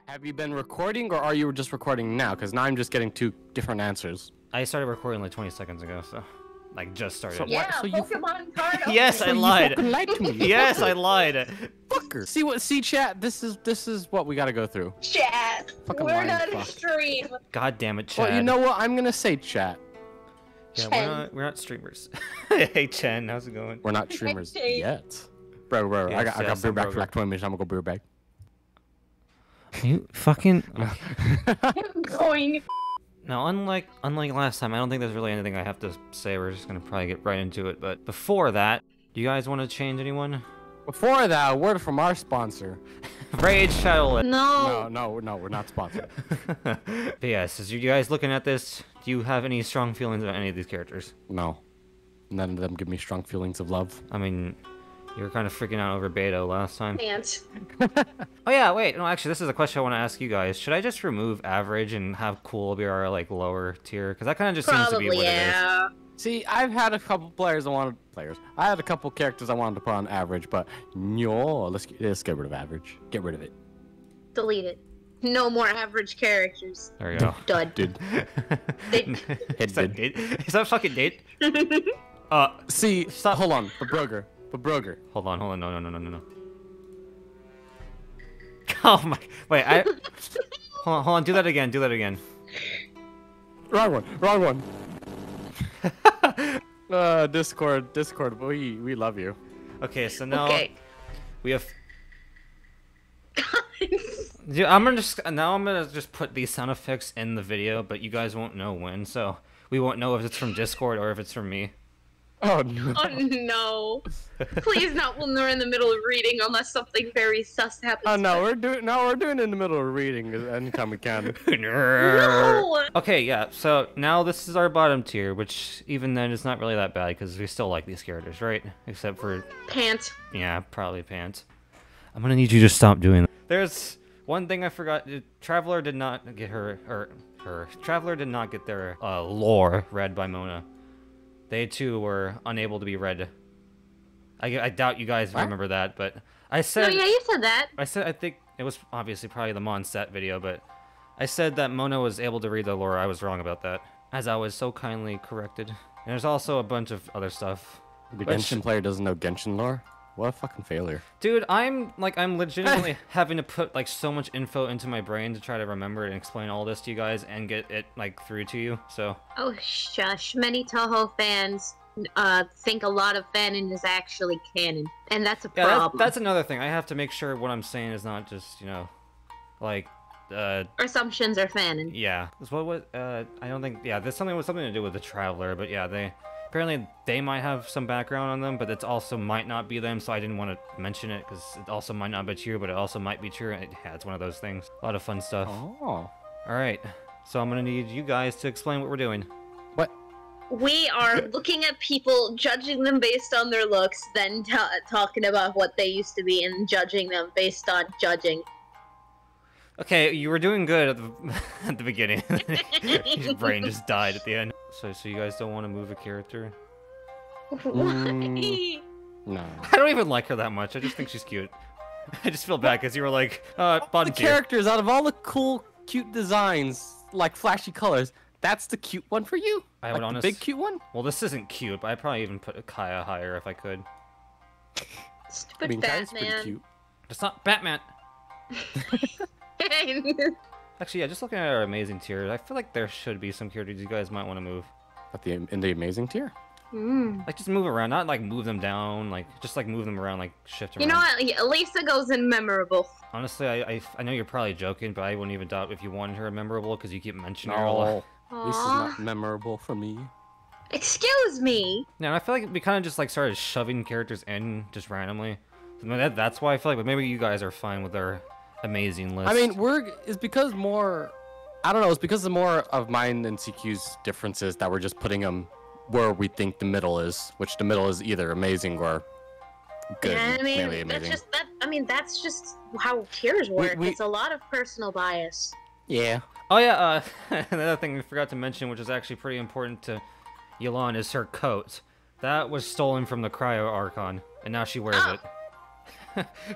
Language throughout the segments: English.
Have you been recording, or are you just recording now? Because now I'm just getting two different answers. I started recording like 20 seconds ago, so like just started. So Yeah, so Pokemon card. Yes, I You lied. fucking lied to me. Yes, I lied. Fucker. See chat. This is what we gotta go through. Chat. Fucking We're lying not a fuck. stream. God damn it, Chad. Well, you know what? I'm gonna say chat. Yeah, Chen. we're not streamers. Hey Chen, how's it going? We're not streamers Hey. yet. Bro, I Yes, got beer I'm back for broken. like 20 minutes. I'm gonna go beer back. You fucking. I'm going. Now, unlike last time, I don't think there's really anything I have to say. We're just gonna probably get right into it. But before that, do you guys want to change anyone? Before that, a word from our sponsor. Raid Shadowlet. No. No, we're not sponsored. But yes, as you guys looking at this, do you have any strong feelings about any of these characters? No, none of them give me strong feelings of love. I mean, you were kind of freaking out over Beto last time. Can't. Oh yeah, wait, no, actually, this is a question I want to ask you guys. Should I just remove average and have cool be our like lower tier? Because that kind of just seems to be Probably, what yeah. See, I've had a couple players I had a couple characters I wanted to put on average, but no, let's get rid of average. Get rid of it. Delete it. No more average characters. There we go. Dud. Dude. Is that date? Is that fucking date? See, Stop. hold on, the broger. Hold on, no. Oh my, wait, hold on, do that again. Wrong one. Discord, we love you. Okay, so now Okay. we have. Dude, I'm gonna just put these sound effects in the video, but you guys won't know when, so we won't know if it's from Discord or if it's from me. Oh no. Oh no. Please not when they're in the middle of reading unless something very sus happens. Oh no, we're doing it in the middle of reading anytime we can. No! Okay, yeah, so now this is our bottom tier, which even then is not really that bad because we still like these characters, right? Except for, Pants. yeah, probably Pants. I'm gonna need you to stop doing that. There's one thing I forgot. Traveler did not get Traveler did not get their lore read by Mona. They too were unable to be read. I doubt you guys remember that, but I said. No, yeah, you said that. I think it was obviously probably the Mondstadt video, but I said that Mona was able to read the lore. I was wrong about that, as I was so kindly corrected. And there's also a bunch of other stuff. The Genshin player doesn't know Genshin lore? What a fucking failure. Dude, I'm legitimately having to put like so much info into my brain to try to remember and explain all this to you guys and get it like through to you. So. Oh shush. Many Toho fans think a lot of fanon is actually canon, and that's a problem. That's another thing. I have to make sure what I'm saying is not just, you know, like Assumptions are fanon. yeah. I don't think, yeah, there's something to do with the Traveler, but yeah, apparently they might have some background on them, but it also might not be them, so I didn't want to mention it because it also might not be true, but it also might be true. Yeah, it's one of those things. A lot of fun stuff. Oh. Alright, so I'm gonna need you guys to explain what we're doing. What? We are looking at people, judging them based on their looks, then talking about what they used to be and judging them based on judging. Okay, you were doing good at at the beginning. Your brain just died at the end. So you guys don't want to move a character? Why? No. I don't even like her that much. I just think she's cute. I just feel bad because you were like, bottom The tier. characters, out of all the cool, cute designs, like flashy colors, that's the cute one for you? I Like would the honestly. big cute one? Well, this isn't cute, but I'd probably even put Kaya higher if I could. Stupid Kaya's pretty Batman. cute. It's not Batman. Actually, yeah, just looking at our amazing tier, I feel like there should be some characters you guys might want to move. In the amazing tier? Like, just move around, not like move them down, like, just like move them around, like, shift around. You know what? Yeah, Lisa goes in memorable. Honestly, I know you're probably joking, but I wouldn't even doubt if you wanted her memorable because you keep mentioning her a lot. No, this is not memorable for me. Excuse me. Yeah, and I feel like we kind of just like started shoving characters in just randomly. So that's why I feel like, but maybe you guys are fine with our amazing list. I mean, it's because more of mine and CQ's differences that we're just putting them where we think the middle is, which the middle is either amazing or good. Yeah, I mainly mean, that's amazing. just that. I mean, that's just how tiers work. we- It's a lot of personal bias. Yeah. Oh yeah, another thing we forgot to mention, which is actually pretty important to Yelan, is her coat. That was stolen from the Cryo Archon, and now she wears it.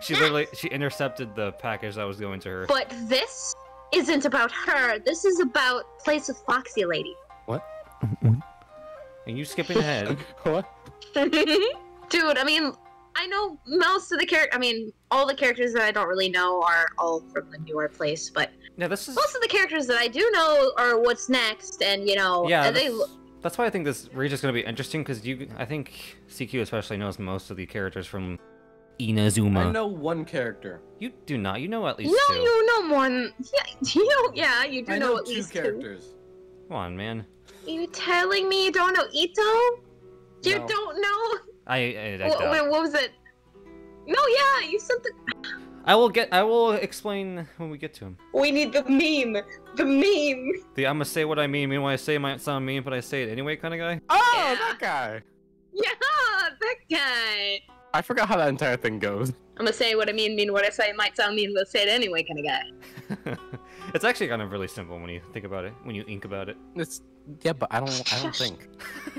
She intercepted the package that was going to her. But this isn't about her. This is about Place with Foxy Lady. What? And you skipping ahead. What? Dude, I mean, I know most of the all the characters that I don't really know are all from the newer place, but Yeah, this is... most of the characters that I do know are what's next, and you know, Yeah, and that's why I think this region is going to be interesting, because I think CQ especially knows most of the characters from Inazuma. I know one character. You do not. You know at least no, two. you know more than you do I know know at two least characters. Come on, man. Two. You telling me you don't know Itto? You No. don't know? I Wait, doubt. what was it? No, yeah, you said the. I will explain when we get to him. We need the meme. The meme. The I'm gonna say what I mean when I say it might sound mean, but I say it anyway kind of guy. Oh, Yeah. that guy. Yeah, that guy. I forgot how that entire thing goes. I'm gonna say what I mean what I say. It might sound mean, but say it anyway, kind of guy. It's actually kind of really simple when you think about it, when you think about it. Yeah, but I don't think.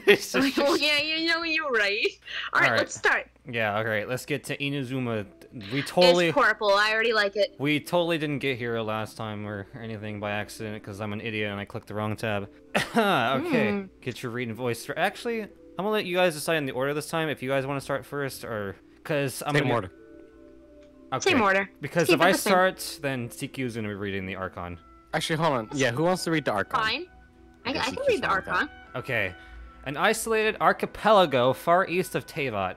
It's just- Oh yeah, you're right. All right, Alright. let's start. Yeah, alright, let's get to Inazuma. It's purple. I already like it. We totally didn't get here last time or anything by accident because I'm an idiot and I clicked the wrong tab. Okay, get your reading voice. Actually, I'm gonna let you guys decide in the order this time if you guys want to start first or... Because I'm Same gonna... order. Okay. Same order. Because Keep if it I the same. start, then CQ is gonna be reading the Archon. Actually, hold on. Yeah, who wants to read the Archon? Fine. I Yes, can you read just the want that. Archon. Okay. An isolated archipelago far east of Teyvat.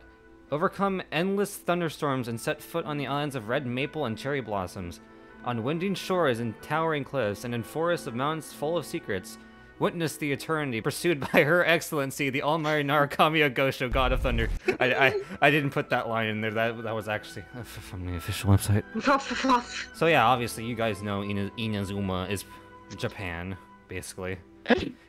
Overcome endless thunderstorms and set foot on the islands of red maple and cherry blossoms. On winding shores and towering cliffs, and in forests of mountains full of secrets. Witness the eternity pursued by Her Excellency, the Almighty Narukami Agosho, God of Thunder. I didn't put that line in there. That was actually from the official website. So yeah, obviously you guys know Inazuma is Japan, basically.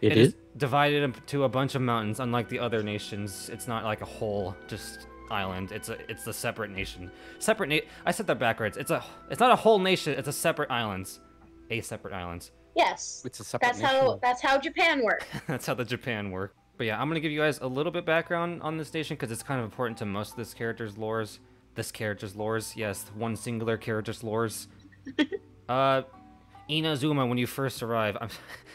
It is divided into a bunch of mountains, unlike the other nations. It's not like a whole just island. It's a separate nation. I said that backwards. It's not a whole nation. It's a separate islands. Separate islands. Yes. It's a separate That's how Japan works. That's how the Japan work. But yeah, I'm gonna give you guys a little bit background on this nation because it's kind of important to most of this character's lores. Yes, one singular character's lores. Inazuma, when you first arrive,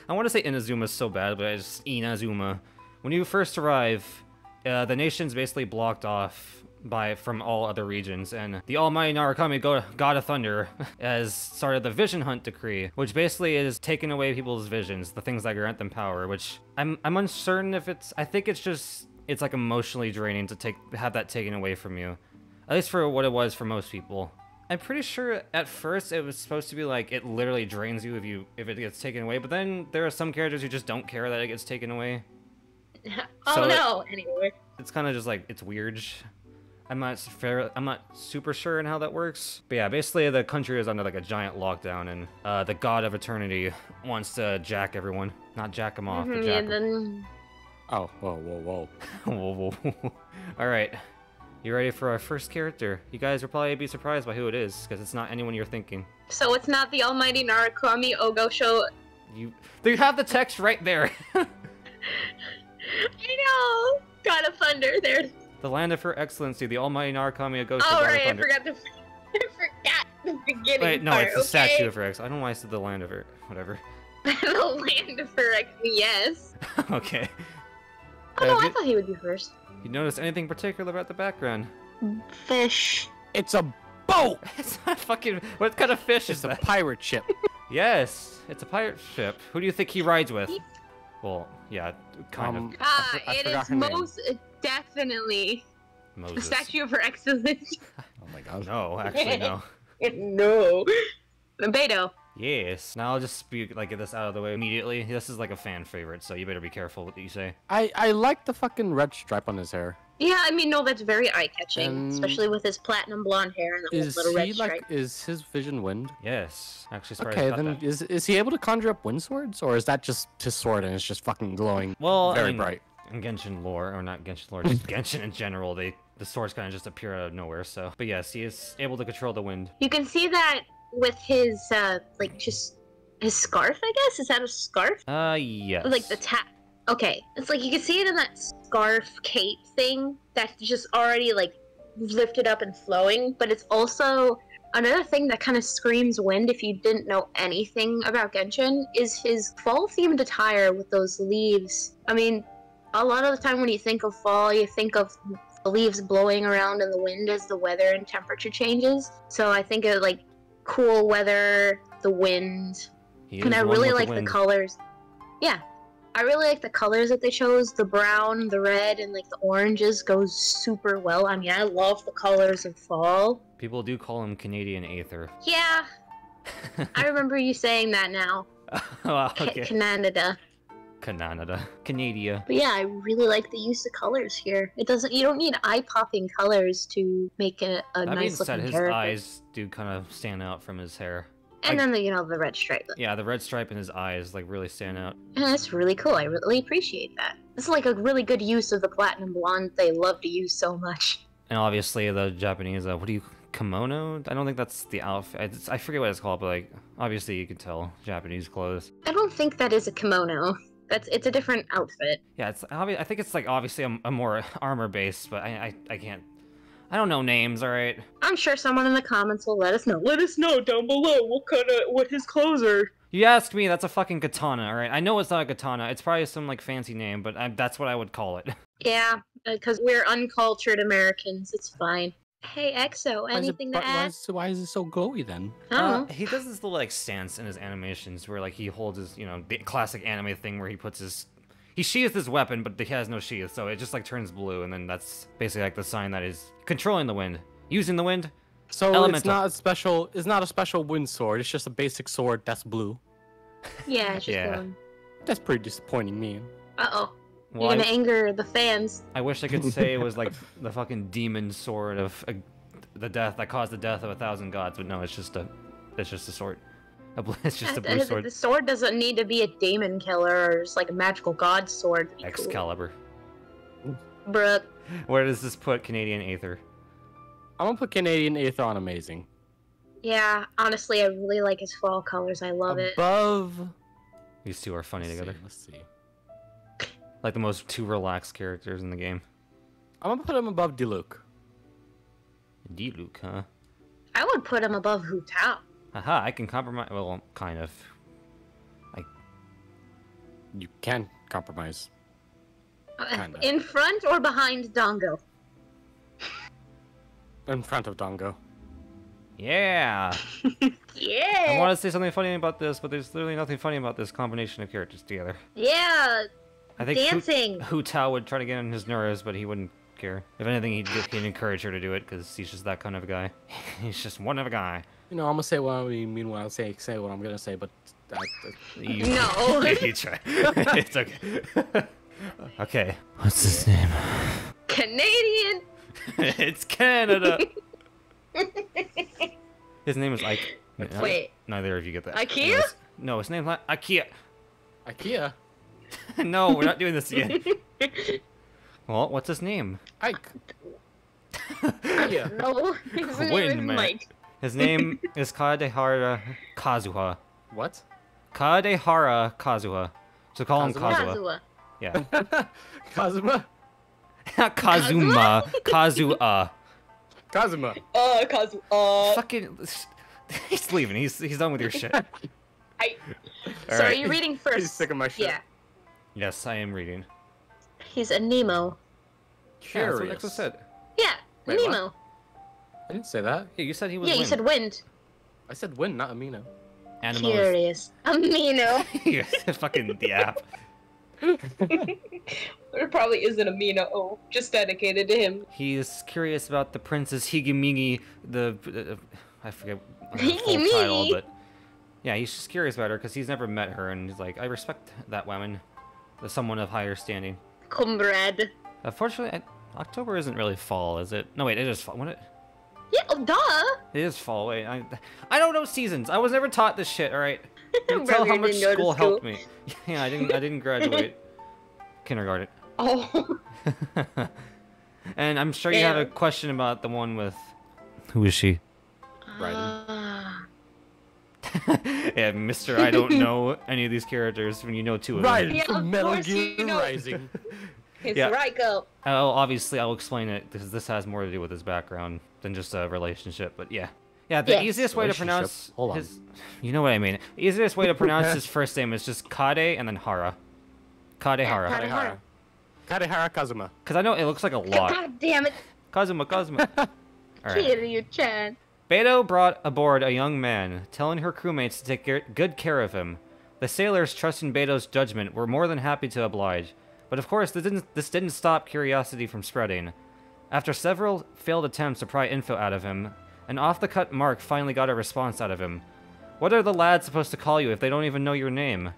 I want to say Inazuma is so bad, but it's Inazuma. When you first arrive, the nation's basically blocked off from all other regions, and the Almighty Narukami, God of Thunder, has started the Vision Hunt Decree, which basically is taking away people's visions, the things that grant them power, which I'm uncertain if I think it's like emotionally draining to have that taken away from you. At least for what it was for most people. I'm pretty sure at first it was supposed to be like it literally drains you if it gets taken away, but then there are some characters who just don't care that it gets taken away. Anyway. It's kind of just like, it's weird. I'm not super sure in how that works. But yeah, basically the country is under like a giant lockdown, and the God of Eternity wants to jack everyone. Not jack them off, but jack them. Oh, whoa. Whoa. Alright. You ready for our first character? You guys will probably be surprised by who it is, because it's not anyone you're thinking. So it's not the Almighty Narukami Ogosho. You have the text right there. I know. God of Thunder. There. The land of Her Excellency, the Almighty Narukami Agosho, Oh God right, of I Thunder. forgot the beginning. Wait, no, part, it's the okay? statue of Her Excellency. I don't know why I said the land of Her. Whatever. The land of her. Yes. Okay. Oh no, Have I thought he would be first. you notice anything particular about the background? Fish. It's a boat! It's not fucking... What kind of fish It's is a that? pirate ship. Yes, it's a pirate ship. Who do you think he rides with? Well, yeah, kind of. I It forgot is her name. most definitely the Moses. statue of her excellency. Oh my god. No, actually, no. No. Beto. Yes. Now I'll just get this out of the way immediately. This is like a fan favorite, so you better be careful what you say. I like the fucking red stripe on his hair. Yeah, I mean, no, that's very eye-catching, And- especially with his platinum blonde hair and the Is little red he stripe. is his vision wind? Yes. Actually, sorry. Okay, then is he able to conjure up wind swords, or is that just his sword and it's just fucking glowing? Well, very I mean, bright. In Genshin lore, or not Genshin lore, just Genshin in general, the swords kind of just appear out of nowhere. So, but yes, he is able to control the wind. You can see that with his, just his scarf, I guess? Is that a scarf? Yes. Like the Okay, it's like you can see it in that scarf cape thing that's just already, like, lifted up and flowing, but it's also another thing that kind of screams wind if you didn't know anything about Genshin is his fall-themed attire with those leaves. I mean, a lot of the time when you think of fall, you think of the leaves blowing around in the wind as the weather and temperature changes. So I think of like cool weather, the wind, and I really like the colors. Yeah, I really like the colors that they chose. The brown, the red, and like the oranges goes super well. I mean, I love the colors of fall. People do call him Canadian Aether. Yeah, I remember you saying that now. Wow, okay. Canada. Canada. But yeah, I really like the use of colors here. It doesn't. You don't need eye-popping colors to make a nice looking his character. eyes do kind of stand out from his hair. And then the red stripe. Yeah, the red stripe in his eyes like really stand out. And that's really cool. I really appreciate that. This is like a really good use of the platinum blonde they love to use so much. And obviously the Japanese, what do you, kimono? I don't think that's the outfit. I forget what it's called, but like obviously you could tell Japanese clothes. I don't think that is a kimono. It's a different outfit. Yeah, it's I think it's like obviously a more armor based, but I can't. I don't know names, alright? I'm sure someone in the comments will let us know. Let us know down below what his clothes are. You asked me, that's a fucking katana, alright? I know it's not a katana. It's probably some like fancy name, but that's what I would call it. Yeah, because we're uncultured Americans. It's fine. Hey, Exo, anything to add? Why is it so glowy then? I don't know. He does this little like stance in his animations where like he holds his, the classic anime thing where he puts his... He sheathes his weapon, but he has no sheath, so it just like turns blue, and then that's basically like the sign that he's controlling the wind, using the wind. So elemental. It's not a special wind sword. It's just a basic sword that's blue. Yeah, it's just Yeah. That's pretty disappointing, me. Uh-oh. Well, You're gonna anger the fans. I wish I could say it was like the fucking demon sword of the death that caused the death of 1,000 gods, but no, it's just a sword. It's just a blue sword. The sword doesn't need to be a demon killer or just like a magical god sword. Excalibur. Cool. Bruh. Where does this put Canadian Aether? I'm gonna put Canadian Aether on amazing. Yeah, honestly, I really like his fall colors. I love it. Above. These two are funny together. Let's see. Like the most two relaxed characters in the game. I'm gonna put him above Diluc. Diluc, huh? I would put him above Hu Tao. Haha, I can compromise. Well, kind of. You can compromise. Kinda. In front or behind Dongo? In front of Dongo. Yeah! Yeah! I want to say something funny about this, but there's literally nothing funny about this combination of characters together. Yeah! I think Dancing! Hu Tao would try to get on his nerves, but he wouldn't care. If anything, he'd encourage her to do it, because he's just that kind of a guy. He's just one of a guy. I'm gonna say what I mean when I say what I'm gonna say, but... No! You try. It's okay. Okay. What's his name? Canadian! It's Canada! His name is Ike. Wait. Neither of you get that. Ikea? No, his name's not Ikea. Ikea? No, we're not doing this again. Well, what's his name? Ike. Ikea. No, his name Wait a is minute. Mike. His name is Kaedehara Kazuha. What? Kaedehara Kazuha. So call him Kazuha. Kazuha. Yeah. Kazuma? Not Kazuma. Kazuha. Kazuma. Kazuha. Fucking... He's leaving. He's done with your shit. So are Alright. you reading first? He's sick of my shit. Yeah. Yes, I am reading. He's a Nemo. Yeah, that's Curious. what Exo said. Yeah, Wait, what? Nemo. I didn't say that. Yeah, you said he was Yeah, you wind. said wind. I said wind, not Amino. Animal is... Curious. Amino. Yeah, fucking the app. There probably isn't a Amino just dedicated to him. He is curious about the Princess Higimigi, I forget the full Higimigi? title, but yeah, he's just curious about her because he's never met her, and he's like, I respect that woman, the someone of higher standing. Comrade. Unfortunately, October isn't really fall, is it? No, wait, it is fall. When it? Yeah, oh, duh. It is fall. Wait, I don't know seasons. I was never taught this shit. All right. You Brother, tell how you much didn't go to school school. helped me. Yeah, I didn't graduate kindergarten. Oh. And I'm sure you have a question about the one with... Who is she? Ah. Yeah, Mr. I don't know any of these characters when you know two of them. Raiden Yeah, from of Metal course Gear you know. Rising. It's Yeah. Raiko. Obviously, I'll explain it because this has more to do with his background than just a relationship. But yeah, the Yes. easiest way to pronounce Hold on. his, you know what I mean. The easiest way to pronounce his first name is just Kade and then Hara. Kaedehara. Kaedehara. Kaedehara Kazuha. Because I know it looks like a lot. God damn it. Kazuma. All right. Kiryu-chan. Beto brought aboard a young man, telling her crewmates to take good care of him. The sailors, trusting Beto's judgment, were more than happy to oblige. But of course, this didn't stop curiosity from spreading. After several failed attempts to pry info out of him, an off-the-cut Mark finally got a response out of him. What are the lads supposed to call you if they don't even know your name?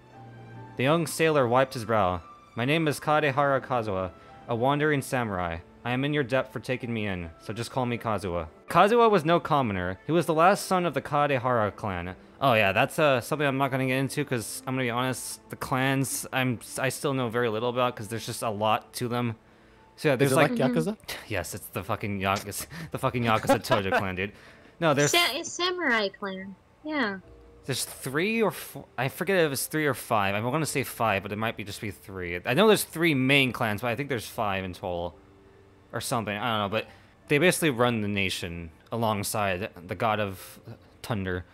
The young sailor wiped his brow. My name is Kaedehara Kazuha, a wandering samurai. I am in your debt for taking me in, so just call me Kazuha. Kazuha was no commoner. He was the last son of the Kaedehara clan. Oh yeah, that's something I'm not going to get into because I'm going to be honest, the clans I still know very little about because there's just a lot to them. So yeah, there's Is it like Yakuza? Yes, it's the fucking Yakuza Tojo clan, dude. No, there's It's Samurai Clan. Yeah. there's 3 or 4. I forget if it's 3 or 5. I'm going to say 5, but it might just be 3. I know there's 3 main clans, but I think there's 5 in total. Or something, I don't know, but they basically run the nation alongside the god of thunder.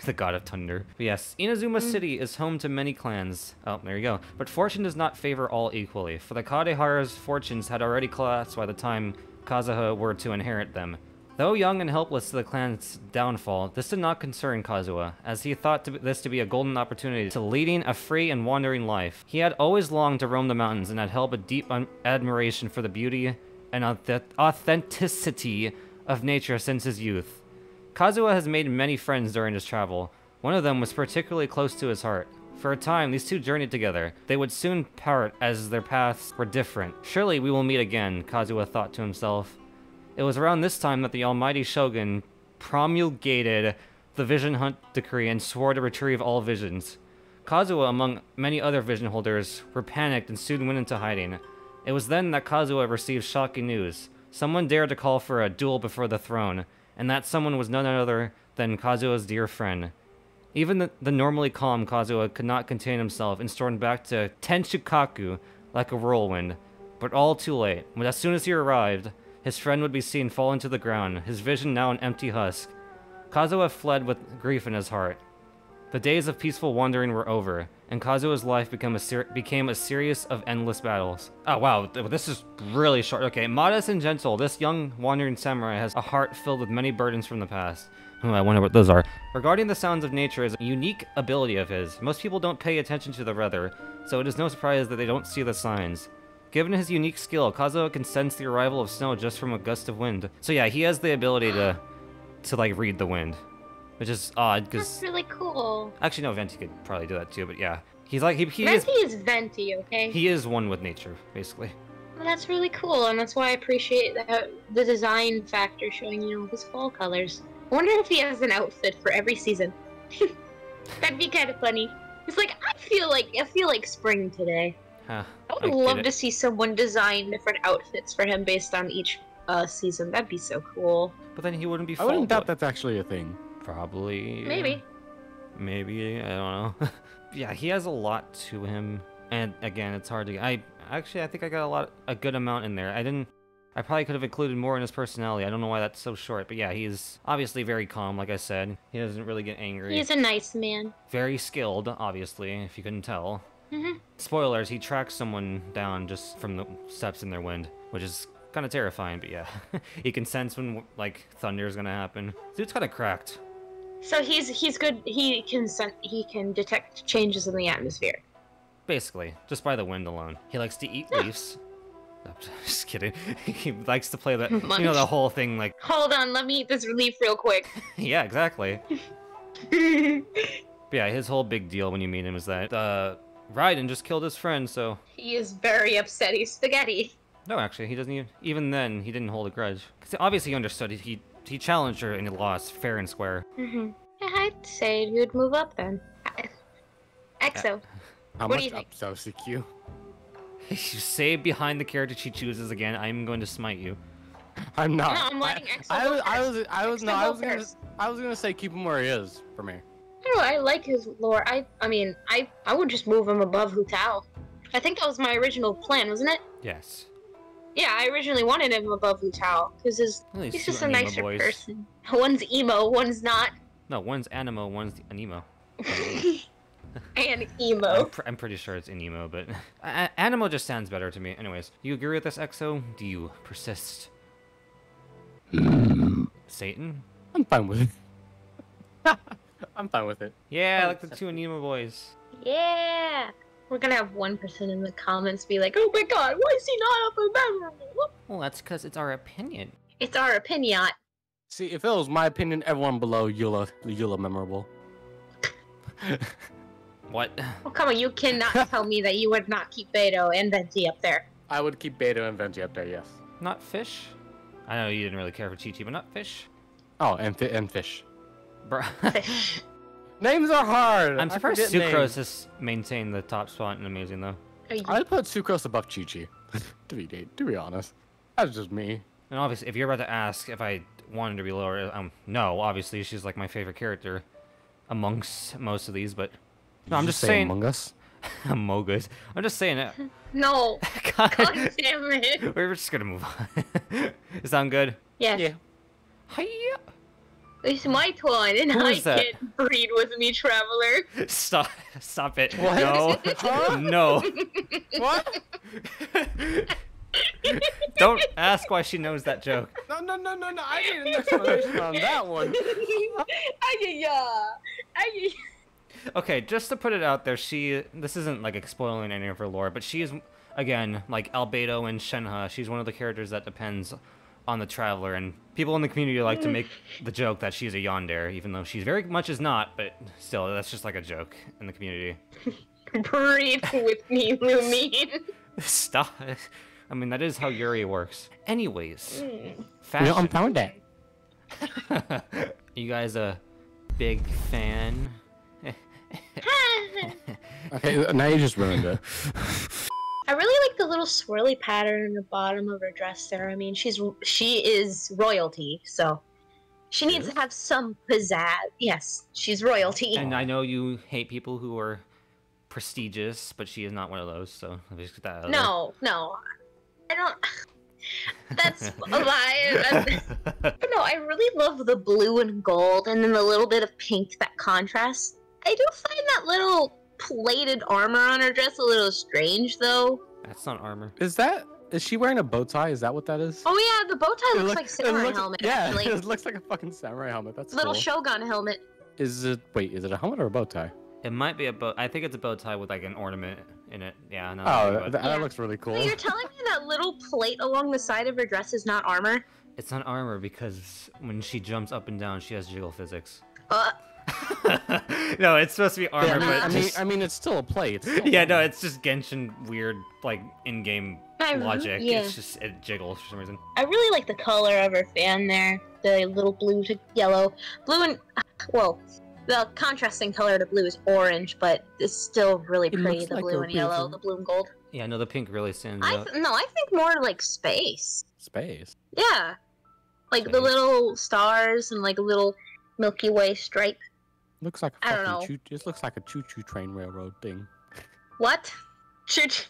The god of thunder. But yes, Inazuma City is home to many clans. Oh, there you go. But fortune does not favor all equally, for the Kaedehara's fortunes had already collapsed by the time Kazuha were to inherit them. Though young and helpless to the clan's downfall, this did not concern Kazuha, as he thought this to be a golden opportunity to leading a free and wandering life. He had always longed to roam the mountains and had held a deep admiration for the beauty and authenticity of nature since his youth. Kazuha has made many friends during his travel. One of them was particularly close to his heart. For a time, these two journeyed together. They would soon part as their paths were different. Surely we will meet again, Kazuha thought to himself. It was around this time that the almighty Shogun promulgated the Vision Hunt Decree and swore to retrieve all visions. Kazuha, among many other vision holders, were panicked and soon went into hiding. It was then that Kazuha received shocking news. Someone dared to call for a duel before the throne, and that someone was none other than Kazuha's dear friend. Even the normally calm Kazuha could not contain himself and stormed back to Tenshukaku like a whirlwind. But all too late. As soon as he arrived, his friend would be seen fall into the ground, his vision now an empty husk. Kazuha fled with grief in his heart. The days of peaceful wandering were over, and Kazuha's life became a series of endless battles. Oh wow, this is really short. Okay, modest and gentle, this young wandering samurai has a heart filled with many burdens from the past. Oh, I wonder what those are. Regarding the sounds of nature is a unique ability of his. Most people don't pay attention to the weather, so it is no surprise that they don't see the signs. Given his unique skill, Kazuha can sense the arrival of snow just from a gust of wind. So yeah, he has the ability to like read the wind. Which is odd, because... That's really cool. Actually, no, Venti could probably do that too, but yeah. He's like, he Venti is Venti, okay? He is one with nature, basically. Well, that's really cool, and that's why I appreciate the design factor showing, you know, his fall colors. I wonder if he has an outfit for every season. That'd be kind of funny. It's like, I feel like spring today. Huh, I would love to see someone design different outfits for him based on each season. That'd be so cool. But then he wouldn't be I wouldn't doubt that's actually a thing. Probably. Maybe, I don't know. Yeah, he has a lot to him, and again, it's hard to. I think I got a good amount in there. I probably could have included more in his personality. I don't know why that's so short, but yeah, he's obviously very calm, like I said. He doesn't really get angry. he's a nice man. Very skilled, obviously, if you couldn't tell. Mm-hmm. Spoilers: he tracks someone down just from the steps in their wind, which is kind of terrifying. But yeah, he can sense when like thunder is gonna happen. Dude's kind of cracked. So he's good. He can detect changes in the atmosphere. Basically, just by the wind alone. He likes to eat leaves. No, just kidding. He likes to play the Munch. you know, the whole thing like. Hold on, let me eat this leaf real quick. Yeah, exactly. But yeah, his whole big deal when you meet him is that Raiden just killed his friend, so. He is very upset. He's spaghetti. No, actually, he doesn't even then he didn't hold a grudge. Cause obviously he understood it. He challenged her and he lost fair and square. Mm-hmm. I'd say you would move up then. Exo. How What much do you think? up, so CQ? You say behind the character she chooses again, I'm going to smite you. I'm not. No, I'm letting Exo go first. I was gonna say keep him where he is for me. I don't know, I like his lore. I mean, I would just move him above Hu Tao. I think that was my original plan, wasn't it? Yes. Yeah, I originally wanted him above Wu Tao because he's just a nicer person. One's emo, one's not. No, one's animo, one's an emo. And emo. I'm pretty sure it's an emo, but animo just sounds better to me. Anyways, do you agree with this, Exo? Do you persist? Satan? I'm fine with it. I'm fine with it. Yeah, I like the two Anemo boys. Yeah! We're gonna have 1% in the comments be like, oh my god, why is he not up and memorable? Well, that's because it's our opinion. It's our opinion. See, if it was my opinion, everyone below Eula memorable. What? Oh, come on, you cannot tell me that you would not keep Beto and Venti up there. I would keep Beto and Venti up there, yes. Not fish? I know you didn't really care for Chi-Chi, but not fish? Oh, and fish. Bruh. Fish. Names are hard! I'm surprised Sucrose has maintained the top spot in Amazing, though. I'd put Sucrose above Chi-Chi, to be honest. That's just me. And obviously, if you're about to ask if I wanted to be lower, no, obviously she's like my favorite character amongst most of these, but... No, I'm just saying... Among Us? Among Us. I'm just saying it. No. God damn it. We're just gonna move on. Does it sound good? Yes. Yeah. Hiya! It's my turn, and Who I is that? can't breed with me, Traveler. Stop it. What? No. Huh? No. What? Don't ask why she knows that joke. No. I need an explanation on that one. Okay, just to put it out there, this isn't like spoiling any of her lore, but she is, again, like Albedo and Shenhe, she's one of the characters that depends on the Traveler, and people in the community like to make the joke that she's a yandere, even though she very much is not, but still, that's just like a joke in the community. Breed with me, Lumine. Stop. I mean, that is how Yuri works. Anyways, fashion. I'm fine with that. You guys a big fan? Okay, now you just ruined it. I really like the little swirly pattern in the bottom of her dress there. I mean, she is royalty, so she needs to have some pizzazz. Yes, she's royalty. And I know you hate people who are prestigious, but she is not one of those, so let me just get that out of No. I don't... That's a lie. But no, I really love the blue and gold, and then the little bit of pink that contrasts. I do find that little plated armor on her dress a little strange, though. That's not armor. Is she wearing a bow tie? Is that what that is? Oh yeah, the bow tie looks like samurai helmet. Yeah, actually. it looks like a fucking samurai helmet. That's little cool. Shogun helmet. Is it a helmet or a bow tie? It might be a bow. I think it's a bow tie with like an ornament in it. Yeah. No, Oh, that looks really cool. So you're telling me that little plate along the side of her dress is not armor? It's not armor because when she jumps up and down, she has jiggle physics. No, it's supposed to be armor, Yeah, but I mean, it's still a plate. yeah, no, it's just Genshin weird, like in-game logic. Yeah. It's just it jiggles for some reason. I really like the color of her fan there. The little blue to yellow. Blue and... Well, the contrasting color to blue is orange, but it's still really pretty, the like blue a and yellow, reason. the blue and gold. Yeah, no, the pink really stands out. No, I think more like space. Space. Yeah. Like the Space. little stars and like a little Milky Way stripe. Looks like a I don't fucking know. This looks like a choo-choo train railroad thing. What? Shoot.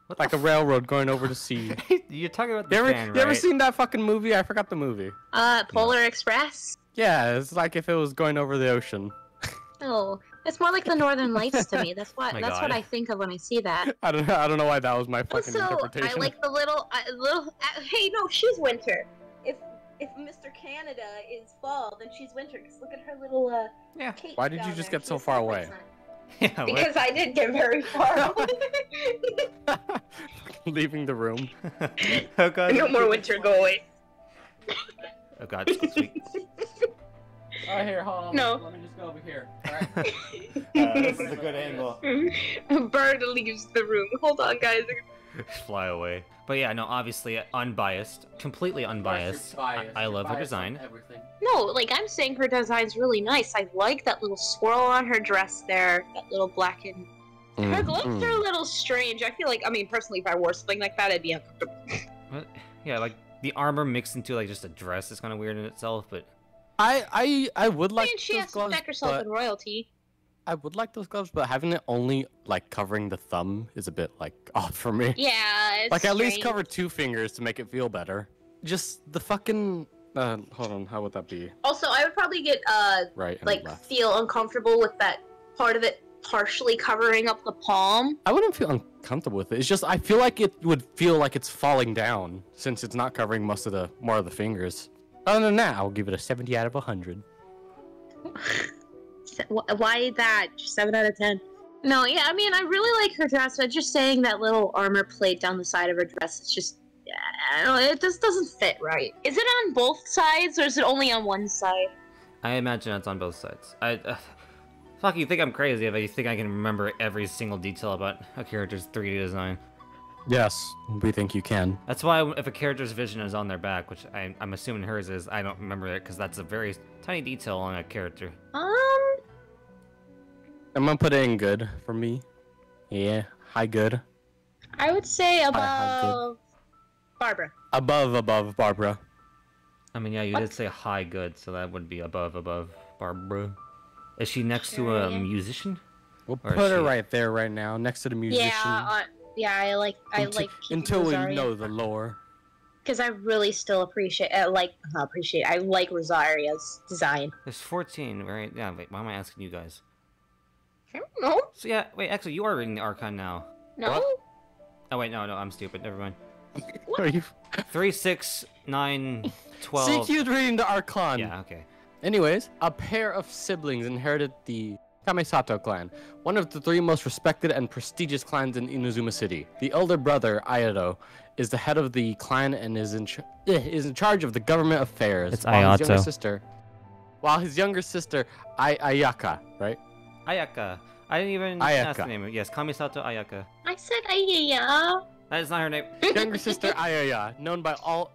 What Like a railroad going over the sea. You're talking about the You fan, ever right? seen that fucking movie? I forgot the movie. Polar Express? Yeah, it's like if it was going over the ocean. Oh, it's more like the Northern Lights to me. That's what My that's God. what I think of when I see that. I don't know why that was my fucking Also, interpretation. I like the little hey, no, she's winter. If Mr. Canada is fall, then she's winter. Cause look at her little Yeah. cape Why did you down just there. get so She's far got away? lights on. Yeah. What? Because I did get very far away. Leaving the room. Oh god. No more winter, go away. Oh god. Sweet. Oh, here, hold on. No. Let me just go over here. Alright. This is a good angle. A bird leaves the room. Hold on, guys. Fly away. But yeah, no, obviously unbiased, completely unbiased. I love her design. No, like I'm saying her design's really nice. I like that little swirl on her dress there, that little black and... Her gloves are a little strange. I feel like, I mean, personally, if I wore something like that, I'd be uncomfortable. What? Yeah, like the armor mixed into like just a dress is kind of weird in itself, but I would I like mean, she those has to gloves, spec herself but in royalty. I would like those gloves, but having it only like covering the thumb is a bit like off for me. Yeah, it's Like at least strange. cover 2 fingers to make it feel better. Just the fucking hold on, how would that be? Also, I would probably get Right and like left. feel uncomfortable with that part of it partially covering up the palm. I wouldn't feel uncomfortable with it. It's just I feel like it would feel like it's falling down since it's not covering most of the more of the fingers. Other than that, I'll give it a 70 out of 100. Why that? 7 out of 10. No, yeah, I mean, I really like her dress, but just saying that little armor plate down the side of her dress, it's just, I don't know, it just doesn't fit right. Is it on both sides, or is it only on one side? I imagine it's on both sides. Fuck, you think I'm crazy if you think I can remember every single detail about a character's 3D design. Yes, we think you can. That's why if a character's vision is on their back, which I'm assuming hers is, I don't remember it because that's a very tiny detail on a character. I'm gonna put it in good for me. Yeah, high good. I would say High above Barbara. Above Barbara. I mean, yeah, you did say high good, so that would be above Barbara. Is she next to a musician? We'll Or put is her she- right there right now, next to the musician. Yeah, I like until we Rosario. know the lore. Because I really still appreciate, I like Rosaria's design. There's 14, right? Yeah, wait, why am I asking you guys? I don't know. So yeah, wait, actually, you are reading the Archon now. No? What? Oh wait, no, I'm stupid, never mind. Are you? 3, 6, 9, 12... CQ's reading the Archon. Yeah, okay. Anyways, a pair of siblings inherited the Kamisato clan, one of the 3 most respected and prestigious clans in Inazuma City. The elder brother, Ayato, is the head of the clan and is in charge of the government affairs. It's Ayato. While his younger sister, Ayaka, right? Ayaka. I didn't even ask the name. Yes, Kamisato Ayaka. I said Ayaya. That is not her name. Younger sister Ayaya, known by all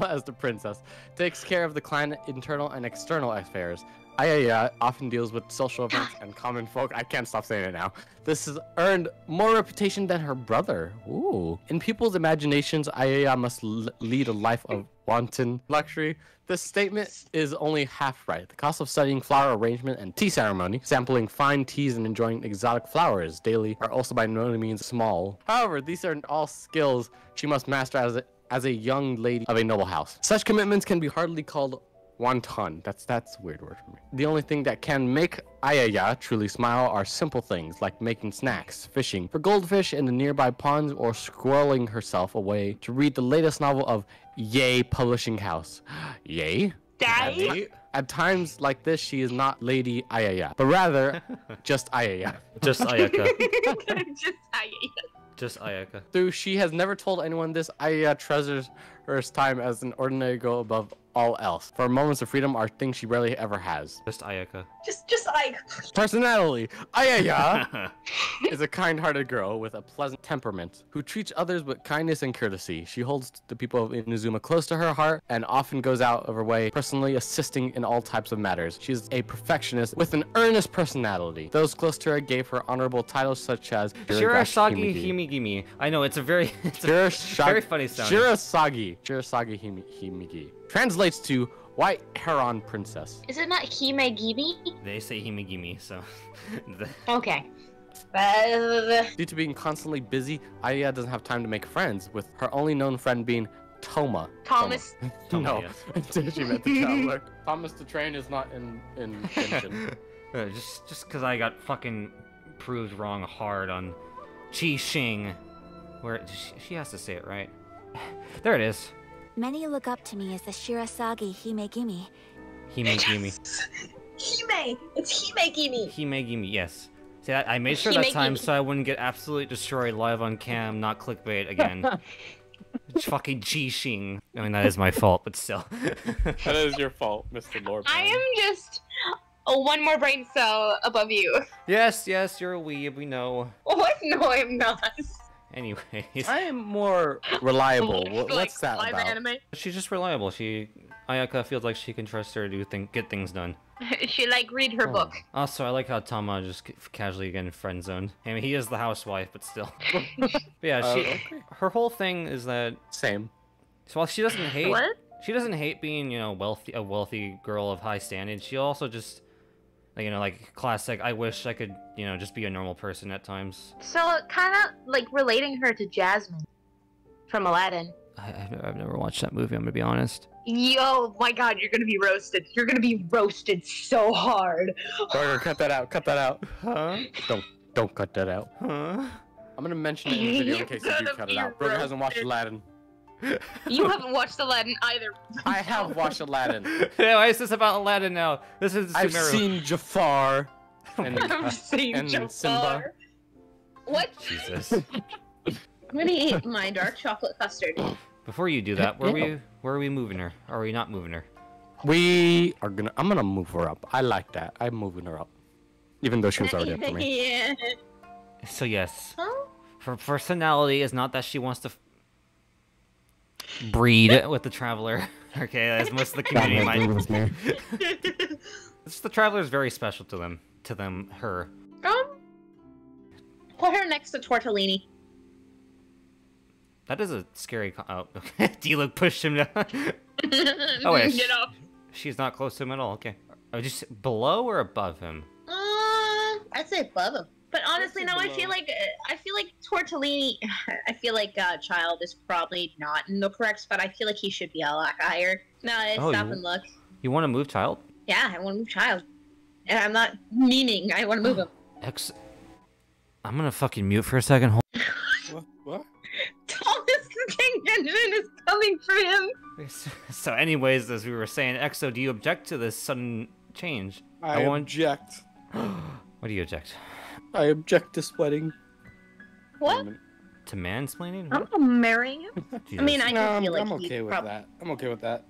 as the princess, takes care of the clan internal and external affairs. Ayaya often deals with social events and common folk. I can't stop saying it now. This has earned more reputation than her brother. Ooh. In people's imaginations, Ayaya must lead a life of wanton luxury. This statement is only half right. The cost of studying flower arrangement and tea ceremony, sampling fine teas and enjoying exotic flowers daily are also by no means small. However, these are all skills she must master as a young lady of a noble house. Such commitments can be hardly called wanton. That's a weird word for me. The only thing that can make Ayaya truly smile are simple things like making snacks, fishing for goldfish in the nearby ponds, or squirreling herself away to read the latest novel of Yae Publishing House. Yae? Daddy? At times like this, she is not Lady Ayaya, but rather just Ayaya. Just Ayaka. Just Ayaya. Just Ayaka. Though she has never told anyone this, Ayaya treasures her time as an ordinary girl above all else. For moments of freedom are things she rarely ever has. Just Ayaka. Just Ayaka. Personality. Ayaya is a kind-hearted girl with a pleasant temperament who treats others with kindness and courtesy. She holds the people of Inazuma close to her heart and often goes out of her way, personally assisting in all types of matters. She is a perfectionist with an earnest personality. Those close to her gave her honorable titles such as Shirasagi Himigimi. I know, it's a very very funny sound. Shirasagi Himigi. Translates to White Heron Princess. Is it not Himegimi? They say Himigimi, so... Okay. Due to being constantly busy, Aya doesn't have time to make friends, with her only known friend being Thoma. Thomas. Thoma, No, yes. she meant the traveler. Thomas the Train is not in Genshin. just because I got fucking proved wrong hard on Chi Xing. Where she has to say it right. There it is. Many look up to me as the Shirasagi Himegimi. Himegimi. Hime! It's Himegimi! Himegimi, yes. See, I made sure that time Himegimi. so I wouldn't get absolutely destroyed live on cam, not clickbait again. It's fucking Chi Xing. I mean, that is my fault, but still. That is your fault, Mr. Lord. I am just one more brain cell above you. Yes, you're a weeb, we know. What? No, I'm not. Anyways. I am more reliable. Like, What's that live about? anime? She's just reliable. Ayaka feels like she can trust her to get things done. She read her book. Also, I like how Thoma just casually getting friend zoned. I mean, he is the housewife, but still. But yeah, Okay. her whole thing is that Same. so while she doesn't hate What? she doesn't hate being, a wealthy girl of high standing. She also just Like, you know, like classic. I wish I could, you know, just be a normal person at times. So kind of like relating her to Jasmine from Aladdin. I've never watched that movie. I'm gonna be honest. Yo, my God, you're gonna be roasted. You're gonna be roasted so hard. Burger, cut that out. Cut that out. Huh? Don't cut that out. Huh? I'm gonna mention it in the video in case you do cut it out. Burger hasn't watched Aladdin. You haven't watched Aladdin either. I have watched Aladdin. Yeah, why is this about Aladdin now? This is I've Sumeru. seen Jafar. And, I've seen and Jafar. Simba. What? Jesus. I'm gonna eat my dark chocolate custard. Before you do that, where are we moving her? Or are we not moving her? I'm gonna move her up. I like that. I'm moving her up. Even though she was already up for me. Yeah. So yes, Huh? her personality is not that she wants to breed with the Traveler. Okay, as most of the community might. It's the Traveler is very special to them. Her. Put her next to Tortellini. That is a scary. Oh, okay. D-Look pushed him down. Oh wait, Get up. she's not close to him at all. Okay, oh, just below or above him? I'd say above him. But honestly, no, I feel like Tortellini. I feel like Child is probably not in the correct spot. I feel like he should be a lot higher. No, stop and look. You want to move Child? Yeah, I want to move Child, and I'm not meaning I want to move him. I'm gonna fucking mute for a second. What? Thomas King Genshin is coming for him. So, anyways, as we were saying, Exo, do you object to this sudden change? I object. What do you object? I object to sweating. What? To mansplaining? I'm not marrying him. Jesus. I mean, I do feel like I'm okay with that. I'm okay with that.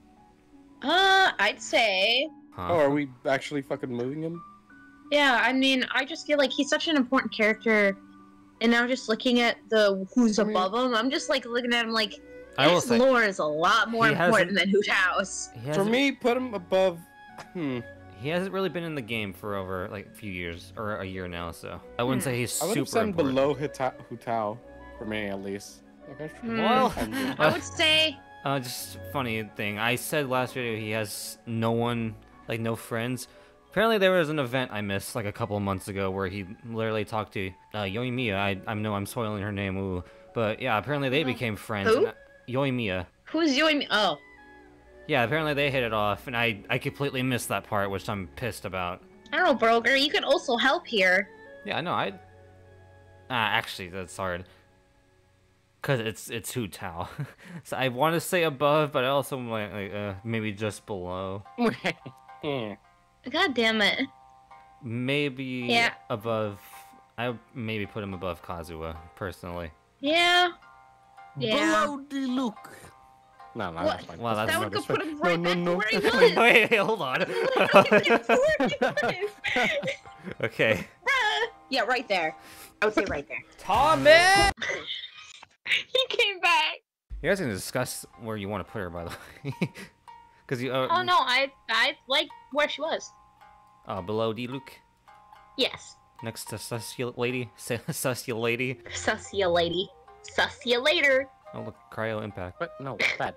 I'd say. Huh? Oh, are we actually fucking moving him? Yeah, I mean, I just feel like he's such an important character, and now just looking at who's above him, I'm just like looking at him like his lore is a lot more important than Hoot House. For me, put him above. He hasn't really been in the game for over like a few years or a year now, so I wouldn't say he's super important. Below Hutao, for me at least. Well, I would say. Just funny thing. I said last video he has no one, like no friends. Apparently there was an event I missed like a couple of months ago where he literally talked to Yoimiya. I know I'm spoiling her name, ooh. But yeah, apparently they became friends. Who? Yoimiya. Who's Yoimiya? Oh. Yeah, apparently they hit it off, and I completely missed that part, which I'm pissed about. I don't know, Broger. You could also help here. Yeah, I know. Actually, that's hard. Cause it's Hu Tao. So I want to say above, but I also like maybe just below. God damn it. Maybe above. I would maybe put him above Kazuha, personally. Yeah. Below the Luke. No, that's fine. Well, that would put him right back no. where he was. Wait, hold on. Okay. Yeah, right there. I would say right there. Tommy! He came back. You guys can discuss where you want to put her, by the way. Because you. Oh no, I like where she was. Below D Luke. Yes. Next to Sussia Lady. Sussia Lady. Sussia Lady. Sussia later. Oh look, Cryo Impact. What? No, bad.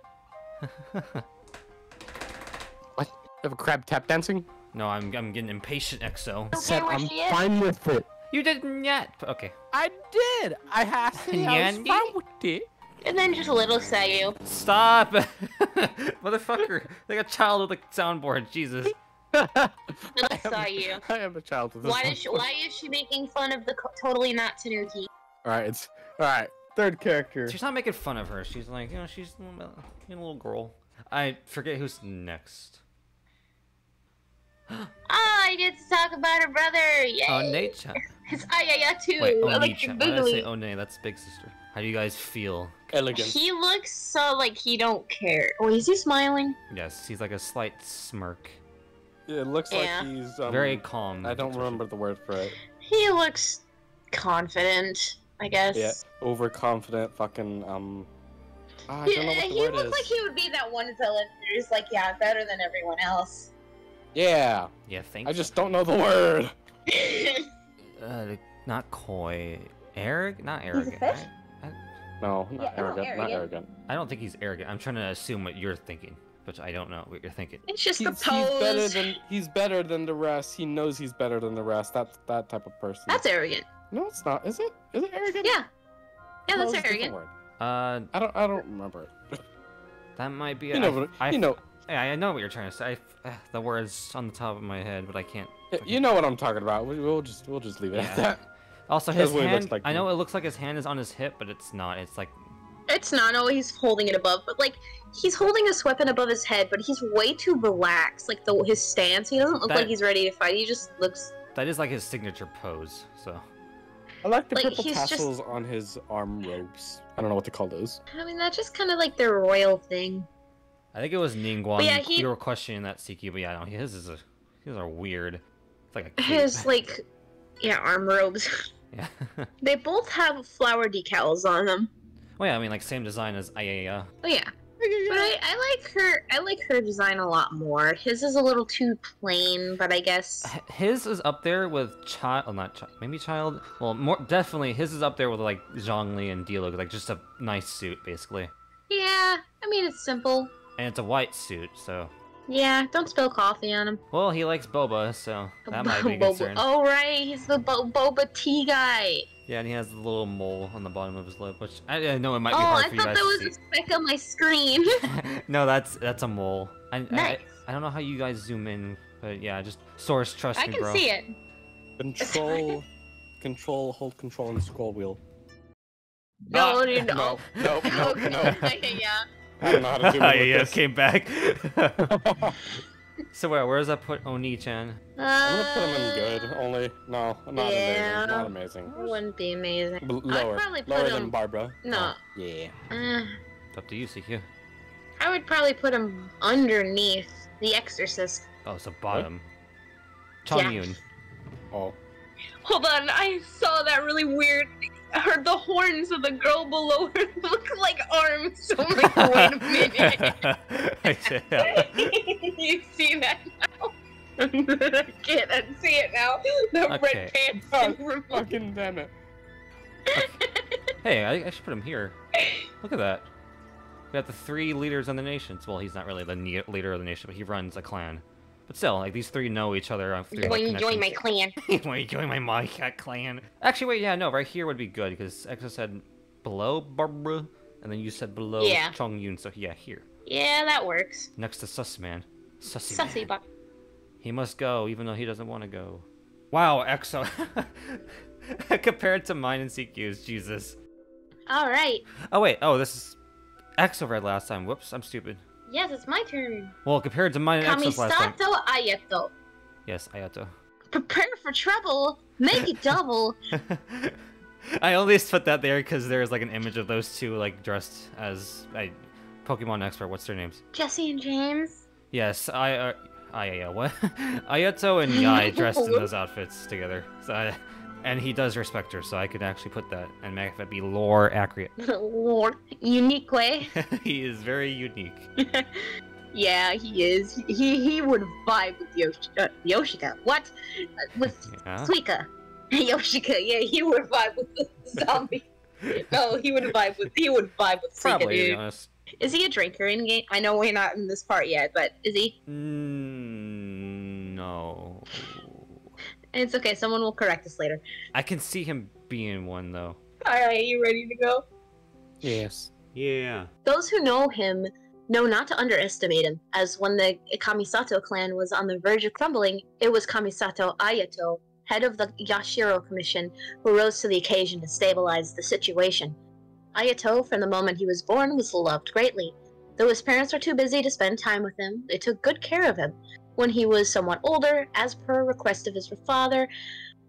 What? You have a crab tap dancing? No, I'm getting impatient, Exo. I'm fine with it. You didn't yet. Okay. I did. I was fine with it. And then just a little Sayu. Stop, motherfucker! Like a child with a soundboard. Jesus. Little Sayu. I am a child with a soundboard. Why is she making fun of the totally not Tanuki? All right. Third character. She's not making fun of her. She's like, she's a little girl. I forget who's next. I get to talk about her brother. Yay! Onecha. It's Ayaya too. Wait, Like Onecha. Why did I say One? That's big sister. How do you guys feel? Elegant. He looks so like he don't care. Oh, is he smiling? Yes, he's like a slight smirk. Yeah, it looks like he's very calm. I don't remember the word for it. He looks confident, I guess. Yeah, overconfident. Fucking I don't know what the word is. He looks like he would be that one villain who's like, yeah, better than everyone else. Yeah. Yeah, thanks. I just don't know the word. Not coy. Not arrogant. He's a fish? No, not arrogant. Not arrogant. I don't think he's arrogant. I'm trying to assume what you're thinking. but I don't know what you're thinking. It's just the He's pose. better than the rest. He knows he's better than the rest. That's that type of person. That's arrogant. No, it's not. Is it? Is it arrogant? Yeah. Yeah, No, that's it's a different arrogant. word. I don't remember it. That might be. You know, Yeah, I know what you're trying to say. The words on the top of my head, but I can't. You know what I'm talking about. We'll just leave it at that. Also, his That's what he hand. looks like I to know me. it looks like his hand is on his hip, but it's not. It's like. It's not. No, he's holding it above, but like he's holding his weapon above his head, but he's way too relaxed. Like his stance, he doesn't look like he's ready to fight. He just looks. That is like his signature pose. So. I like the Like, purple he's just- tassels on his arm robes. I don't know what to call those. I mean, that's just kind of like their royal thing. I think it was Ningguang. But yeah, You were questioning that CQ, but yeah, no, his are weird. It's like a cape. His like, yeah, arm robes. Yeah. They both have flower decals on them. Well, yeah, I mean, like same design as Ayaya. Oh yeah. But I like her design a lot more. His is a little too plain, but I guess His is up there with child, oh, not child, maybe child. Well, more definitely his is up there with like Zhongli and Diluc, like just a nice suit basically, yeah. I mean, it's simple. and it's a white suit, so. Yeah, don't spill coffee on him. Well, he likes boba, so that might be a concern. Oh right, he's the boba tea guy. Yeah, and he has the little mole on the bottom of his lip, which I know it might be Oh, hard I for you thought guys that was to a see. speck on my screen. No, that's a mole. Nice. I don't know how you guys zoom in, but yeah, just source, trust I me, can bro. see it. Hold control on the scroll wheel. No, you know. No, no, Okay. no. Yeah. I don't know how to do it with Yeah, this. came back. So where does that put Oni-chan? I'm gonna put him in good. Only no, not Yeah. amazing. Not amazing. Wouldn't be amazing. Lower, probably put lower than him- Barbara. No. Oh, yeah. It's up to you, CQ. I would probably put him underneath the Exorcist. Oh, so bottom. Yeah. Chongyun. Oh. Hold on, I saw that really weird. I heard the horns of the girl below her look like arms. So I'm like, wait a minute. You see that now? I can't unsee it now. The Okay. red pants. God, fucking damn it. Hey, I should put him here. Look at that. We got the 3 leaders of the nations. Well, he's not really the leader of the nation, but he runs a clan. But still, like, these 3 know each other. You want to join my clan? You want to join my Mycat clan? Actually, wait, yeah, no, right here would be good, because Exo said below Barbara, and then you said below Yeah. Chongyun, so yeah, here. Yeah, that works. Next to Sussman. Sussy Sussy man. butt. He must go, even though he doesn't want to go. Wow, Exo. Compared to mine and CQ's, Jesus. Alright. Oh, wait, this is... Exo read last time. Whoops, I'm stupid. Yes, it's my turn. Well, compared to mine and Exo's last time. Kamisato Ayato. Yes, Ayato. Prepare for trouble. Make it double. I only put that there because there's like an image of those two like dressed as Pokemon expert. What's their names? Jesse and James. Yes, what? Ayato and Yae dressed in those outfits together. So and he does respect her, so I could actually put that and make it be lore accurate. Lord. Unique way. He is very unique. Yeah, he is. He would vibe with Yoshika. What? With Yeah. Suika. Yoshika. Yeah, he would vibe with the zombie. No, he would vibe with Suika, Probably, to be dude. honest. Is he a drinker in game? I know we're not in this part yet, but is he? No. It's okay. Someone will correct us later. I can see him being one though. All right, you ready to go? Yes. Yeah. Those who know him know not to underestimate him, as when the Kamisato clan was on the verge of crumbling, it was Kamisato Ayato, head of the Yashiro Commission, who rose to the occasion to stabilize the situation. Ayato, from the moment he was born, was loved greatly. Though his parents were too busy to spend time with him, they took good care of him. When he was somewhat older, as per request of his father,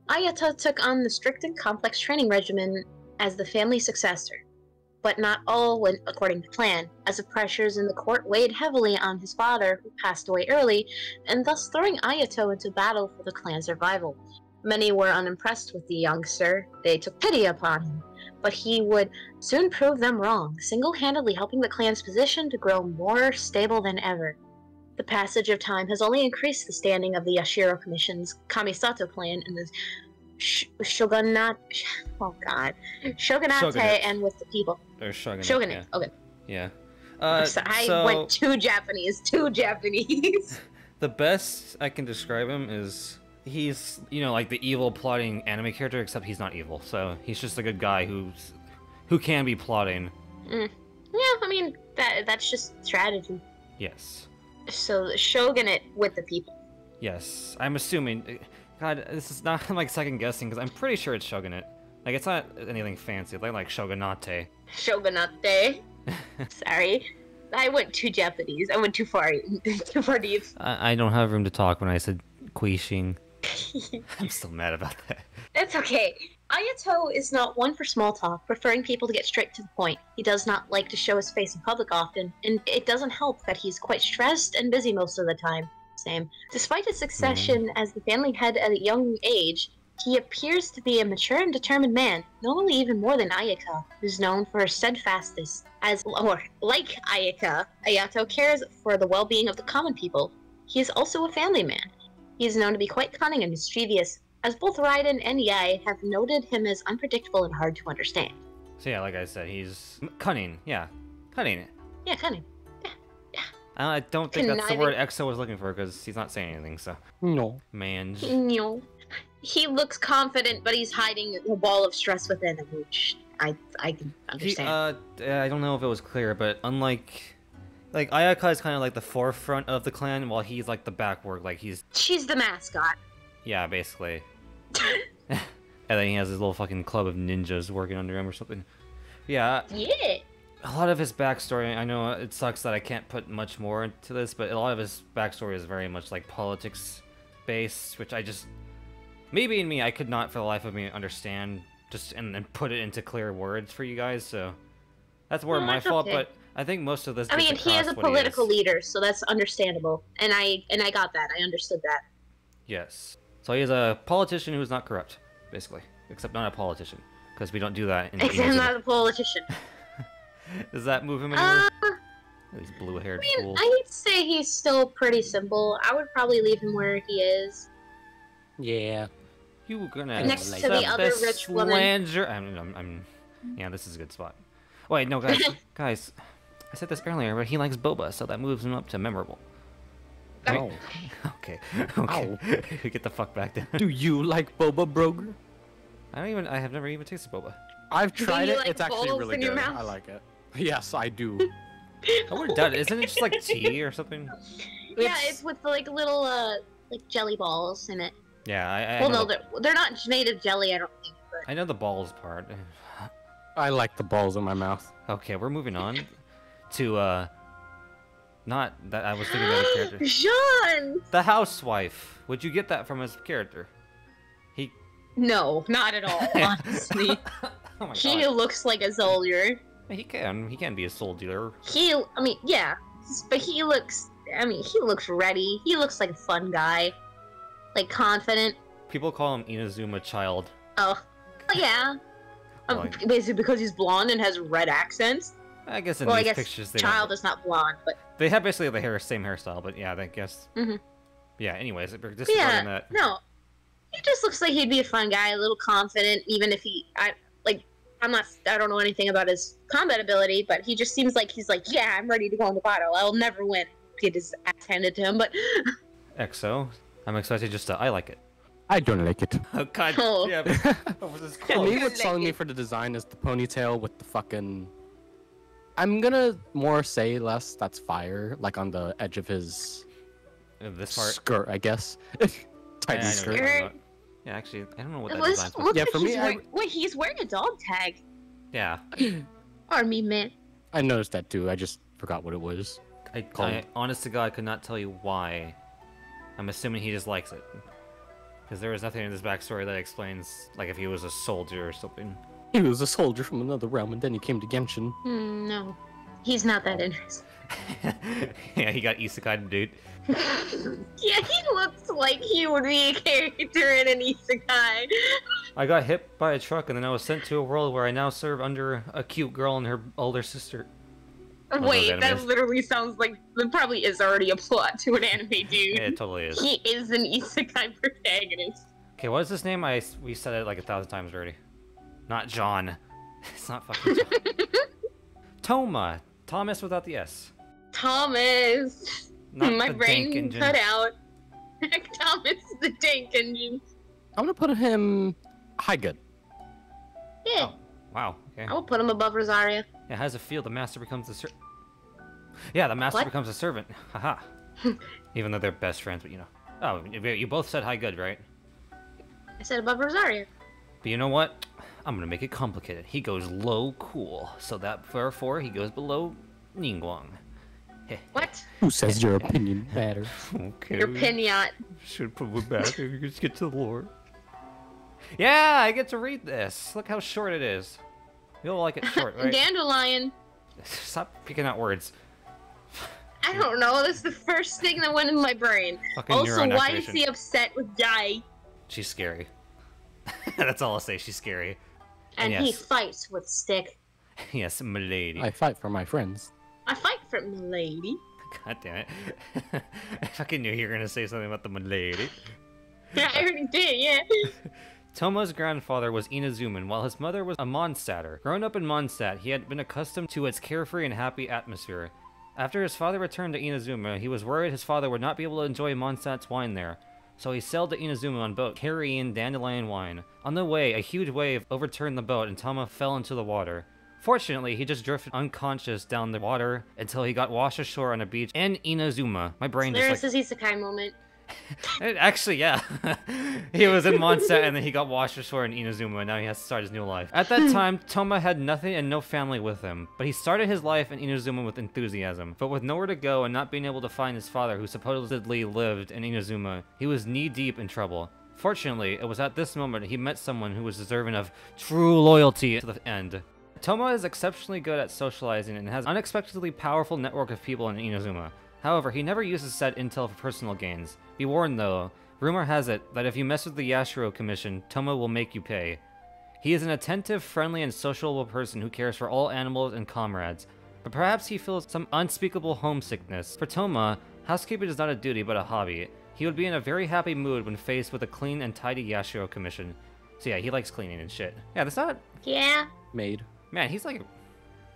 Ayato took on the strict and complex training regimen as the family successor. But not all went according to plan, as the pressures in the court weighed heavily on his father, who passed away early, and thus throwing Ayato into battle for the clan's survival. Many were unimpressed with the youngster. They took pity upon him, but he would soon prove them wrong, single-handedly helping the clan's position to grow more stable than ever. The passage of time has only increased the standing of the Yashiro Commission's Kamisato clan in the Shogunate, Shogunate, Shogunate. and with the people. There's Shogunate. Shogunate, Yeah. okay. Yeah. I went too Japanese. The best I can describe him is he's, you know, like the evil plotting anime character, except he's not evil. So he's just a good guy who can be plotting. Yeah, I mean that's just strategy. Yes. So the shogunate with the people. Yes, I'm assuming. God, this is not like second guessing because I'm pretty sure it's shogunate. Like it's not anything fancy. They're like shogunate. Shogunate. Sorry, I went too Japanese. I went too far deep. I don't have room to talk when I said Quishin. I'm still mad about that. That's okay. Ayato is not one for small talk, preferring people to get straight to the point. He does not like to show his face in public often, and it doesn't help that he's quite stressed and busy most of the time. Same. Despite his succession as the family head at a young age, he appears to be a mature and determined man, normally even more than Ayaka, who's known for her steadfastness. Like Ayaka, Ayato cares for the well-being of the common people. He is also a family man. He is known to be quite cunning and mischievous, as both Raiden and Yae have noted him as unpredictable and hard to understand. So yeah, like I said, he's cunning. Yeah, cunning. Yeah, cunning. I don't think that's the word Exo was looking for because he's not saying anything. So no. Man. No. He looks confident, but he's hiding a wall of stress within him, which I can understand. I don't know if it was clear, but unlike, like Ayaka is kind of like the forefront of the clan, while he's like the backwork. Like she's the mascot. Yeah, basically. And then he has his little fucking club of ninjas working under him or something. Yeah. Yeah. A lot of his backstory, I know it sucks that I can't put much more into this, but a lot of his backstory is very much like politics based, which I just, maybe in me, I could not for the life of me understand just and put it into clear words for you guys, so that's more my fault, okay. But I think most of this I mean, he is a political leader, so that's understandable, and I got that, I understood that. Yes. So he is a politician who's not corrupt, basically. Except not a politician, because we don't do that in Except not a politician. Does that move him anywhere? These blue-haired fools. I'd say he's still pretty simple. I would probably leave him where he is. Yeah. You gonna next to the other rich woman. Yeah, this is a good spot. Wait, no, guys, I said this earlier, but he likes boba, so that moves him up to memorable. Oh. Okay. Ow. Get the fuck back down. Do you like boba, Broger? I have never even tasted boba. I've tried it. Like it's actually really good. Mouth? I like it. Yes, I do. Oh, we're done. Isn't it just like tea or something? Yeah, it's with like little like jelly balls in it. Yeah, well, no, they're not native jelly, I don't think. But... I know the balls part. I like the balls in my mouth. Okay, we're moving on to not that I was thinking of the character. Jean! The housewife. Would you get that from his character? No, not at all, honestly. Oh my He God. looks like a soldier. He can be a soldier. I mean, yeah. But he looks ready. He looks like a fun guy. Like, confident. People call him Inazuma Child. Oh yeah. Basically because he's blonde and has red accents. I guess in well, these I guess pictures they Child is not blonde, but... They have basically the same hairstyle, but yeah, I guess... Mm-hmm. Yeah, anyways, disregarding that... No. He just looks like he'd be a fun guy, a little confident, even if I don't know anything about his combat ability, but he just seems like he's like, yeah, I'm ready to go into battle. I'll never win. Get his ass handed to him, but... Exo, I'm excited just to... I like it. I don't like it. Oh, God. Oh. Yeah, what was this For called? me, what's selling me for the design is the ponytail with the fucking... I'm gonna more say less that's fire, like on the edge of his This part? skirt, I guess. Tidy skirt. Yeah, actually, I don't know what It that looks design's for. Yeah, like for me, wait, he's wearing a dog tag. Yeah. Army man. I noticed that too. I just forgot what it was. I honest to God, could not tell you why. I'm assuming he just likes it. Because there was nothing in his backstory that explains, like, if he was a soldier or something. He was a soldier from another realm, and then he came to Genshin. No. He's not that interesting. Yeah, he got isekai, dude. Yeah, he looks like he would be a character in an isekai. I got hit by a truck, and then I was sent to a world where I now serve under a cute girl and her older sister. Wait, those that animes. literally sounds like there probably is already a plot to an anime, dude. Yeah, it totally is. He is an isekai protagonist. Okay, what is his name? We said it like 1,000 times already. Not John. It's not fucking John. Thoma. Thomas without the S. Thomas. Not My the brain dank engine. cut out. Thomas the dank engine. I'm gonna put him high good. Yeah. Oh, wow. Okay. I will put him above Rosaria. Yeah, how does it feel? The master becomes the Yeah, the master What? becomes a servant. Haha. Even though they're best friends, but you know. Oh, you both said high good, right? I said above Rosaria. But you know what? I'm gonna make it complicated. He goes low cool, so that therefore he goes below Ningguang. What? Who says your opinion matters? Okay. Your pinat. Should put it back if you just get to the lore. Yeah, I get to read this. Look how short it is. You'll like it short, right? Dandelion. Stop picking out words. I don't know. That's the first thing that went in my brain. Fucking Also, neuron why is activation. he upset with Yae? She's scary. That's all I'll say. She's scary. And he yes. fights with stick. Yes, milady. I fight for my friends. I fight for milady. God damn it. I fucking knew you were gonna say something about the milady. Yeah, I already did, yeah. Thoma's grandfather was Inazuma, while his mother was a Mondstadter. Growing up in Mondstadt, he had been accustomed to its carefree and happy atmosphere. After his father returned to Inazuma, he was worried his father would not be able to enjoy Mondstadt's wine there. So he sailed to Inazuma on boat, carrying dandelion wine. On the way, a huge wave overturned the boat and Thoma fell into the water. Fortunately, he just drifted unconscious down the water until he got washed ashore on a beach in Inazuma. My brain There's just his isekai moment. Actually, yeah. He was in Mondstadt and then he got washed ashore in Inazuma and now he has to start his new life. At that time, Thoma had nothing and no family with him, but he started his life in Inazuma with enthusiasm. But with nowhere to go and not being able to find his father, who supposedly lived in Inazuma, he was knee-deep in trouble. Fortunately, it was at this moment he met someone who was deserving of true loyalty to the end. Thoma is exceptionally good at socializing and has an unexpectedly powerful network of people in Inazuma. However, he never uses said intel for personal gains. Be warned though, rumor has it that if you mess with the Yashiro Commission, Thoma will make you pay. He is an attentive, friendly, and sociable person who cares for all animals and comrades, but perhaps he feels some unspeakable homesickness. For Thoma, housekeeping is not a duty but a hobby. He would be in a very happy mood when faced with a clean and tidy Yashiro Commission. So yeah, he likes cleaning and shit. Yeah, that's not... Yeah. Made. Man, he's like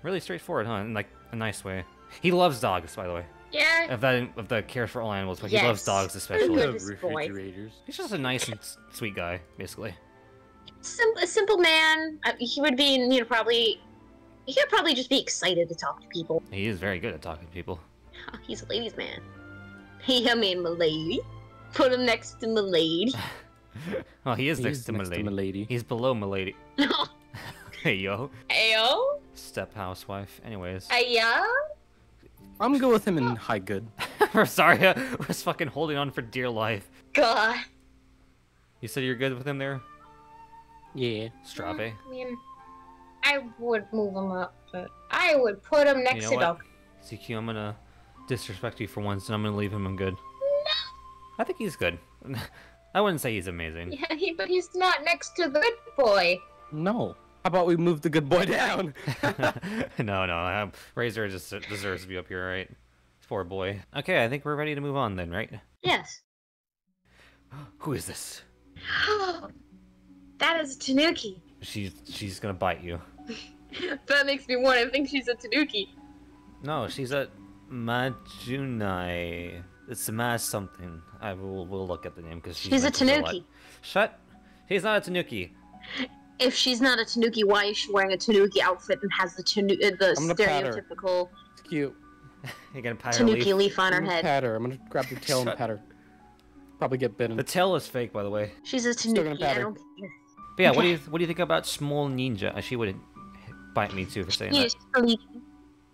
really straightforward, huh? In like a nice way. He loves dogs, by the way. Yeah. Of the cares for all animals, but Yes. he loves dogs especially. Good as boy. Refrigerators. He's just a nice and sweet guy, basically. A simple man. He would be, you know, probably... He could probably just be excited to talk to people. He is very good at talking to people. He's a ladies' man. I mean, milady. Put him next to milady. Well, he is He's next to next to Milady. Milady. He's below Milady. Hey, yo. Ayo? Step housewife. Anyways. Aya? I'm gonna go with him in high good. Rosaria was fucking holding on for dear life. God. You said you're good with him there? Yeah. Strabe. I mean, I would move him up, but I would put him next You know to what? Doc. CQ, I'm gonna disrespect you for once, and I'm gonna leave him in good. I think he's good. I wouldn't say he's amazing. Yeah, but he's not next to the good boy. No. How about we move the good boy down? No. Razor just deserves to be up here, right? Poor boy. Okay, I think we're ready to move on then, right? Yes. Who is this? That is a Tanuki. She's gonna bite you. That makes me want to think she's a Tanuki. No, she's a Majunai. It's Maj something. We'll look at the name because She's a Tanuki. Shut. She's not a Tanuki. If she's not a Tanuki, why is she wearing a Tanuki outfit and has the I'm gonna pat her. stereotypical It's cute. You're gonna pat her Tanuki leaf. leaf on her I'm gonna head? pat her. I'm gonna grab the tail and Shut- pat her. Probably get bitten. The tail is fake, by the way. She's a gonna Tanuki. pat I her. don't care. But yeah, what do you think about Small Ninja? She would bite me too for saying She that. is sleepy.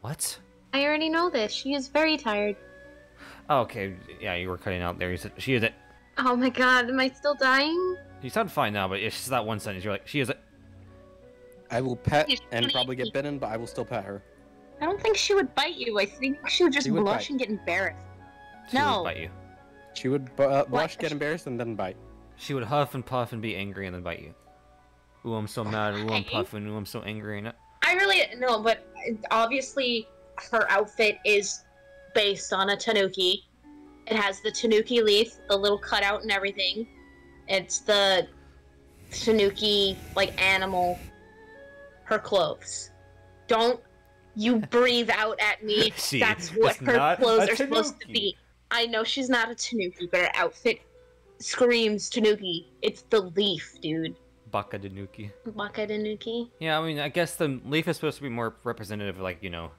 What? I already know this. She is very tired. Oh, okay. Yeah, you were cutting out there. You said she is it. Oh my god, am I still dying? You sound fine now, but it's just that one sentence. You're like, she is it. I will pet She's and gonna probably eat. get bitten, but I will still pet her. I don't think she would bite you. I think she would just She would blush bite. and get embarrassed. She No. would bite you. She would blush, get embarrassed, and then bite. She would huff and puff and be angry and then bite you. Ooh, I'm so mad. Ooh, I'm Okay. puffing. Ooh, I'm so angry. And I really no, but obviously her outfit is based on a Tanuki. It has the Tanuki leaf, the little cutout and everything. It's the Tanuki like animal. Her clothes. Don't You breathe out at me. She That's what is her not clothes a are supposed to tanuki. be. I know she's not a tanuki, but her outfit screams tanuki. It's the leaf, dude. Baka Danuki. Baka tanuki. Yeah, I mean, I guess the leaf is supposed to be more representative, like, you know,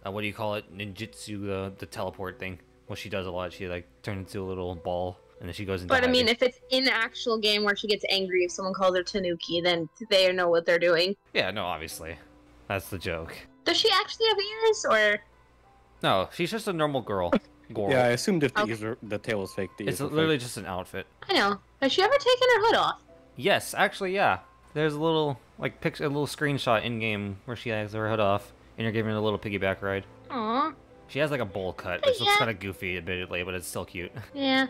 what do you call it? Ninjutsu, the teleport thing. Well, she does a lot. She, like, turns into a little ball, and then she goes into But I mean, hiding. if it's in the actual game where she gets angry if someone calls her tanuki, then they know what they're doing. Yeah, no, obviously. That's the joke. Does she actually have ears, or...? No, she's just a normal girl. Gorou. Yeah, I assumed if Okay. the tail was fake, the It's ears were literally fake. just an outfit. I know. Has she ever taken her hood off? Yes, actually, yeah. There's a little, like, picture, a little screenshot in-game where she has her hood off, and you're giving her a little piggyback ride. Aww. She has, like, a bowl cut, which looks Yeah. kind of goofy, admittedly, but it's still cute. Yeah.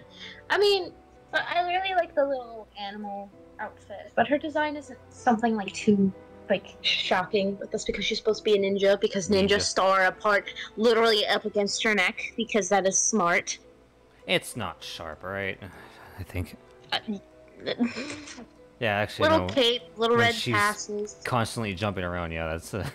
I mean, I really like the little animal outfit, but her design isn't something, like, too, like, shocking. But that's because she's supposed to be a ninja, because Ninja. ninjas star apart literally up against her neck, because that is smart. It's not sharp, right? I think. Uh, Yeah, actually, little no. cape, little when red she's tassels. Constantly jumping around, yeah, that's a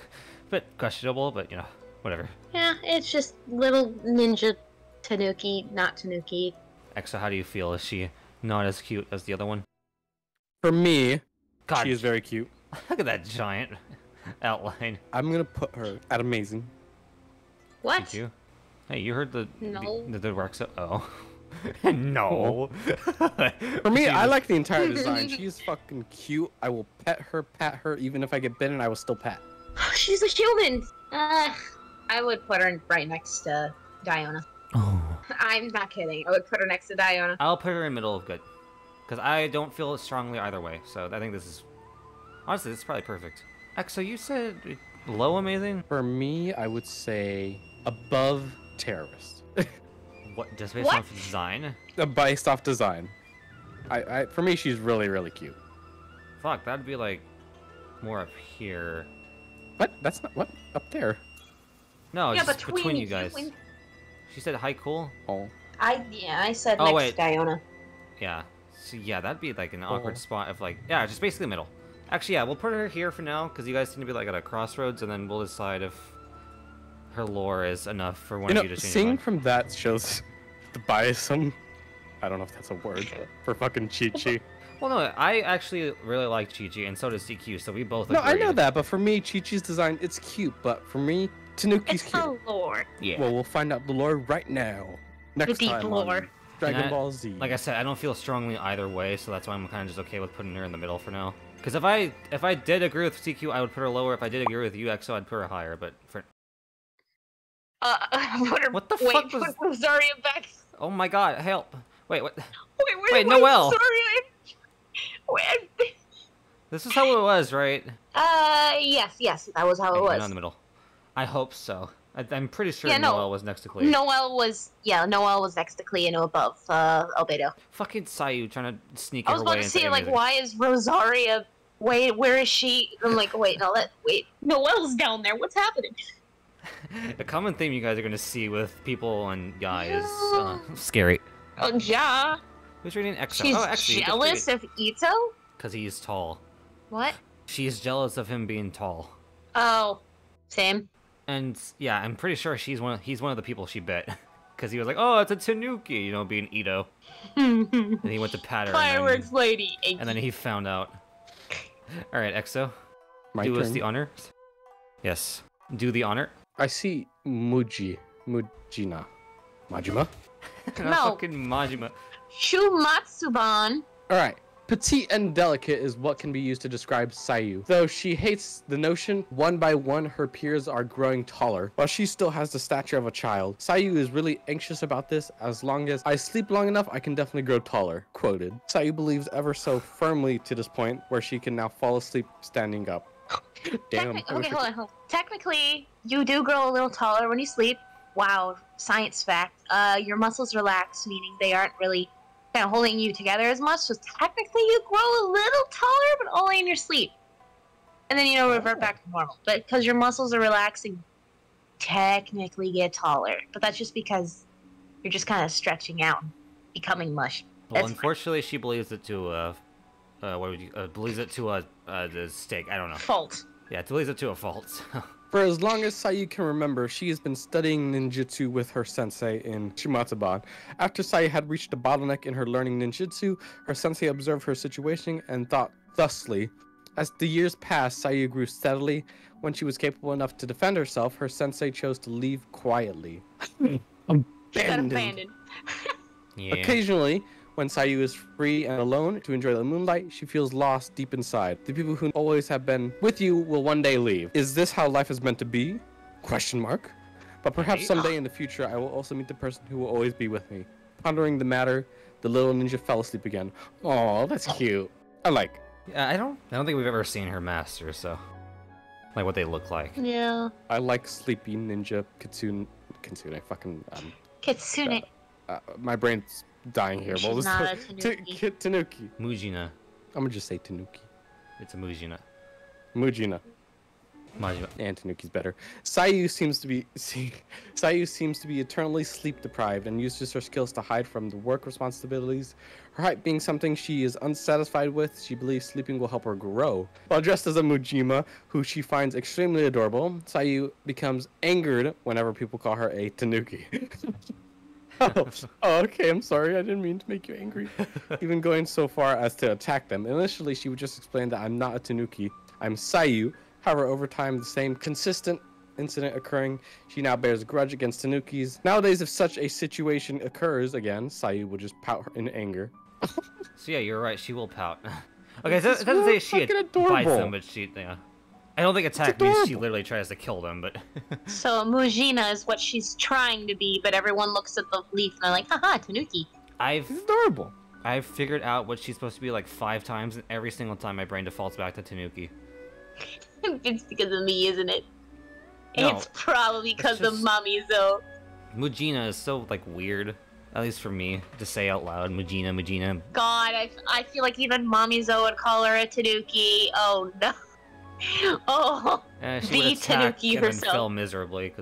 bit questionable, but, you know, whatever. Yeah, it's just little ninja tanuki, not tanuki. Exo, how do you feel? Is she not as cute as the other one? For me, God, she is very cute. look at that giant outline. I'm gonna put her at amazing. What? Did you? Hey, you heard the No. the works. Oh, no. For me, I Jesus. like the entire design. She's fucking cute. I will pat her, even if I get bitten, I will still pat. She's a human! I would put her right next to Diona. Oh. I'm not kidding. I would put her next to Diona. I'll put her in middle of good, because I don't feel it strongly either way. So I think this is honestly this is probably perfect. Exo, you said low amazing. For me, I would say above terrorist. What? Just based What? off design? Based off design. For me, she's really, really cute. Fuck, that'd be like more up here. What? That's not what up there. No, Yeah, just between you guys. when- She said hi, cool. Oh, I said Oh, next wait. to Diona. Yeah. So yeah, that'd be like an awkward Oh. spot of like, yeah, just basically middle. Actually, yeah, we'll put her here for now because you guys seem to be like at a crossroads, and then we'll decide if her lore is enough for one you of know, you to change your seeing mind. from that shows the biasum. I don't know if that's a word for fucking Chi-Chi. Well, no, I actually really like Chi-Chi, and so does CQ, so we both No, I know agreed. that, but for me, Chi-Chi's design, it's cute. But for me, Tanuki's It's cute. the lore. Yeah. Well, we'll find out the lore right now. Next deep time lore. on Dragon And I- Ball Z. Like I said, I don't feel strongly either way, so that's why I'm kind of just okay with putting her in the middle for now. Because if I did agree with CQ, I would put her lower. If I did agree with you, EXO, I'd put her higher. But for Put her, What the wait, fuck was- put Rosaria back. oh my god, help! Wait, what? Wait, Noelle. Wait. This is how it was, right? Yes, that was how it Okay, was. not in the middle. I hope so. I'm pretty sure Yeah, no. Noelle was next to Clea. Noelle was next to Clea and above Albedo. Fucking Sayu trying to sneak I her was way about to into say, like, anything. why is Rosaria? Wait, where is she? I'm like, wait, Noelle's down there. What's happening? A common theme you guys are gonna see with people and Yae is scary. Oh, yeah. Who's reading EXO? She's Oh, actually, jealous of Itto? because he's tall. What? She's jealous of him being tall. Oh, same. And yeah, I'm pretty sure he's one of the people she bit. Because he was like, oh, it's a Tanuki, you know, being Itto. And he went to pat her. Fireworks lady. And then he found out. Alright, EXO. My do us turn. the honor. Yes. Do the honor. I see Mujina. Majima? No. Fucking Majima. Shumatsuban. Alright. Petite and delicate is what can be used to describe Sayu. Though she hates the notion, one by one her peers are growing taller, while she still has the stature of a child. Sayu is really anxious about this. As long as I sleep long enough, I can definitely grow taller. Quoted. Sayu believes ever so firmly to this point where she can now fall asleep standing up. Damn. I wish Okay, I hold on. Technically, you do grow a little taller when you sleep. Wow, science fact. Your muscles relax, meaning they aren't really kind of holding you together as much. So technically, you grow a little taller, but only in your sleep. And then revert back to normal. But because your muscles are relaxing, technically get taller. But that's just because you're just kind of stretching out, and becoming mush. Well, That's unfortunately, she believes it to believes it to the stake. I don't know. fault. Yeah, believes it to a fault. So. For as long as Sayu can remember, she has been studying ninjutsu with her sensei in Shimatsuban. After Sayu had reached a bottleneck in her learning ninjutsu, her sensei observed her situation and thought thusly. As the years passed, Sayu grew steadily. When she was capable enough to defend herself, her sensei chose to leave quietly. Abandoned. Yeah. Occasionally, when Sayu is free and alone to enjoy the moonlight, she feels lost deep inside. The people who always have been with you will one day leave. Is this how life is meant to be? Question mark. But perhaps someday in the future, I will also meet the person who will always be with me. Pondering the matter, the little ninja fell asleep again. Oh, that's cute. I like. Yeah, I don't think we've ever seen her master, so like what they look like. Yeah. I like sleepy ninja Kitsune. Fucking Kitsune. My brain's dying here. She's not a tanuki. Tanuki. Mujina. I'm gonna just say Tanuki. It's a Mujina. Mujina. Majima. And Tanuki's better. Sayu seems to be eternally sleep deprived and uses her skills to hide from the work responsibilities. Her height being something she is unsatisfied with, she believes sleeping will help her grow. While dressed as a Mujima, who she finds extremely adorable, Sayu becomes angered whenever people call her a Tanuki. Oh, okay, I'm sorry, I didn't mean to make you angry. Even going so far as to attack them. Initially, she would just explain that I'm not a Tanuki, I'm Sayu. However, over time, the same consistent incident occurring, she now bears a grudge against Tanukis. Nowadays, if such a situation occurs again, Sayu will just pout in anger. So yeah, you're right, she will pout. Okay, so it doesn't say she bites them, but she, yeah. I don't think attack means she literally tries to kill them, but... So Mujina is what she's trying to be, but everyone looks at the leaf and they're like, haha, Tanuki. It's adorable. I've figured out what she's supposed to be like 5 times, and every single time my brain defaults back to Tanuki. It's because of me, isn't it? No, it's probably because just... of Mommy, though. Mujina is so, like, weird. At least for me, to say out loud, Mujina. God, I feel like even Mommy Zoe would call her a Tanuki. Oh, no. Oh, she would attack Tanuki and herself. then fell miserably,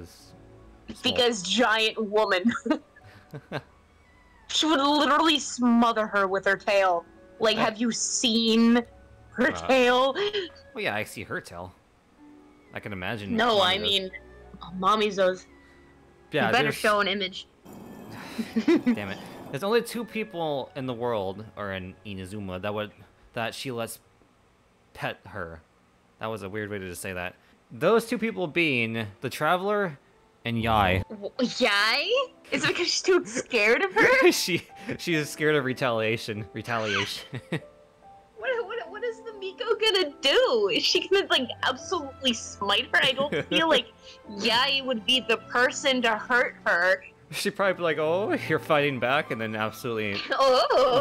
Because giant woman. She would literally smother her with her tail. Like, have you seen her tail? Well, yeah, I see her tail. I can imagine. No, I mean, Mommy Zoe's. Yeah, you better show an image. Damn it. There's only 2 people in the world, or in Inazuma, that she lets pet her. That was a weird way to just say that. Those 2 people being the Traveler and Yae. Yae? Is it because she's too scared of her? she is scared of retaliation. What is the Miko gonna do? Is she gonna, like, absolutely smite her? I don't feel like Yae would be the person to hurt her. She'd probably be like, oh, you're fighting back, and then absolutely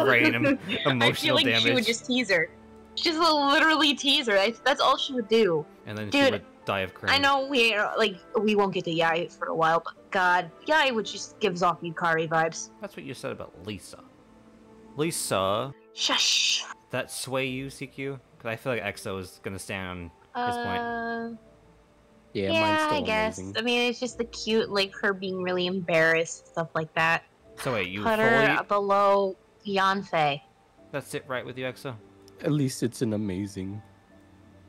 rain emotional I feel like damage. she would just tease her. Just literally tease her. That's all she would do. And then Dude, she would die of cringe. I know we won't get to Yae for a while, but God, Yae would just gives off Yukari vibes. That's what you said about Lisa. Lisa. Shush. That Sayu CQ? Because I feel like Exo is gonna stand on his point. Yeah, mine's still I guess. amazing. I mean, it's just the cute, like, her being really embarrassed, stuff like that. So wait, you Put fully... her below Yanfei. That's it right with you, Exo? At least it's an amazing.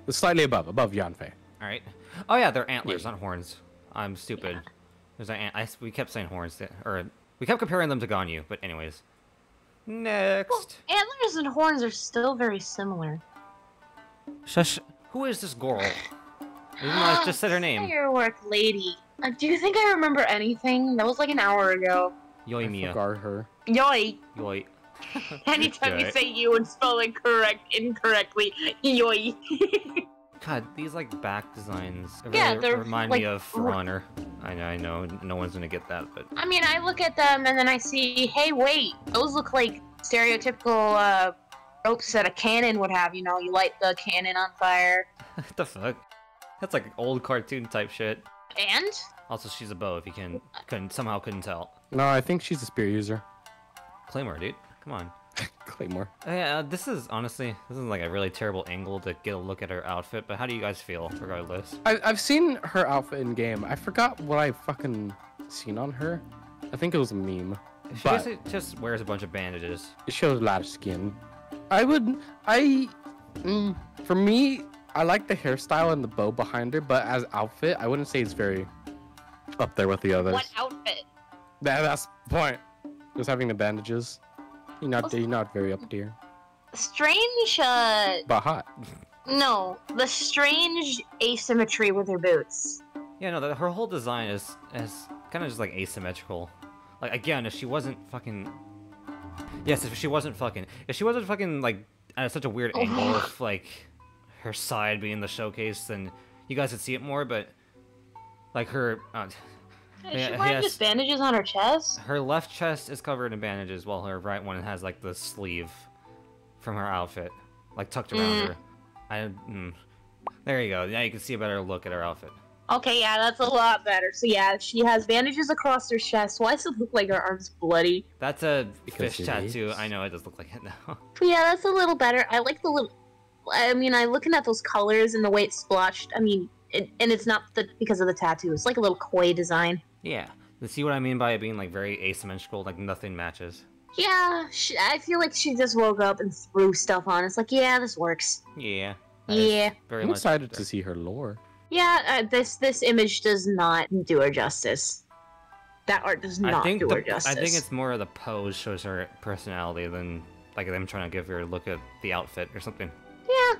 It's slightly above Yanfei. Alright. Oh yeah, they're antlers, not horns. I'm stupid. Yeah. We kept saying horns, or we kept comparing them to Ganyu, but anyways. Next. Well, antlers and horns are still very similar. Shush. Who is this Gorou? Even though I just said her name. Firework lady. Do you think I remember anything? That was like an hour ago. Yoimiya. I forgot her. Yoi. Yoi. Anytime you say you and spell it incorrectly, yoi. God, these like back designs They remind me of For Honor. I know, no one's gonna get that, but... I mean, I look at them and then I see, hey, wait, those look like stereotypical ropes that a cannon would have, you know, you light the cannon on fire. What the fuck? That's like old cartoon type shit. And? Also, she's a bow if you couldn't tell. No, I think she's a spear user. Claymore, dude. Come on. Claymore. Yeah, this is like a really terrible angle to get a look at her outfit, but how do you guys feel, regardless? I've seen her outfit in game. I forgot what I fucking seen on her. I think it was a meme. She just wears a bunch of bandages. It shows a lot of skin. For me, I like the hairstyle and the bow behind her, but as outfit, I wouldn't say it's very up there with the others. What outfit? That's the point. Just having the bandages. You're not very up there. Strange, But hot. no. The strange asymmetry with her boots. Yeah, no, her whole design is kind of just like asymmetrical. Like again, if she wasn't fucking, yes, if she wasn't fucking like at such a weird angle of like her side being the showcase, then you guys would see it more. But like her, Is she wearing just bandages on her chest? her left chest is covered in bandages, while her right one has like the sleeve from her outfit, like tucked around her. There you go. Now you can see a better look at her outfit. Okay, yeah, that's a lot better. So yeah, she has bandages across her chest. Why does it look like her arm's bloody? That's a Because fish it tattoo. is. I know it does look like it now. But yeah, that's a little better. I like the little. I mean, I looking at those colors and the way it's splotched. I mean, and it's not because of the tattoo. It's like a little koi design. Yeah. You see what I mean by it being like very asymmetrical, like nothing matches. Yeah, I feel like she just woke up and threw stuff on. It's like, yeah, this works. Yeah. Yeah. Very I'm much excited to see her lore. Yeah, this image does not do her justice. That art does not do her justice. I think it's more of the pose shows her personality than like them trying to give her a look at the outfit or something. Yeah.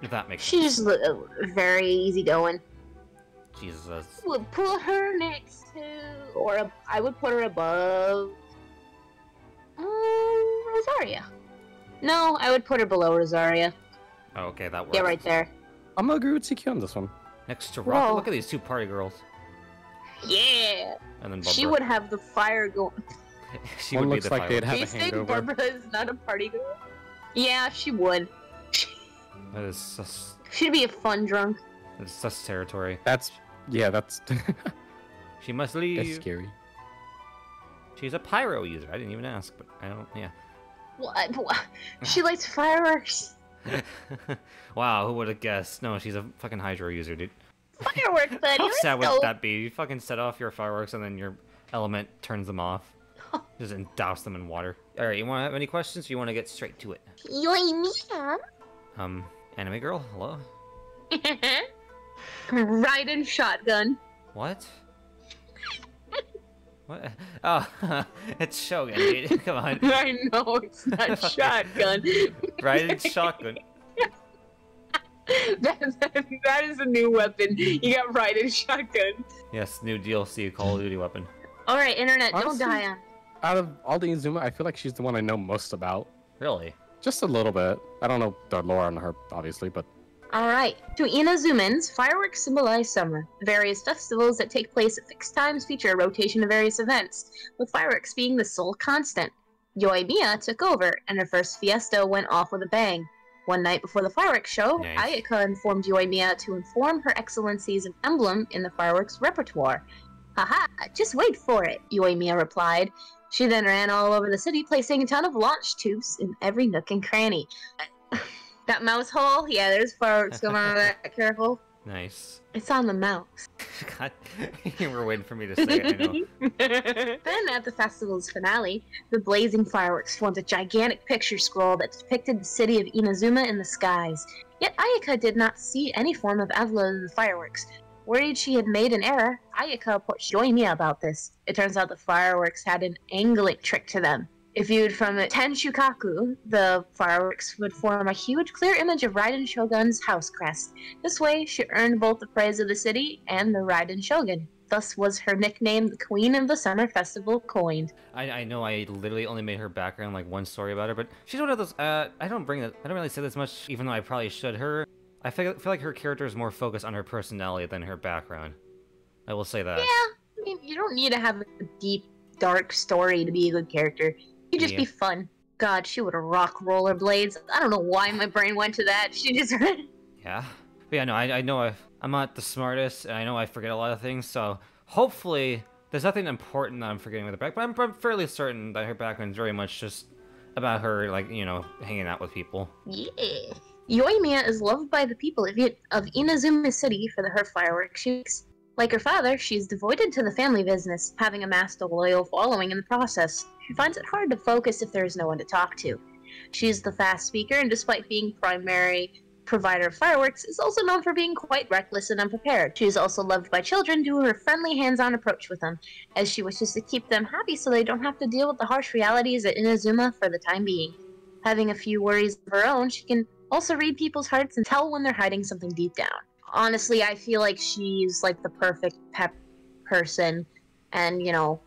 If that makes She's sense. just very easygoing. Jesus. Would put her next to, I would put her above, Rosaria. No, I would put her below Rosaria. Oh, okay, that works. Yeah, right there. I'm gonna agree with CQ on this one. Next to Rock. Whoa. Look at these two party girls. Yeah. And then She Barbara. would have the fire going. She One would looks be the like they'd firework. have Do you a think hangover. Barbara is not a party girl? Yeah, she would. That is sus. She'd be a fun drunk. That's sus territory. That's that's She must leave. that's scary. She's a pyro user. I didn't even ask, but I don't. Yeah. What? She likes fireworks. Wow, who would have guessed? No, she's a fucking hydro user, dude. Fireworks, buddy. How let's sad would go. that be? You fucking set off your fireworks and then your element turns them off. Just douse them in water. Alright, you want to have any questions or you want to get straight to it? Yoimiya. Anime girl, hello? Raiden shotgun. What? What? Oh, it's Shogun, dude. Come on. I know it's not shotgun. Raiden shotgun. that is a new weapon. You got Raiden shotgun. Yes, new DLC Call of Duty weapon. All right, internet, Honestly, don't die on. Out of all the Inazuma, I feel like she's the one I know most about. Really? Just a little bit. I don't know the lore on her, obviously, but All right. To Inazumans, fireworks symbolize summer. Various festivals that take place at fixed times feature a rotation of various events, with fireworks being the sole constant. Yoimiya took over, and her first fiesta went off with a bang. One night before the fireworks show, Nice. Ayaka informed Yoimiya to inform Her Excellency's an emblem in the fireworks repertoire. Haha, just wait for it, Yoimiya replied. She then ran all over the city, placing a ton of launch tubes in every nook and cranny. That mouse hole? Yeah, there's fireworks going on that. Careful. Nice. It's on the mouse. God, you were waiting for me to say it, I know. Then, at the festival's finale, the blazing fireworks formed a gigantic picture scroll that depicted the city of Inazuma in the skies. Yet Ayaka did not see any form of Evla in the fireworks. Worried she had made an error, Ayaka approached Yoimiya about this. It turns out the fireworks had an angling trick to them. If viewed from Tenshukaku, the fireworks would form a huge, clear image of Raiden Shogun's house crest. This way, she earned both the praise of the city and the Raiden Shogun. Thus was her nickname, the Queen of the Summer Festival, coined. I know I literally only made her background like one story about her, but she's one of those. I don't really say this much, even though I probably should. I feel like her character is more focused on her personality than her background. I will say that. Yeah, I mean, you don't need to have a deep, dark story to be a good character. You just be fun. God, she would rock rollerblades. I don't know why my brain went to that. She just... Yeah. But yeah, no, I know I'm not the smartest, and I know I forget a lot of things, so hopefully there's nothing important that I'm forgetting with her back, but I'm fairly certain that her background is very much just about her, like, you know, hanging out with people. Yeah. Yoimiya is loved by the people of Inazuma City for her fireworks shoots. Like her father, she's devoted to the family business, having amassed a loyal following in the process. She finds it hard to focus if there is no one to talk to. She's the fast speaker, and despite being provider of fireworks, is also known for being quite reckless and unprepared. She is also loved by children due to her friendly, hands-on approach with them, as she wishes to keep them happy so they don't have to deal with the harsh realities at Inazuma for the time being. Having a few worries of her own, she can also read people's hearts and tell when they're hiding something deep down. Honestly, I feel like she's like the perfect pep person, and, you know,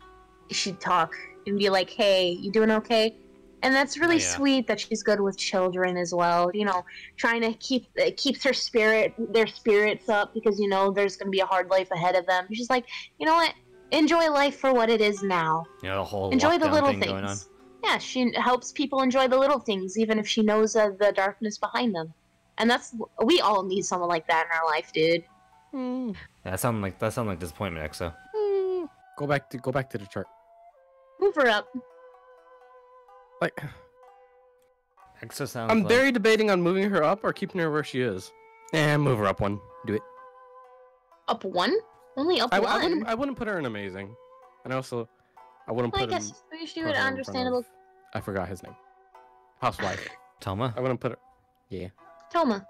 she'd talk and be like, hey, you doing okay? And that's really sweet that she's good with children as well, you know, trying to keeps their spirits up, because, you know, there's going to be a hard life ahead of them. She's like, you know what, enjoy life for what it is now. Yeah, the whole enjoy the little thing going on. things. Yeah, she helps people enjoy the little things, even if she knows the darkness behind them. And we all need someone like that in our life, dude. Yeah, that sounds like disappointment, Exo. Go back to the chart. Move her up. Like, Exo sounds. I'm like... very debating on moving her up or keeping her where she is. Move her up one. Do it. Up one? Only up one? I wouldn't put her in amazing, and also, I wouldn't put. I guess she would understandable. I forgot his name. Housewife. Thoma? I wouldn't put her. Yeah. Thoma.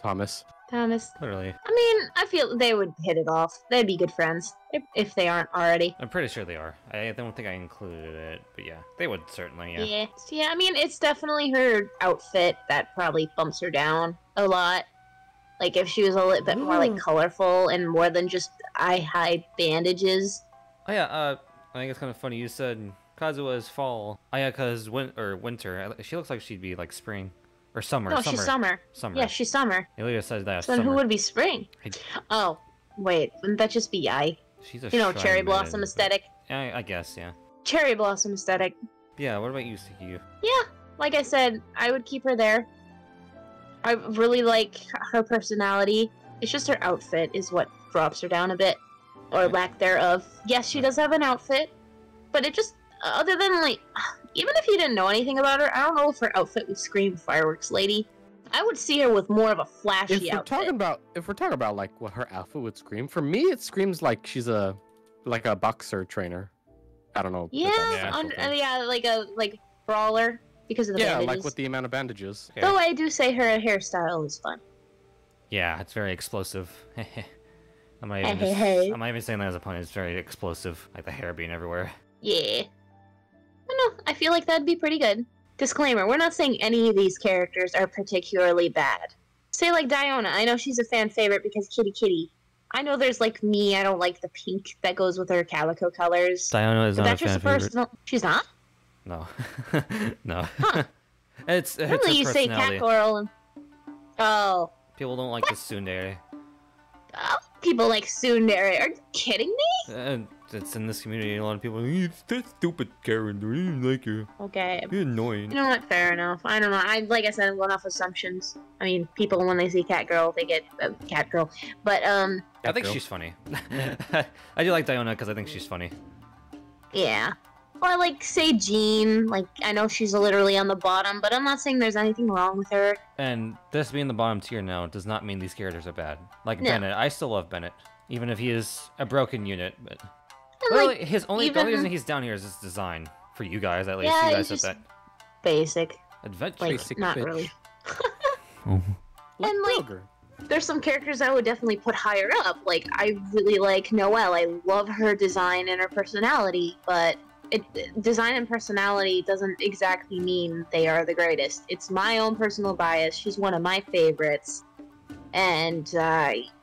Thomas. Literally. I mean, I feel they would hit it off. They'd be good friends, if they aren't already. I'm pretty sure they are. I don't think I included it, but yeah, they would certainly, yeah. Yeah, I mean, it's definitely her outfit that probably bumps her down a lot. Like, if she was a little bit more, like, colorful and more than just eye-high bandages. Oh yeah, I think it's kind of funny. You said Kazuha is fall, Ayaka is winter. She looks like she'd be, like, spring. Or summer. No, she's summer. Yeah, she's summer. Ilya says that. So then who would be spring? Oh, wait, wouldn't that just be Yae? She's a cherry blossom aesthetic. I guess, yeah. Cherry blossom aesthetic. Yeah, what about you, CQ? Yeah, like I said, I would keep her there. I really like her personality. It's just her outfit is what drops her down a bit. Or lack thereof. Yes, she does have an outfit, but it just, other than, like, even if you didn't know anything about her, I don't know if her outfit would scream fireworks lady. I would see her with more of a flashy outfit. If we're talking about like what her outfit would scream, for me it screams like she's a boxer trainer. I don't know. Yeah, like brawler because of the bandages. Yeah, like with the amount of bandages. Okay. Though I do say her hairstyle is fun. Yeah, it's very explosive. I'm not even saying that as a pun. It's very explosive, like the hair being everywhere. Yeah. I feel like that'd be pretty good. Disclaimer, we're not saying any of these characters are particularly bad. Say like Diona, I know she's a fan favorite because kitty. I know there's like me, I don't like the pink that goes with her calico colors. Diona is not a fan favorite. She's not? No. No. Huh. it's really, you say cat girl and... Oh. People don't like the tsundere. Oh, people like tsundere. Are you kidding me? It's in this community. A lot of people, it's that stupid character. I didn't like her. Okay. You're annoying. You know what? Fair enough. I don't know. Like I said, I'm going off assumptions. I mean, people when they see cat girl, they get cat girl. But I think she's funny. I do like Diona because I think she's funny. Yeah. Or like say Jean. Like I know she's literally on the bottom, but I'm not saying there's anything wrong with her. And this being the bottom tier now does not mean these characters are bad. Like Bennett, I still love Bennett, even if he is a broken unit. But literally, his only reason he's down here is his design. For you guys, at least. Yeah, you guys said that. Basic. Adventure. Like, basic not bitch. really. Like and like, Kroger. There's some characters I would definitely put higher up. Like, I really like Noelle. I love her design and her personality, but design and personality doesn't exactly mean they are the greatest. It's my own personal bias. She's one of my favorites. And,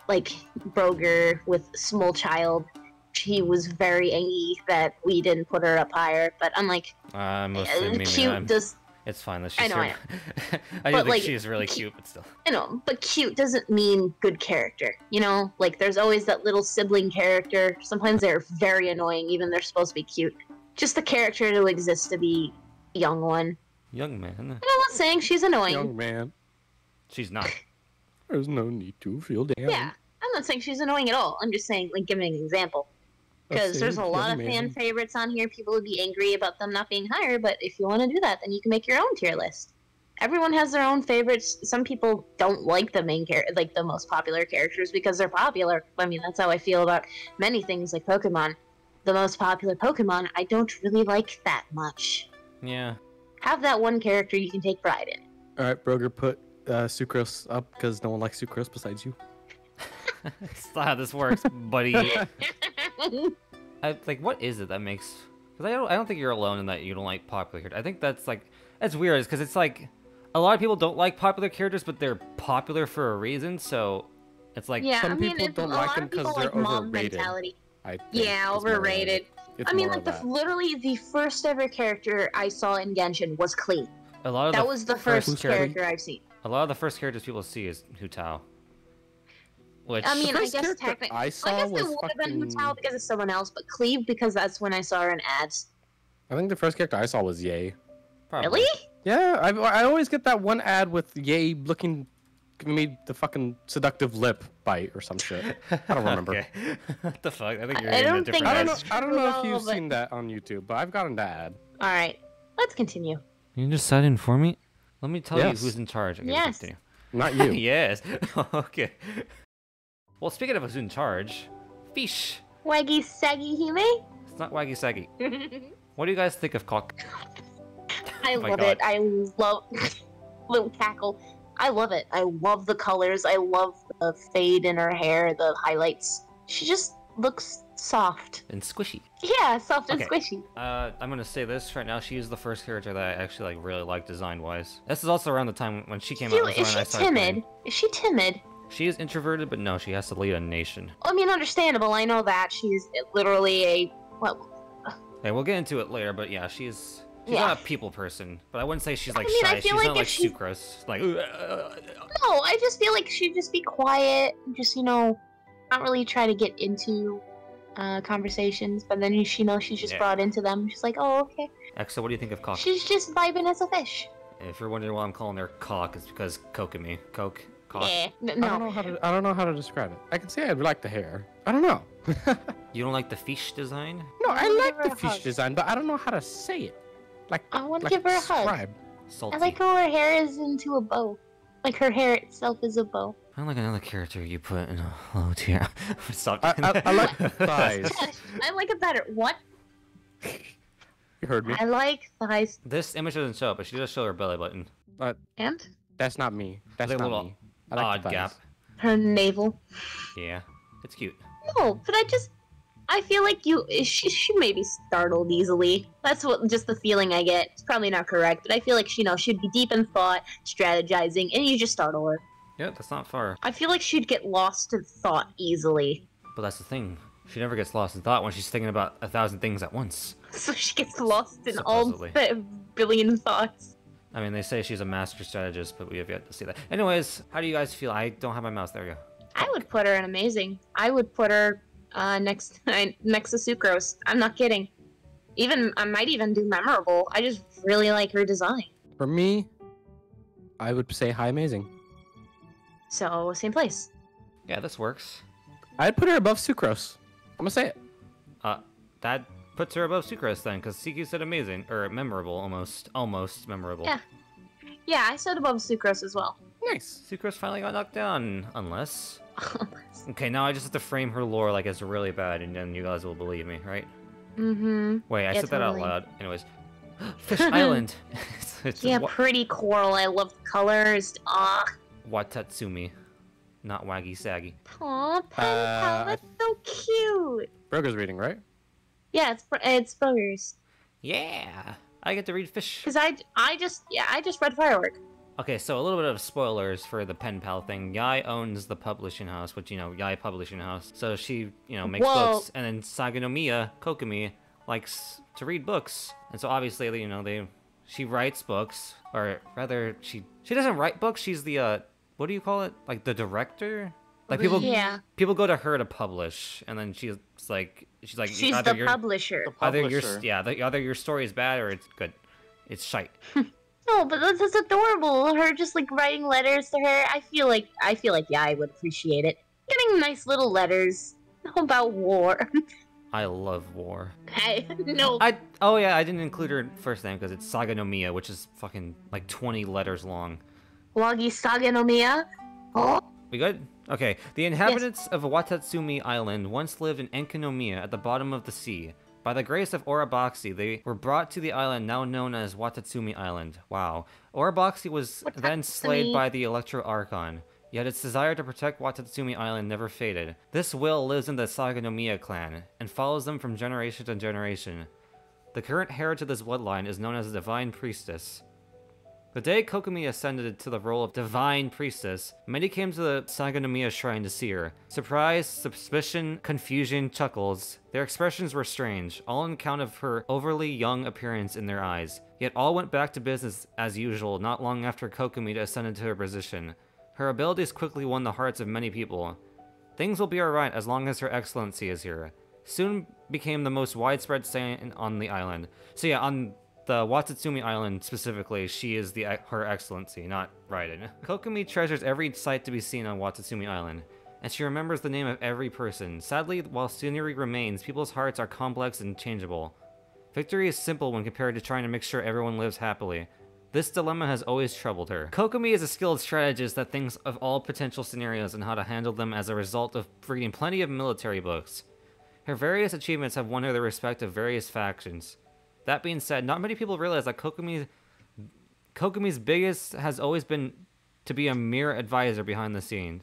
like, Broger with Small Child, she was very angry that we didn't put her up higher, but I'm like, cute does... It's fine. That I know. I do think she's really cute, but still. I know, but cute doesn't mean good character. You know, like there's always that little sibling character. Sometimes they're very annoying, even they're supposed to be cute. Just the character to exist to be a young one. Young man. And I'm not saying she's annoying. Young man. She's not. There's no need to feel down. Yeah, I'm not saying she's annoying at all. I'm just saying, like, giving an example. Because there's a lot of fan favorites on here. People would be angry about them not being higher, but if you want to do that, then you can make your own tier list. Everyone has their own favorites. Some people don't like the main like the most popular characters because they're popular. I mean, that's how I feel about many things like Pokemon. The most popular Pokemon, I don't really like that much. Yeah. Have that one character you can take pride in. All right, Broger, put sucrose up because no one likes sucrose besides you. That's not how this works, buddy. Like, what is it that makes? Because I don't think you're alone in that you don't like popular characters. I think that's weird, because it's like a lot of people don't like popular characters, but they're popular for a reason. So it's like some people don't like them because they're overrated. Yeah, overrated. It's I mean, more like of that. literally the first ever character I saw in Genshin was Klee. that was the first character I've seen. A lot of the first characters people see is Hu Tao. Which I mean, I first guess character technically, I saw it was would have been fucking- Hu Tao because of someone else, but Cleve because that's when I saw her in ads. I think the first character I saw was Yae. probably. Really? Yeah, I always get that one ad with Yae looking, giving me the fucking seductive lip bite or some shit. I don't remember. Okay. What the fuck? I think you're I in a don't different think I don't ads. know. I don't know if you've but- seen that on YouTube, but I've gotten that ad. All right, let's continue. You can just sign in for me. Let me tell Yes. you who's in charge. Okay, Yes. continue. Not you. Yes. Okay. Well, speaking of who's in charge, Fish. Waggy Saggy Hime? It's not Waggy Saggy. What do you guys think of Cock? I my love God. it. I love little cackle. I love it. I love the colors. I love the fade in her hair, the highlights. She just looks soft. And Squishy. Yeah, soft and Okay. squishy. I'm gonna say this right now. She is the first character that I actually really liked design-wise. This is also around the time when she came out. Is when she I started timid? playing. Is she timid? She is introverted, but no, she has to lead a nation. I mean, understandable. I know that she's literally a Okay, we'll get into it later, but yeah, she's Yeah. not a people person. But I wouldn't say she's like mean, I shy. feel She's like not like if she- sucrose. Like, No, I just feel like she'd just be quiet, just not really try to get into conversations. But then she's just Yeah. brought into them. She's like, oh, okay. Exo, what do you think of Cock? She's just vibing as a fish. If you're wondering why I'm calling her Cock, it's because Kokomi. Coke? Cock? Yeah, I don't know how to describe it. I can say I like the hair. I don't know. You don't like the fish design? No, I I wanna like give her the a fish hug. design, but I don't know how to say it. Like I want to like give her a hug. describe. Salty. I like how her hair is into a bow. Like her hair itself is a bow. I like another character you put in a low tier. Stop. I like the thighs. I like it better. What? You heard me. I like thighs. This image doesn't show it, but she does show her belly button. And That's not me. That's Like a not little me. I like odd the thighs. gap. her navel. Yeah, it's cute. No, but I feel like she may be startled easily. That's just the feeling I get. It's probably not correct, but I feel like she'd be deep in thought, strategizing, and you just startle her. Yeah, that's not far. I feel like she'd get lost in thought easily. But that's the thing. She never gets lost in thought when she's thinking about 1,000 things at once. So she gets lost in Supposedly. all billion thoughts. I mean, they say she's a master strategist, but we have yet to see that. Anyways, how do you guys feel? I don't have my mouse. There we go. I would put her in amazing. I would put her next to Sucrose. I'm not kidding. I might even do memorable. I just really like her design. For me, I would say hi amazing. So same place. Yeah, this works. I'd put her above Sucrose. I'm gonna say it. That puts her above Sucrose then, because CQ said amazing, or memorable, almost memorable. Yeah. Yeah, I said above Sucrose as well. Nice. Sucrose finally got knocked down, unless... Okay, now I just have to frame her lore like it's really bad, and then you guys will believe me, right? Mm-hmm. Wait, I Yeah, said that out totally. loud. Anyways. Fish Island! it's Yeah, pretty coral. I love the colors. Watatsumi, not Waggy Saggy. Aw, pen pal, that's so cute. Broger's reading, right? Yeah, it's boogers. Yeah! I get to read Fish. Cause I just read Firework. Okay, so a little bit of spoilers for the pen pal thing. Yae owns the publishing house, which, Yae Publishing House. So she, makes Whoa. books, and then Sangonomiya Kokomi likes to read books. And so obviously, she writes books, or rather, she doesn't write books, she's the, what do you call it? Like, the director? Like, Yeah. people go to her to publish, and then she's like, She's either the publisher. either your story is bad or it's good. It's shite. No, but that's adorable. Her just like writing letters to her. I feel like I would appreciate it. Getting nice little letters about war. I love war. No. I didn't include her first name because it's Sangonomiya, which is fucking like 20 letters long. Wagi Sangonomiya. Oh. We good? Okay. The inhabitants of Watatsumi Island once lived in Enkanomiya at the bottom of the sea. By the grace of Orobaxi, they were brought to the island now known as Watatsumi Island. Wow. Orobaxi was then slayed by the Electro Archon, yet its desire to protect Watatsumi Island never faded. This will lives in the Sangonomiya clan, and follows them from generation to generation. The current heir to this bloodline is known as the Divine Priestess. The day Kokomi ascended to the role of Divine Priestess, many came to the Sangonomiya shrine to see her. Surprise, suspicion, confusion, chuckles. Their expressions were strange, all on account of her overly young appearance in their eyes. Yet all went back to business as usual not long after Kokomi ascended to her position. Her abilities quickly won the hearts of many people. Things will be alright as long as Her Excellency is here. Soon became the most widespread saint on the island. So yeah, on the Watatsumi Island specifically, she is Her Excellency, not Raiden. Kokomi treasures every sight to be seen on Watatsumi Island, and she remembers the name of every person. Sadly, while scenery remains, people's hearts are complex and changeable. Victory is simple when compared to trying to make sure everyone lives happily. This dilemma has always troubled her. Kokomi is a skilled strategist that thinks of all potential scenarios and how to handle them as a result of reading plenty of military books. Her various achievements have won her the respect of various factions. That being said, not many people realize that Kokomi's biggest has always been to be a mere advisor behind the scenes.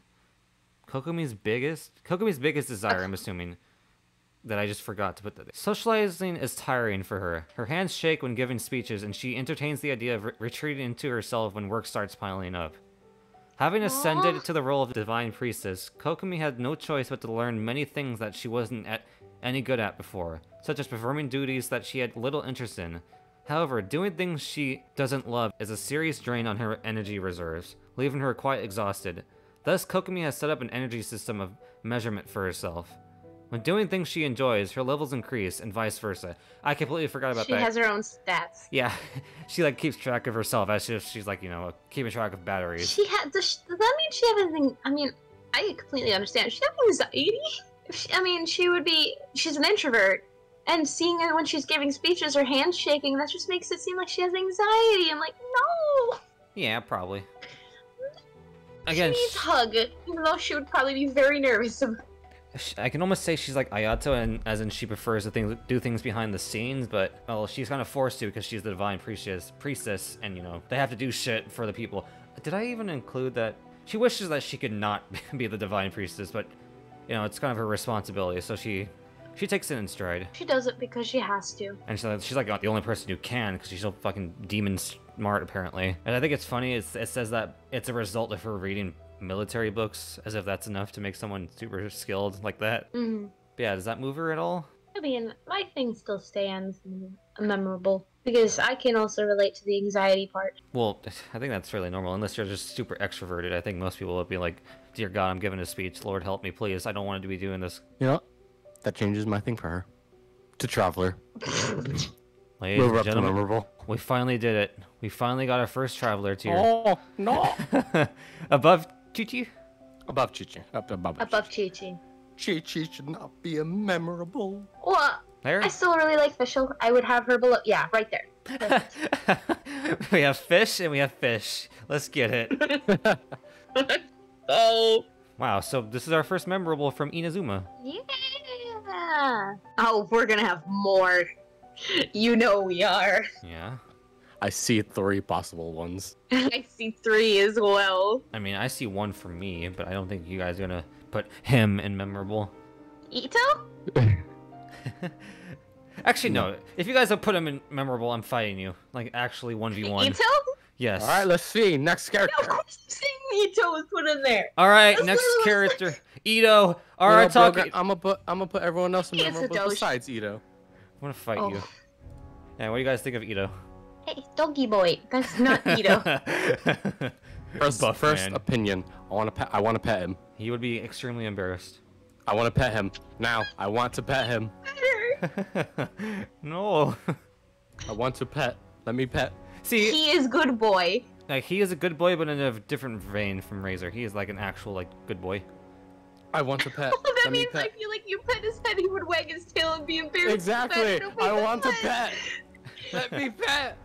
Kokomi's biggest desire, I'm assuming, that I just forgot to put that. Socializing is tiring for her. Her hands shake when giving speeches, and she entertains the idea of retreating into herself when work starts piling up. Having ascended to the role of Divine Priestess, Kokomi had no choice but to learn many things that she wasn't any good at before, such as performing duties that she had little interest in. However, doing things she doesn't love is a serious drain on her energy reserves, leaving her quite exhausted. Thus, Kokomi has set up an energy system of measurement for herself. When doing things she enjoys, her levels increase, and vice versa. I completely forgot about that. She has her own stats. Yeah, she like keeps track of herself as if she's like, you know, keeping track of batteries. Does that mean she have anything? I mean, I completely understand. Does she have anxiety? She's an introvert, and seeing her when she's giving speeches, her hands shaking, that just makes it seem like she has anxiety. I'm like, no! Yeah, probably. Again, she needs a hug, even though she would probably be very nervous. I can almost say she's like Ayato, and as in she prefers to do things behind the scenes, but, well, she's kind of forced to because she's the Divine Priestess, and, you know, they have to do shit for the people. Did I even include that? She wishes that she could not be the Divine Priestess, but, you know, it's kind of her responsibility, so she takes it in stride. She does it because she has to. And she's like not the only person who can, because she's so fucking demon smart, apparently. And I think it's funny, it says that it's a result of her reading military books, as if that's enough to make someone super skilled like that. Mm-hmm. But yeah, does that move her at all? I mean, my thing still stands memorable, because I can also relate to the anxiety part. Well, I think that's fairly normal, unless you're just super extroverted. I think most people would be like, dear God, I'm giving a speech, Lord help me, please, I don't want to be doing this. You know, that changes my thing for her. To Traveler. Ladies and gentlemen, memorable. We finally did it. We finally got our first Traveler tier. Oh, no! Above Chi-Chi? Above Chi-Chi. Above Chi-Chi. Chi-Chi should not be a memorable. Well, there? I still really like Fischl. I would have her below. Yeah, right there. We have fish and we have fish. Let's get it. Oh. Wow, so this is our first memorable from Inazuma. Yeah. Oh, we're gonna have more. You know we are. Yeah. I see 3 possible ones. I see 3 as well. I mean, I see 1 for me, but I don't think you guys are gonna put him in memorable. Itto? Actually, no. If you guys have put him in memorable, I'm fighting you. Like, actually 1v1. Itto? Yes. Alright, let's see. Next character. No, of course I'm saying Itto was put in there. Alright, next character. Itto. Arataki. I'm gonna put everyone else in memorable besides Itto. I'm gonna fight you. Yeah, what do you guys think of Itto? Hey, doggy boy. That's not Itto. First opinion. I want to pet him. He would be extremely embarrassed. I want to pet him. Now, I want to pet him. No. I want to pet. Let me pet. See, he is good boy. Like, he is a good boy, but in a different vein from Razor. He is like an actual, like, good boy. I want to pet. Well, that means I feel like you pet his head, he would wag his tail and be embarrassed. Exactly. I want to pet. Let me pet.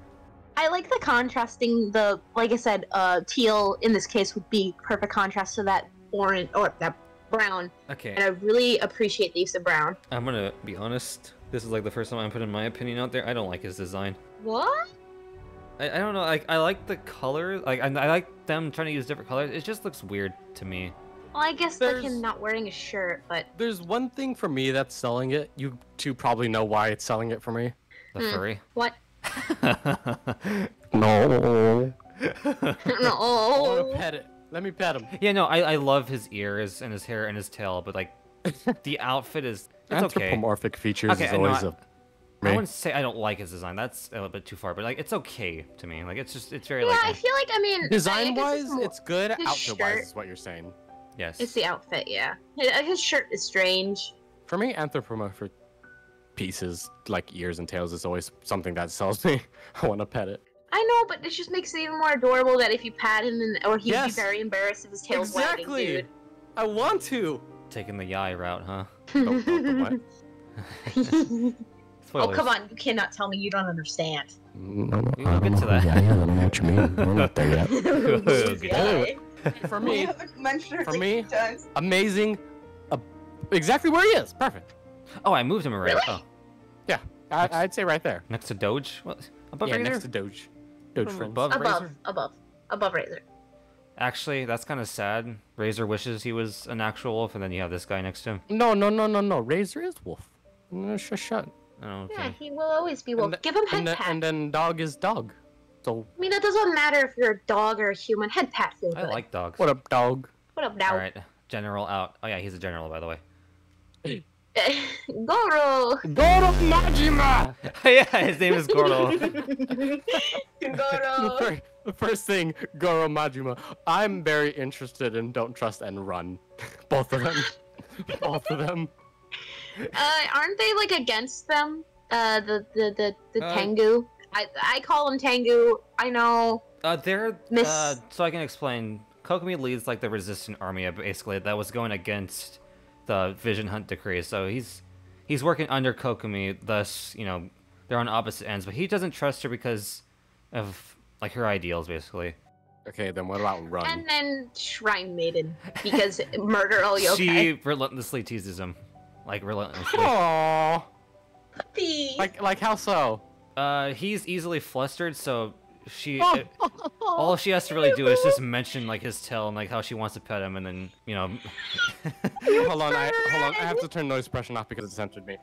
I like the contrasting. Like I said, teal in this case would be perfect contrast to that orange or that brown. Okay. And I really appreciate the use of brown. I'm gonna be honest. This is like the first time I'm putting my opinion out there. I don't like his design. What? I don't know. Like I like the color. Like I like them trying to use different colors. It just looks weird to me. Well, I guess like him not wearing a shirt, but There's one thing for me that's selling it. You two probably know why it's selling it for me. The furry. what? No. I No. want to pet it. Let me pet him. Yeah, no, I love his ears and his hair and his tail, but like the outfit is it's okay. Anthropomorphic features Okay, is I know, always I wouldn't say I don't like his design. That's a little bit too far, but like it's okay to me. Like it's very Yeah, like I feel like design-wise, it's good. his Outfit-wise shirt. is what you're saying. yes. It's the outfit, yeah. His shirt is strange. For me, anthropomorphic pieces like ears and tails is always something that sells me. I want to pet it. I know, but it just makes it even more adorable that if you pat him, or he'd Yes. be very embarrassed if his tail's wagging, Exactly. dude. I want to. Taking the Yae route, huh? Don't the what? Oh, Spoilers. come on. You cannot tell me you don't understand. No, We'll get to that. I don't know what you mean. We're not there yet. Okay. For We me, haven't mentioned her for like me, 2 times. amazing. Exactly where he is. Perfect. Oh, I moved him already. Really? Oh, Yeah, I'd say right there. next to Doge. What? Above Yeah, Razor? next to Doge. Doge friends. Above Razor? Above Razor. Actually, that's kind of sad. Razor wishes he was an actual wolf, and then you have this guy next to him. No. Razor is wolf. No, shut. Oh, okay. Yeah, he will always be wolf. And Give him head and, pat. and then dog is dog. So I mean, it doesn't matter if you're a dog or a human. Head pat feels I good. like dogs. what up, dog? What up, now? All right, General out. Oh yeah, he's a general, by the way. Gorou! Gorou Majima. Yeah, his name is Gorou. Gorou! The first thing, Gorou Majima. I'm very interested in Don't Trust and Run. Both of them. Both of them. Aren't they like against them? The Uh, Tengu. I call them Tengu. I know. They're Miss- so I can explain. Kokomi leads like the resistant army, basically that was going against the Vision Hunt decree. So he's working under Kokomi. Thus, you know, they're on opposite ends. But he doesn't trust her because of like her ideals, basically. Okay, then what about Run? And then Shrine Maiden because murder all yokai. She relentlessly teases him, like relentlessly. Aww. Puppy. Like how so? He's easily flustered, so she Oh. all she has to really do is just mention like his tail and like how she wants to pet him, and then you know. Hold on, I have to turn noise suppression off because it's censored me.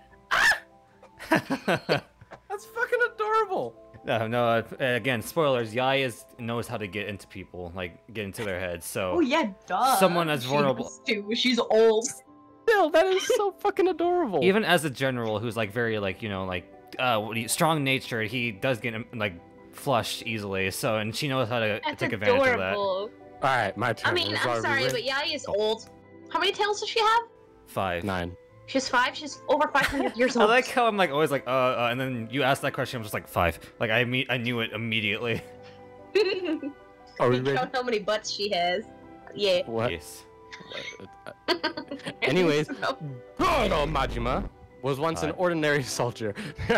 That's fucking adorable. No. Again, spoilers. Yae knows how to get into people, like get into their heads. So Oh yeah, duh. Someone as She vulnerable- has to. She's old. Still, that is so fucking adorable. even as a general who's like very like you know like strong natured, he does get like flushed easily. So and she knows how to That's take advantage of that. adorable. All right, my turn. I mean, So I'm sorry, we but Yae is old. How many tails does she have? 5. 9. She's 5. She's over 500 years I old. like how I'm like always like and then you ask that question, I'm just like 5. Like I knew it immediately. Are we You ready? don't know how many butts she has. Yeah. What? Yes. Anyways, Gorou Majima was once an Hi. ordinary soldier.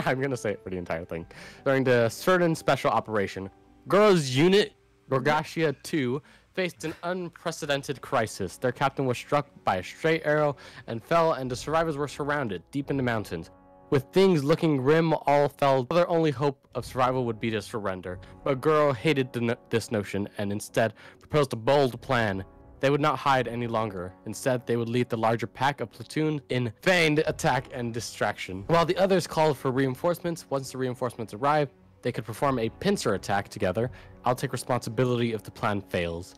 I'm gonna say it for the entire thing. During the certain special operation, Gorou's unit, Gorgashia 2, faced an unprecedented crisis. Their captain was struck by a stray arrow and fell, and the survivors were surrounded deep in the mountains. With things looking grim, all fell. Their only hope of survival would be to surrender. But Gorou hated this notion and instead proposed a bold plan. They would not hide any longer. Instead, they would lead the larger pack of platoon in feigned attack and distraction. While the others called for reinforcements, once the reinforcements arrived, they could perform a pincer attack together. I'll take responsibility if the plan fails.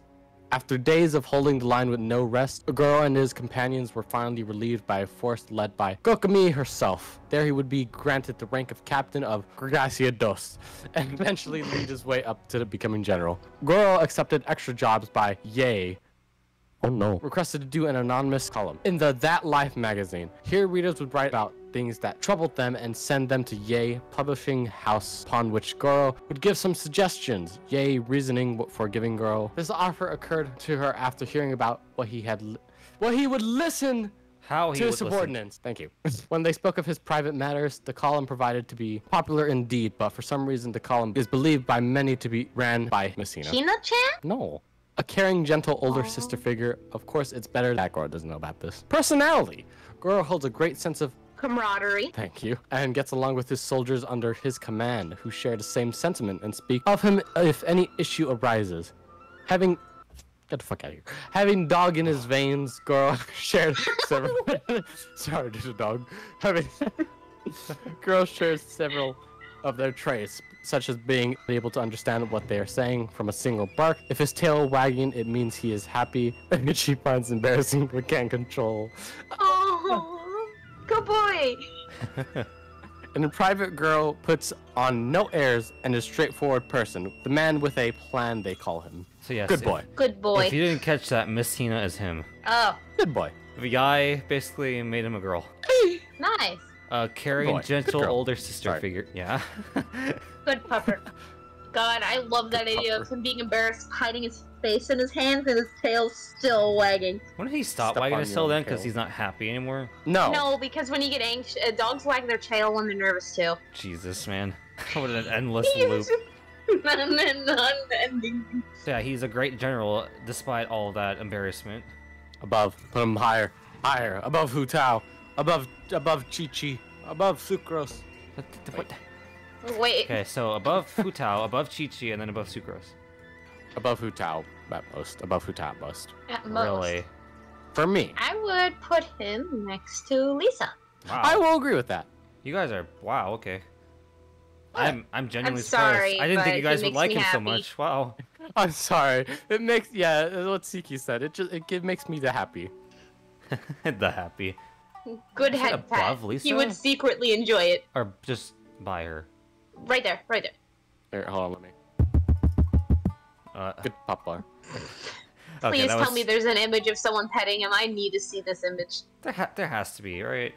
After days of holding the line with no rest, Gorou and his companions were finally relieved by a force led by Kokomi herself. There he would be granted the rank of captain of Gorgashia Dos, and eventually lead his way up to becoming general. Gorou accepted extra jobs by Yae. Oh no. Requested to do an anonymous column in the That Life magazine. Here readers would write about things that troubled them and send them to Yae publishing house, upon which Gorou would give some suggestions. Yae reasoning for giving Gorou. This offer occurred to her after hearing about what he would listen How he to would his listen. subordinates. Thank you. When they spoke of his private matters, the column provided to be popular indeed, but for some reason the column is believed by many to be ran by Messina. Hina-chan? No. A caring, gentle, older sister figure. Of course, it's better that Gorou doesn't know about this. Personality. Gorou holds a great sense of camaraderie. Thank you. And gets along with his soldiers under his command, who share the same sentiment and speak of him if any issue arises. Having... Get the fuck out of here. Having dog in his veins, Gorou shared several... Sorry, there's a dog. Having... Gorou shares several of their traits, such as being able to understand what they are saying from a single bark. If his tail wagging, it means he is happy, which she finds embarrassing but can't control. Oh, good boy. And in private, Gorou puts on no airs and is a straightforward person. The man with a plan, they call him. So yes, Good boy. Good boy. If you didn't catch that, Miss Hina is him. Oh, Good boy. Yae basically made him a girl. nice. A caring, boy. gentle Good girl. older sister Sorry. figure. Yeah. Good pupper. God, I love that idea of him being embarrassed, hiding his face in his hands and his tail still wagging. When did he stop Step wagging on his your tail own then? Because tail. he's not happy anymore. No. No, because when you get anxious, dogs wag their tail when they're nervous too. Jesus, man. What an endless loop. Unending. So yeah, he's a great general despite all that embarrassment. Above. Put him higher. Higher. Above Hu Tao. Above Chi Chi. Above Sucrose. What? Wait. Okay, so above Futao, above Chi-Chi, and then above Sucrose. Above Hu Tao at most. Above Hu Tao at most. At most. Really? For me. I would put him next to Lisa. Wow. I will agree with that. You guys are wow. Okay. I'm genuinely sorry, surprised. I didn't think you but guys he would makes like me him so happy. much. Wow. I'm sorry. It makes what CQ said. It makes me the happy. The happy. Good Is it head pat. above Lisa? He would secretly enjoy it. Or just by her. Right there, right there. Here, hold on, let me. Good poplar. Okay, Please that tell was- me there's an image of someone petting him. I need to see this image. There has to be, right?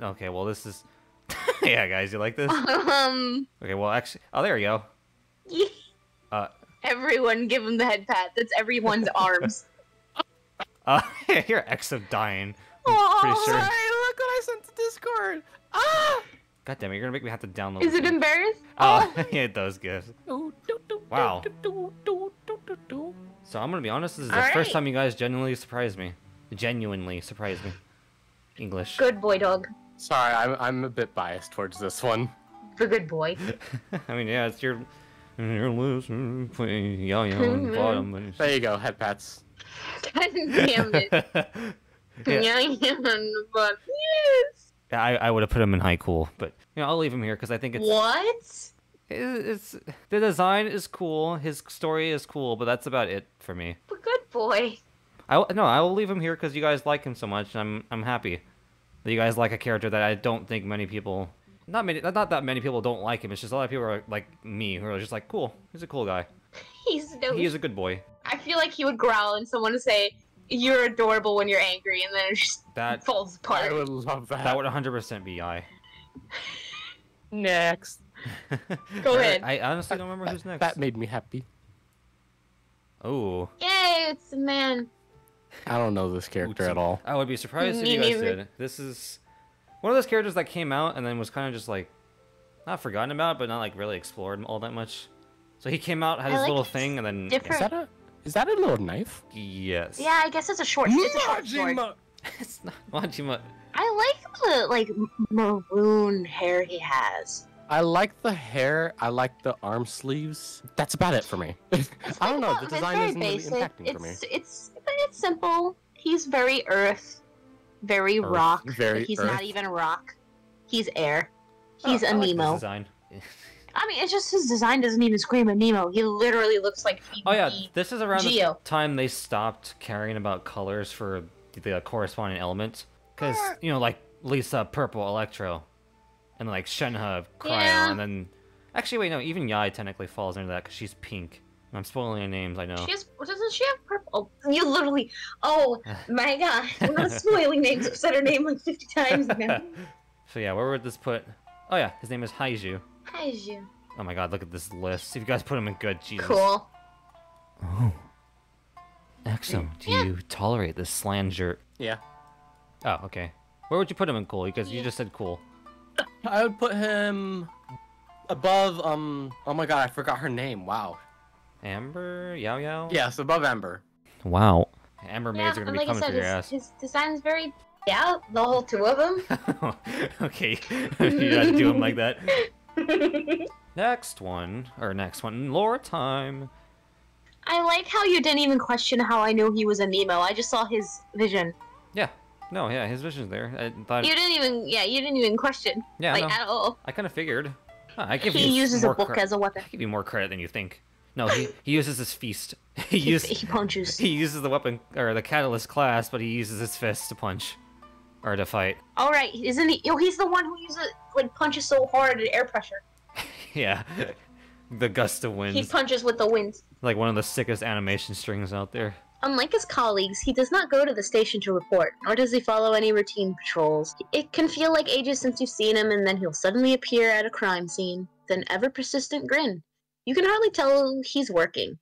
Okay, well this is... Yeah, guys, you like this? Okay, well actually... Oh, there we go. Everyone give him the head pat. That's everyone's arms. You're Exo dying. Oh, pretty sure. sorry, look what I sent to Discord. Ah! God damn it, you're gonna make me have to download Is it thing. embarrassed? Oh, yeah, it does, guys. Wow. Wow. So I'm gonna be honest, this is the Alright. first time you guys genuinely surprised me. English. Good boy, dog. Sorry, I'm a bit biased towards this one. The good boy. I mean, yeah, it's your list, putting yo-yo on the bottom. But There you go, head pats. God damn it. yeah, But yes. I would have put him in high cool, but you know, I'll leave him here because I think What? it's the design is cool, his story is cool, but that's about it for me. But good boy. I will leave him here because you guys like him so much, and I'm happy that you guys like a character that I don't think many people, not that many people don't like him. It's just a lot of people are like me who are just like, cool, he's a cool guy. He's no. He is a good boy. I feel like he would growl and someone would say, "You're adorable when you're angry," and then it just That falls I apart. would love that. that would 100% be Yae. Next. Go ahead. I honestly don't remember who's next. That made me happy. Oh. Yay, it's a man. I don't know this character at all. I would be surprised if Me you guys neither. did. This is one of those characters that came out and then was kind of just like, not forgotten about, but not like really explored all that much. So he came out, had I his like little his thing, and then different- Is that a little knife? yes. Yeah, I guess it's a short. It's a short sword. Majima! It's not Majima. I like the maroon hair he has. I like the hair. I like the arm sleeves. That's about it for me. I don't know. The It's design very isn't really basic. impacting for me. It's simple. He's very earth, very Earth, rock. very but he's earth. not even rock. He's air. He's Oh, a I like this Nemo. design. I mean, it's just his design doesn't even scream a Nemo. He literally looks like he Oh yeah, be this is around the Geo. time they stopped caring about colors for the corresponding elements. Because, you know, like Lisa, purple, Electro. And like Shenhe, Cryo, Yeah. and then... Actually, wait, no, even Yae technically falls into that because she's pink. I'm spoiling her names, I know. Doesn't she have purple? Oh, you literally. Oh my god! I'm not spoiling names. I've said her name like 50 times now. So yeah, where would this put... Oh yeah, his name is Heizou. Heizou. Oh my god, look at this list. See if you guys put him in good, Jesus. Cool. Oh. Exo, do you tolerate this slanger? Yeah. Oh, okay. Where would you put him in cool? Because you just said cool. I would put him above, oh my god, I forgot her name. Wow. Amber? Yao Yao? Yes, above Ember. Wow. Amber maids are and gonna be like I coming said, for your ass. his design is very Yeah, the whole two of them. Okay, you gotta do him like that. Next one, lore time. I like how you didn't even question how I knew he was a Nemo. I just saw his vision. Yeah, no, yeah, his vision's there. I thought You didn't even question. Yeah, like no. at all. I kind of figured. I give He you uses more a book as a weapon. I give you more credit than you think. No, he uses his feast. He punches. He uses the weapon or the catalyst class, but he uses his fist to punch or to fight. All right, isn't he? Yo, he's the one who uses punches so hard at air pressure. Yeah, the gust of wind. He punches with the wind. Like one of the sickest animation strings out there. Unlike his colleagues, he does not go to the station to report, nor does he follow any routine patrols. It can feel like ages since you've seen him, and then he'll suddenly appear at a crime scene, with an ever-persistent grin. You can hardly tell he's working.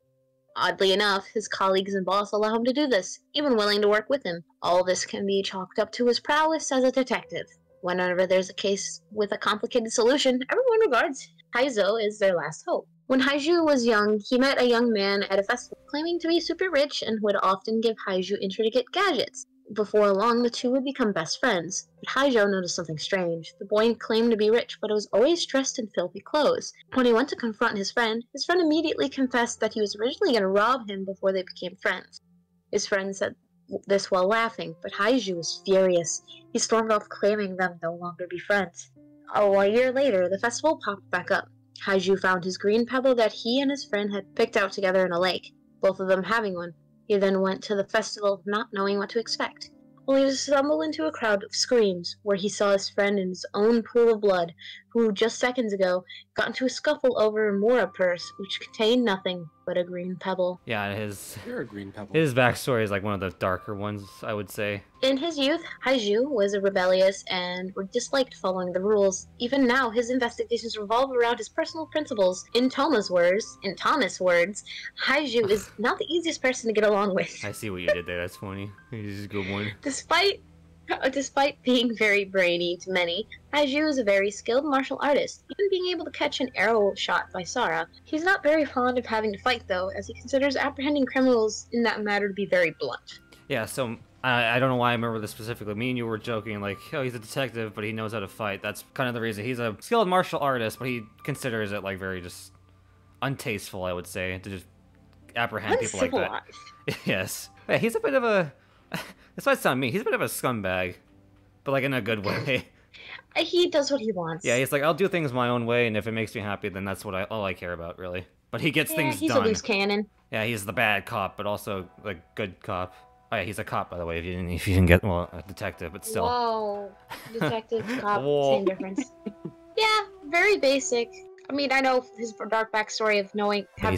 Oddly enough, his colleagues and boss allow him to do this, even willing to work with him. All this can be chalked up to his prowess as a detective. Whenever there's a case with a complicated solution, everyone regards Heizou as their last hope. When Heizou was young, he met a young man at a festival claiming to be super rich and would often give Heizou intricate gadgets. Before long, the two would become best friends. But Heizou noticed something strange. The boy claimed to be rich, but was always dressed in filthy clothes. When he went to confront his friend immediately confessed that he was originally going to rob him before they became friends. His friend said this while laughing, but Heizou was furious. He stormed off claiming them no longer be friends. A year later, the festival popped back up. Heizou found his green pebble that he and his friend had picked out together in a lake, both of them having one. He then went to the festival not knowing what to expect. Only to stumble into a crowd of screams, where he saw his friend in his own pool of blood, who just seconds ago got into a scuffle over a Mora purse, which contained nothing but a green pebble. Yeah, You're a green pebble. his backstory is like one of the darker ones, I would say. In his youth, Heizou was rebellious and disliked following the rules. Even now, his investigations revolve around his personal principles. In Thomas' words, Heizou is not the easiest person to get along with. I see what you did there. That's funny. He's a good one. Despite being very brainy to many, Heizou is a very skilled martial artist, even being able to catch an arrow shot by Sara. He's not very fond of having to fight, though, as he considers apprehending criminals in that matter to be very blunt. Yeah, so I don't know why I remember this specifically. Me and you were joking, like, oh, he's a detective, but he knows how to fight. That's kind of the reason. He's a skilled martial artist, but he considers it, like, very just untasteful, I would say, to just apprehend people like that. Yes. Yeah, he's a bit of a... This might sound mean. He's a bit of a scumbag, but, like, in a good way. He does what he wants. Yeah, he's like, I'll do things my own way, and if it makes me happy, then that's all I care about, really. But he gets things he's done. a loose cannon. Yeah, he's the bad cop, but also the good cop. Oh yeah, he's a cop, by the way. If you didn't get, well, a detective, but still. Whoa, detective, cop, Whoa. same difference. Yeah, very basic. I mean, I know his dark backstory of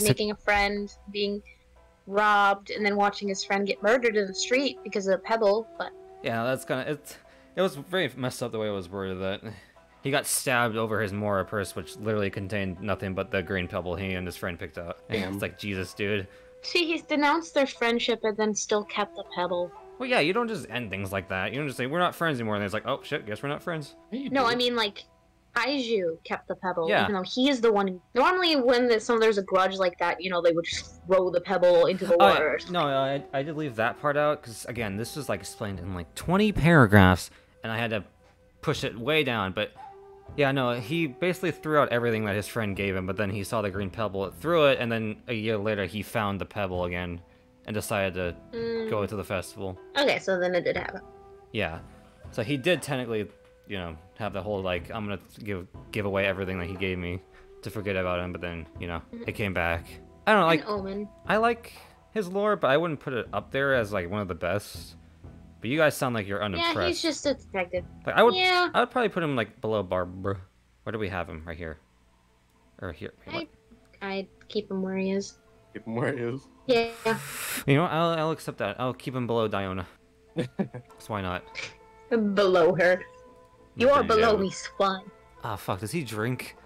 making a friend, being robbed, and then watching his friend get murdered in the street because of a pebble, but... Yeah, that's kind of... It was very messed up the way it was worded, that he got stabbed over his Mora purse, which literally contained nothing but the green pebble he and his friend picked out. Damn. It's like, Jesus, dude. See, he's denounced their friendship and then still kept the pebble. Well, yeah, you don't just end things like that. You don't just say, we're not friends anymore, and it's like, oh, shit, guess we're not friends. No, I mean, like, Heizou kept the pebble, Yeah. even though he is the one... Normally, when there's a grudge like that, you know, they would just throw the pebble into the water. No, I did leave that part out, because, again, this was, like, explained in, like, 20 paragraphs, and I had to push it way down, but... Yeah, no, he basically threw out everything that his friend gave him, but then he saw the green pebble, threw it, and then a year later he found the pebble again, and decided to go to the festival. Okay, so then it did happen. Yeah. So he did technically, you know, have the whole, like, I'm gonna give away everything that he gave me to forget about him, but then, you know, it came back. I don't know, like, An omen. I like his lore, but I wouldn't put it up there as, like, one of the best. But you guys sound like you're unimpressed. Yeah, he's just a detective. Like, I would probably put him, like, below Barbara. Where do we have him? Right here. Or here. I'd keep him where he is. Keep him where he is. Yeah. You know what? I'll accept that. I'll keep him below Diona. So why not? Below her. You are Okay, below yeah. me, swine. Ah, fuck. Does he drink?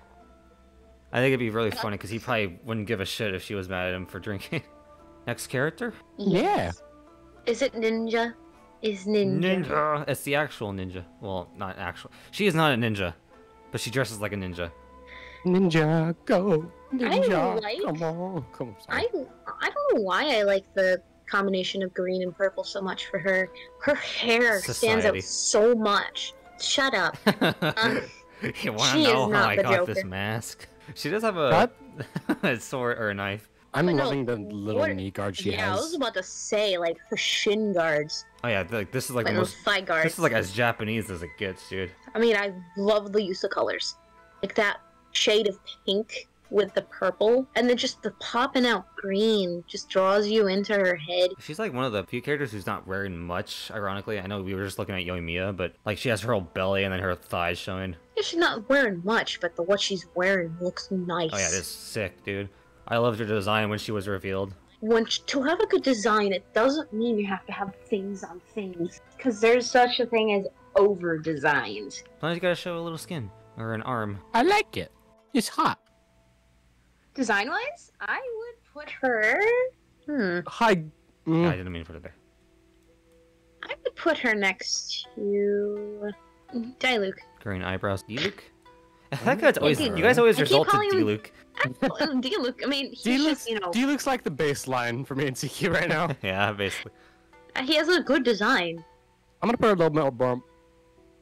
I think it'd be really funny, because he probably wouldn't give a shit if she was mad at him for drinking. Next character? Yeah. Is it ninja? Is ninja. It's the actual ninja. Well, not actual. She is not a ninja, but she dresses like a ninja. Ninja, go. Ninja, like- come on. Come on. I don't know why I like the combination of green and purple so much for her. Her hair stands Society. out so much. Shut up. You want she to is know how not I the got this Joker. mask? She does have a, What? a sword or a knife. I'm But no, loving the little what- knee guard she Yeah, I was has. about to say, like, her shin guards. Oh yeah, like this is like Like, the those most. thigh guards. This is like as Japanese as it gets, dude. I mean, I love the use of colors. Like that shade of pink with the purple, and then just the popping out green just draws you into her head. She's like one of the few characters who's not wearing much, ironically. I know we were just looking at Yoimiya, but like she has her whole belly and then her thighs showing. Yeah, she's not wearing much, but what she's wearing looks nice. Oh yeah, it's sick, dude. I loved her design when she was revealed. To have a good design, it doesn't mean you have to have things on things. Because there's such a thing as over-designed. Sometimes you gotta show a little skin. Or an arm. I like it. It's hot. Design-wise, I would put her... Hi. I didn't mean to put it there. I would put her next to... Diluc. Green eyebrows. Diluc? I think that's always... Diluc. You guys always I keep result to calling him- Diluc. Diluc, I mean, he's just, you know... D looks like the baseline for me and CQ right now. Yeah, basically. He has a good design. I'm gonna put a little bit more.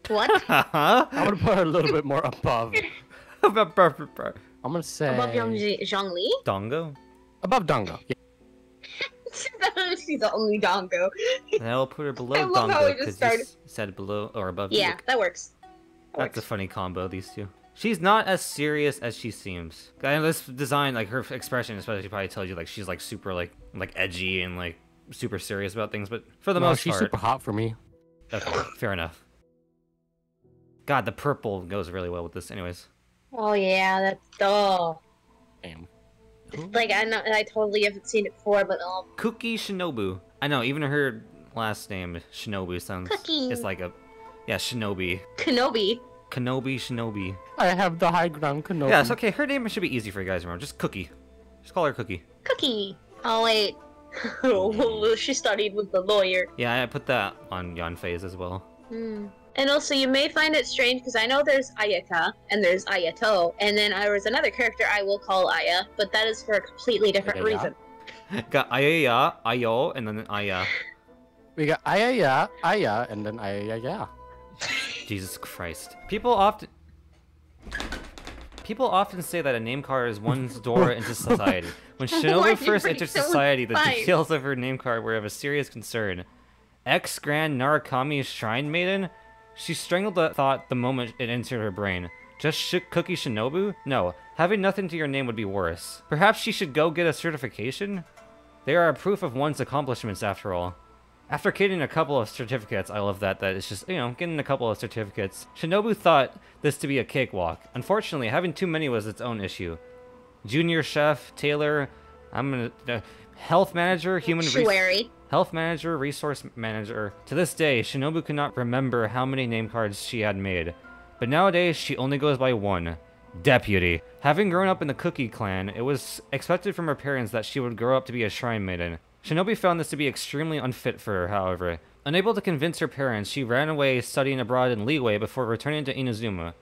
What? Huh? I'm gonna put her a little bit more above. I'm gonna say Above Zhongli? Dongo? above Dongo. Yeah. She's the only Dongo. And I'll put her below I love how Dongo it just because started. you said below or above Yeah, Diluc. that works. That's a funny combo, these two. She's not as serious as she seems. And this design, like her expression, especially probably tells you like she's like super like edgy and like super serious about things. But for the No, most she's part, super hot for me. okay, fair enough. God, the purple goes really well with this, anyways. Oh yeah, that's Damn. like I totally haven't seen it before, but Kuki Shinobu. I know, even her last name Shinobu sounds. Cookie. It's like a, yeah, Shinobi. Kenobi. Kenobi Shinobi. I have the high ground Kenobi. Yeah, it's okay. Her name should be easy for you guys to remember. Just Cookie. Just call her Cookie. Cookie. Oh wait. She studied with the lawyer. Yeah, I put that on Yanfei's as well. And also, you may find it strange because I know there's Ayaka and there's Ayato, and then there was another character I will call Aya, but that is for a completely different Ayaya? reason. Got Ayaya, Ayo, and then Aya. We got Ayaya, Aya, and then Ayaya. Jesus Christ. People often say that a name card is one's door into society. When Why Shinobu you first bring entered so much society, the fire? details of her name card were of a serious concern. Ex-Grand Narakami's Shrine Maiden? She strangled the thought the moment it entered her brain. Just Cookie Shinobu? No, having nothing to your name would be worse. Perhaps she should go get a certification? They are a proof of one's accomplishments after all. After getting a couple of certificates, I love that it's just, you know, getting a couple of certificates. Shinobu thought this to be a cakewalk. Unfortunately, having too many was its own issue. Junior chef, tailor, health manager, health manager, resource manager. To this day, Shinobu could not remember how many name cards she had made. But nowadays, she only goes by one. Deputy. Having grown up in the Cookie clan, it was expected from her parents that she would grow up to be a shrine maiden. Shinobi found this to be extremely unfit for her, however. Unable to convince her parents, she ran away studying abroad in Liyue before returning to Inazuma.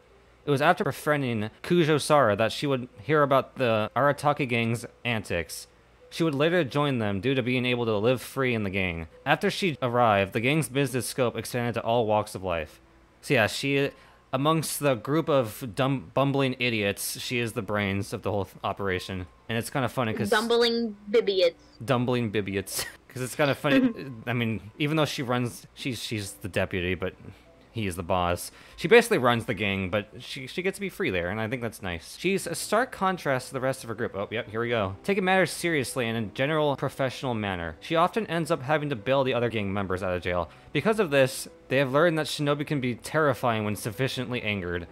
It was after befriending Kojou Sara that she would hear about the Arataki gang's antics. She would later join them due to being able to live free in the gang. After she arrived, the gang's business scope expanded to all walks of life. So yeah, she, amongst the group of bumbling idiots, she is the brains of the whole operation. And it's kind of funny because... Dumbling bibiots. Dumbling bibiots. Because it's kind of funny. I mean, even though she runs... She's the deputy, but he is the boss. She basically runs the gang, but she gets to be free there, and I think that's nice. She's a stark contrast to the rest of her group. Oh, yep, here we go. Taking matters seriously in a general professional manner. She often ends up having to bail the other gang members out of jail. Because of this, they have learned that Shinobi can be terrifying when sufficiently angered.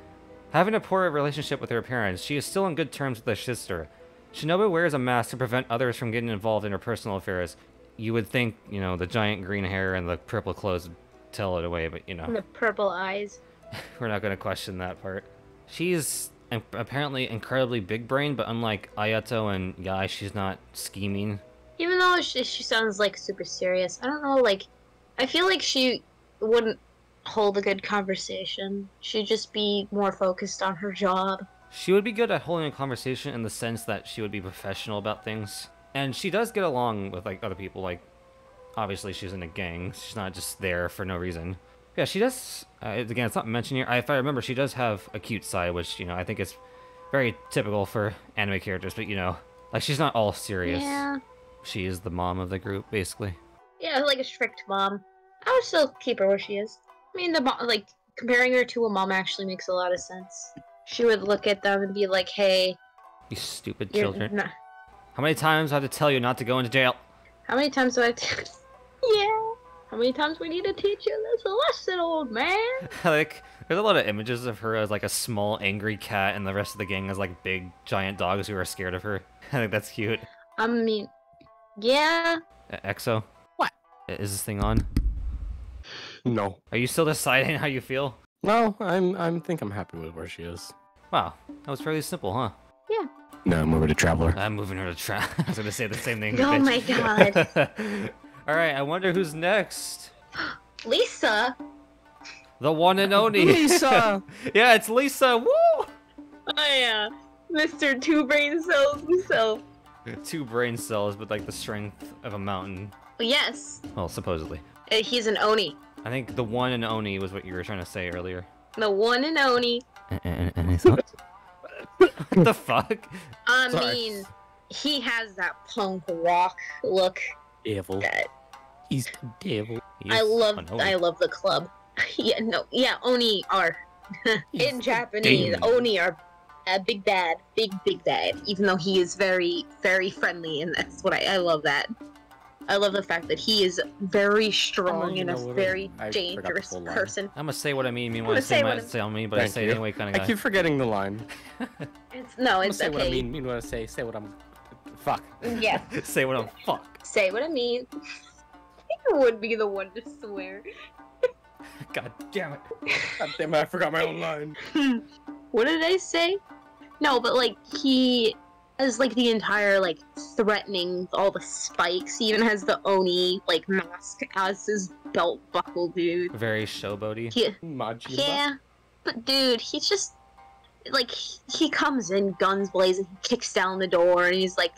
Having a poor relationship with her parents, she is still on good terms with her sister. Shinobu wears a mask to prevent others from getting involved in her personal affairs. You would think, you know, the giant green hair and the purple clothes would tell it away, but you know. And the purple eyes. We're not going to question that part. She's apparently incredibly big brain, but unlike Ayato and Yae, she's not scheming. Even though she sounds like super serious, I don't know, like, I feel like she wouldn't hold a good conversation. She'd just be more focused on her job. She would be good at holding a conversation in the sense that she would be professional about things. And she does get along with, like, other people. Like, obviously she's in a gang. She's not just there for no reason. Yeah, she does. Again, it's not mentioned here. If I remember, she does have a cute side, which I think is very typical for anime characters. But like she's not all serious. Yeah. She is the mom of the group, basically. Yeah, like a strict mom. I would still keep her where she is. I mean, like comparing her to a mom actually makes a lot of sense. She would look at them and be like, "Hey, You stupid you're children. not." How many times do I have to tell you not to go into jail? How many times do I? Yeah. How many times we need to teach you this lesson, old man? Like, there's a lot of images of her as like a small angry cat, and the rest of the gang as like big giant dogs who are scared of her. I think that's cute. I mean, yeah. Exo. What? Is this thing on? No. Are you still deciding how you feel? No, think I'm happy with where she is. Wow, that was fairly simple, huh? Yeah. No, I'm over to Traveler. I'm moving her to trap. I was gonna say the same thing. Oh bitch. my god. All right, I wonder who's next. Lisa. The one and only Lisa! Yeah, it's Lisa. Woo! Oh yeah. Mr. Two Brain Cells himself. 2 brain cells, but like the strength of a mountain. Yes. Well, supposedly. He's an Oni. I think the one and only was what you were trying to say earlier. The one and Oni. Any thoughts? What the fuck? I Sorry. mean, he has that punk rock look. Devil. That He's the devil. He I is love. an Oni. I love the club. Yeah, Oni are He's in Japanese. demon. Oni are big bad, big bad. Even though he is very, very friendly, and that's what I love that. I love the fact that he is very strong you and a know what very I forgot the dangerous full line. person. I'm gonna say what I mean what I gonna say, say might what I- say on me, but I Thank say it you. anyway, kind I of guy. keep forgetting the line. No, I'm it's say okay. what I mean what I say what I'm... Fuck. Yeah, Say what I'm fuck. say what I mean. You would be the one to swear. God damn it. God damn it, I forgot my own line. What did I say? No, but like he has like the entire like threatening all the spikes. He even has the Oni like mask as his belt buckle, dude. Very showboaty. Majima. Yeah, but dude, he's just like he comes in guns blazing, he kicks down the door, and he's like,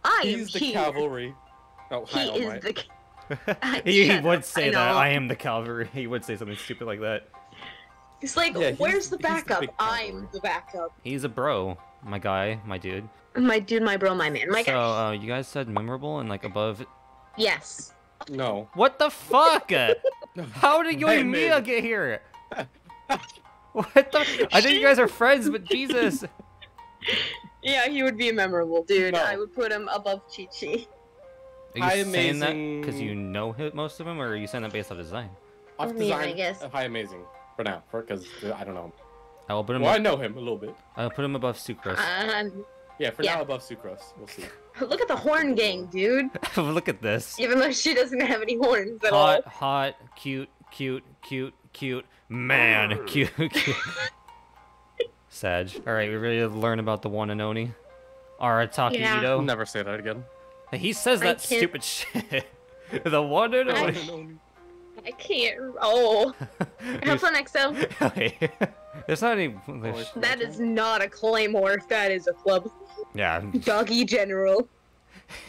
"I am He's the here." cavalry. Oh, He hi, All is Might. the. he Shut would up, say I that. know. I am the cavalry. He would say something stupid like that. He's like, Yeah, "Where's the he's the backup? big I'm cavalry. the backup." He's a bro. My guy. My dude. My dude, my bro, my man, my So, guy. you guys said memorable and like above. Yes. No. What the fuck? How did I Yoimiya admit. get here? What the? I know you guys are friends, but Jesus. Yeah, he would be memorable, dude. No. I would put him above Chi-Chi. Are you High saying that amazing- because you know most of them, or are you saying that based off design? Off I mean, design, I guess. high amazing. For now. Because, I don't know. I will put him. Well, I know him a little bit. I'll put him above Sucrose. Yeah, for Yeah. now above Sucrose. We'll see. Look at the horn gang, dude. Look at this. Even though she doesn't have any horns at all. Hot, cute, man, cute. Sag. Alright, we ready to learn about the one and only? Arataki Yeah. Itto. Never say that again. He says I that can't- stupid shit. The one and I- only. I can't. Oh. Have fun, Exo. Okay. There's not any. That is not a claymore. That is a club. Yeah. Doggy General.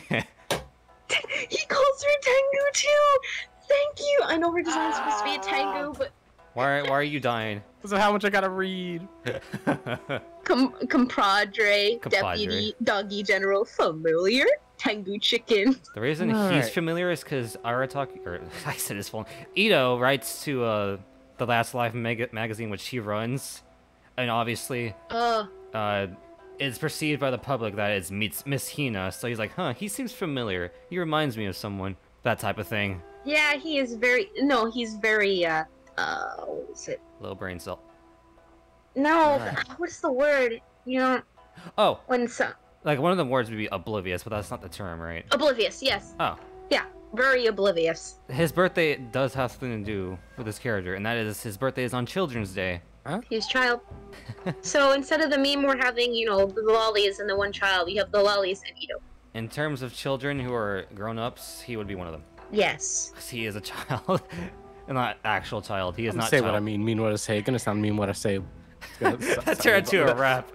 He calls her Tengu too. Thank you. I know her design's supposed to be a Tengu, but Why are you dying? This is how much I gotta read. compadre, Compadre. deputy, doggy general, familiar, Tengu chicken. The reason he's Alright. familiar is because Arataki, or I said his full name, Itto writes to the Last Life magazine, which he runs, and obviously it's perceived by the public that it's Miss Hina, so he's like, huh, he seems familiar. He reminds me of someone. That type of thing. Yeah, he is very. No, he's very. What is it? Low brain cell. No, Alright. what's the word? You know, Oh, when some like one of the words would be oblivious, but that's not the term, right? oblivious. Yes. Oh. Yeah, very oblivious. His birthday does have something to do with his character, and that is his birthday is on Children's Day. He's child. So instead of the meme, we're having the lollies and the one child. We have the lollies and Itto. In terms of children who are grown-ups, he would be one of them. Yes. 'Cause he is a child. Not actual child. He is not say child. what I mean what I say. Gonna sound mean what I say. That turned into a rap.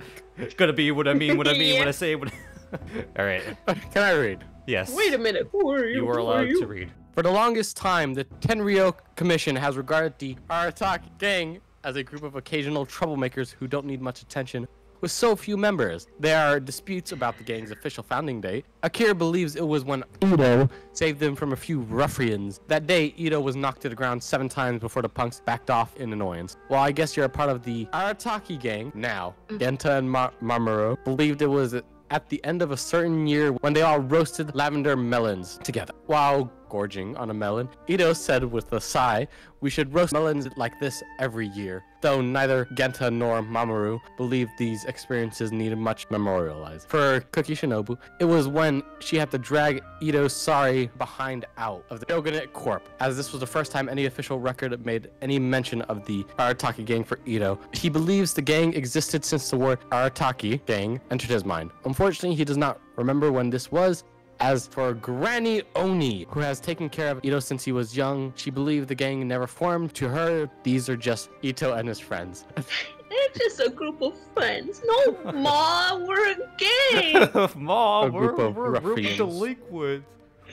Gonna be what I mean, what I mean, what I Yeah. say. What... Alright. Can I read? Yes. Wait a minute. Who are you? You are Who allowed you? to read. For the longest time, the Tenryou Commission has regarded the Arataki gang as a group of occasional troublemakers who don't need much attention, with so few members. There are disputes about the gang's official founding date. Akira believes it was when Itto saved them from a few ruffians. That day, Itto was knocked to the ground 7 times before the punks backed off in annoyance. Well, I guess you're a part of the Arataki gang now. Genta and Mamoru believed it was at the end of a certain year when they all roasted lavender melons together. While gorging on a melon, Itto said with a sigh, "We should roast melons like this every year." Though neither Genta nor Mamoru believed these experiences needed much memorializing. For Kuki Shinobu, it was when she had to drag Itto's Sari behind out of the Shogunate Corp, as this was the first time any official record made any mention of the Arataki gang for Itto. He believes the gang existed since the word Arataki gang entered his mind. Unfortunately, he does not remember when this was. As for Granny Oni, who has taken care of Itto since he was young, she believed the gang never formed. To her, these are just Itto and his friends. They're just a group of friends. No, Ma, we're a gang. Ma, A we're group of a group of ruffians. delinquents.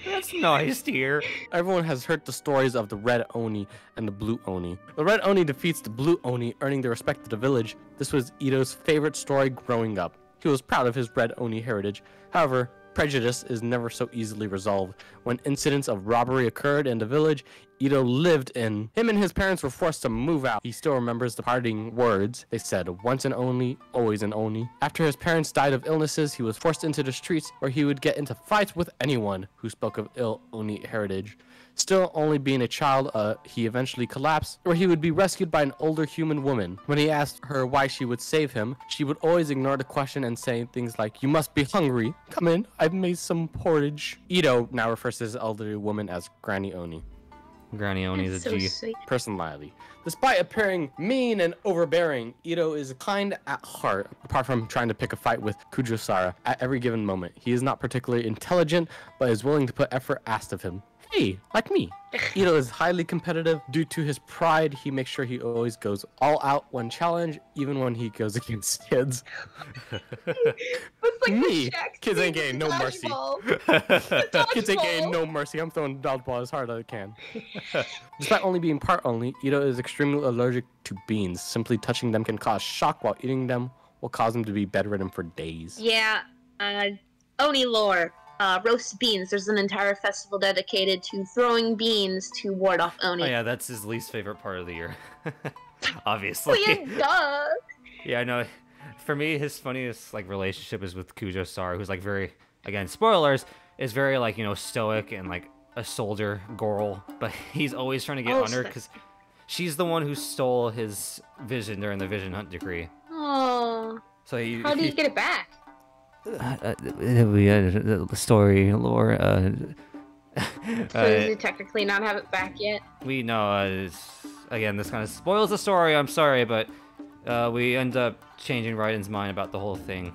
That's nice to hear. Everyone has heard the stories of the Red Oni and the Blue Oni. The Red Oni defeats the Blue Oni, earning the respect of the village. This was Itto's favorite story growing up. He was proud of his Red Oni heritage. However, prejudice is never so easily resolved. When incidents of robbery occurred in the village Itto lived in, him and his parents were forced to move out. He still remembers the parting words they said, "Once an Oni, always an Oni." After his parents died of illnesses, he was forced into the streets where he would get into fights with anyone who spoke of ill Oni heritage. Still only being a child, he eventually collapsed, where he would be rescued by an older human woman. When he asked her why she would save him, she would always ignore the question and say things like, "You must be hungry. Come in, I've made some porridge." Itto now refers to his elderly woman as Granny Oni. Granny Oni's a So G. sweet. Personality. Despite appearing mean and overbearing, Itto is kind at heart, apart from trying to pick a fight with Kojou Sara at every given moment. He is not particularly intelligent, but is willing to put effort asked of him. Hey, like me. Itto is highly competitive. Due to his pride, he makes sure he always goes all out when challenged, even when he goes against kids. It's like Me, the Shaq kids ain't scene getting with no the mercy. dodgeball. Kids ain't getting Dodgeball. no mercy. I'm throwing dodgeball as hard as I can. Despite only being part only, Itto is extremely allergic to beans. Simply touching them can cause shock, while eating them will cause him to be bedridden for days. Yeah, Oni lore. Roast beans. There's an entire festival dedicated to throwing beans to ward off Oni. Oh yeah, that's his least favorite part of the year. Oh Obviously. yeah, duh. Yeah, I know. For me, his funniest like relationship is with Kojou Sara, who's like very, again, spoilers, is very like, you know, stoic and like a soldier, Gorou, but he's always trying to get on her because she's the one who stole his vision during the vision hunt decree. Oh. So How do you get it back? The story lore. So does he technically not have it back yet? We know. Again, this kind of spoils the story. I'm sorry, but we end up changing Raiden's mind about the whole thing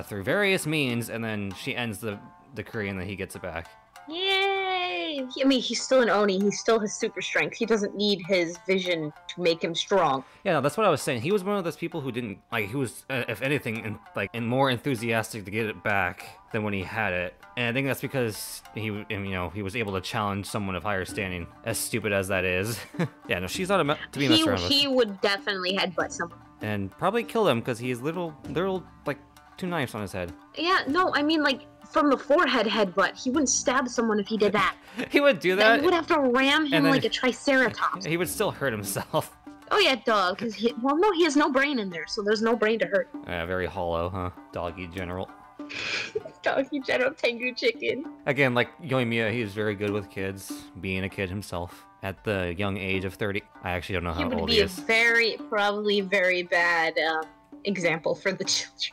through various means, and then she ends the decree, and then he gets it back. Yay! I mean, he's still an Oni. He still has super strength. He doesn't need his vision to make him strong. Yeah, no, that's what I was saying. He was one of those people who didn't like. He was, if anything, more enthusiastic to get it back than when he had it. And I think that's because he was able to challenge someone of higher standing. As stupid as that is. Yeah, no, she's not to be messed around with. He would definitely headbutt someone. And probably kill him because he has little like 2 knives on his head. Yeah, no, I mean like from the forehead headbutt. He wouldn't stab someone if he did that. He would do Then that. you would have to ram him then- like a triceratops. He would still hurt himself. Oh yeah, dog. Because he has no brain in there, so there's no brain to hurt. Very hollow, huh? Doggy general. Doggy General Tengu Chicken. Again, like Yoimiya, he is very good with kids, being a kid himself. At the young age of 30. I actually don't know He how would old be he a is. probably very bad example for the children.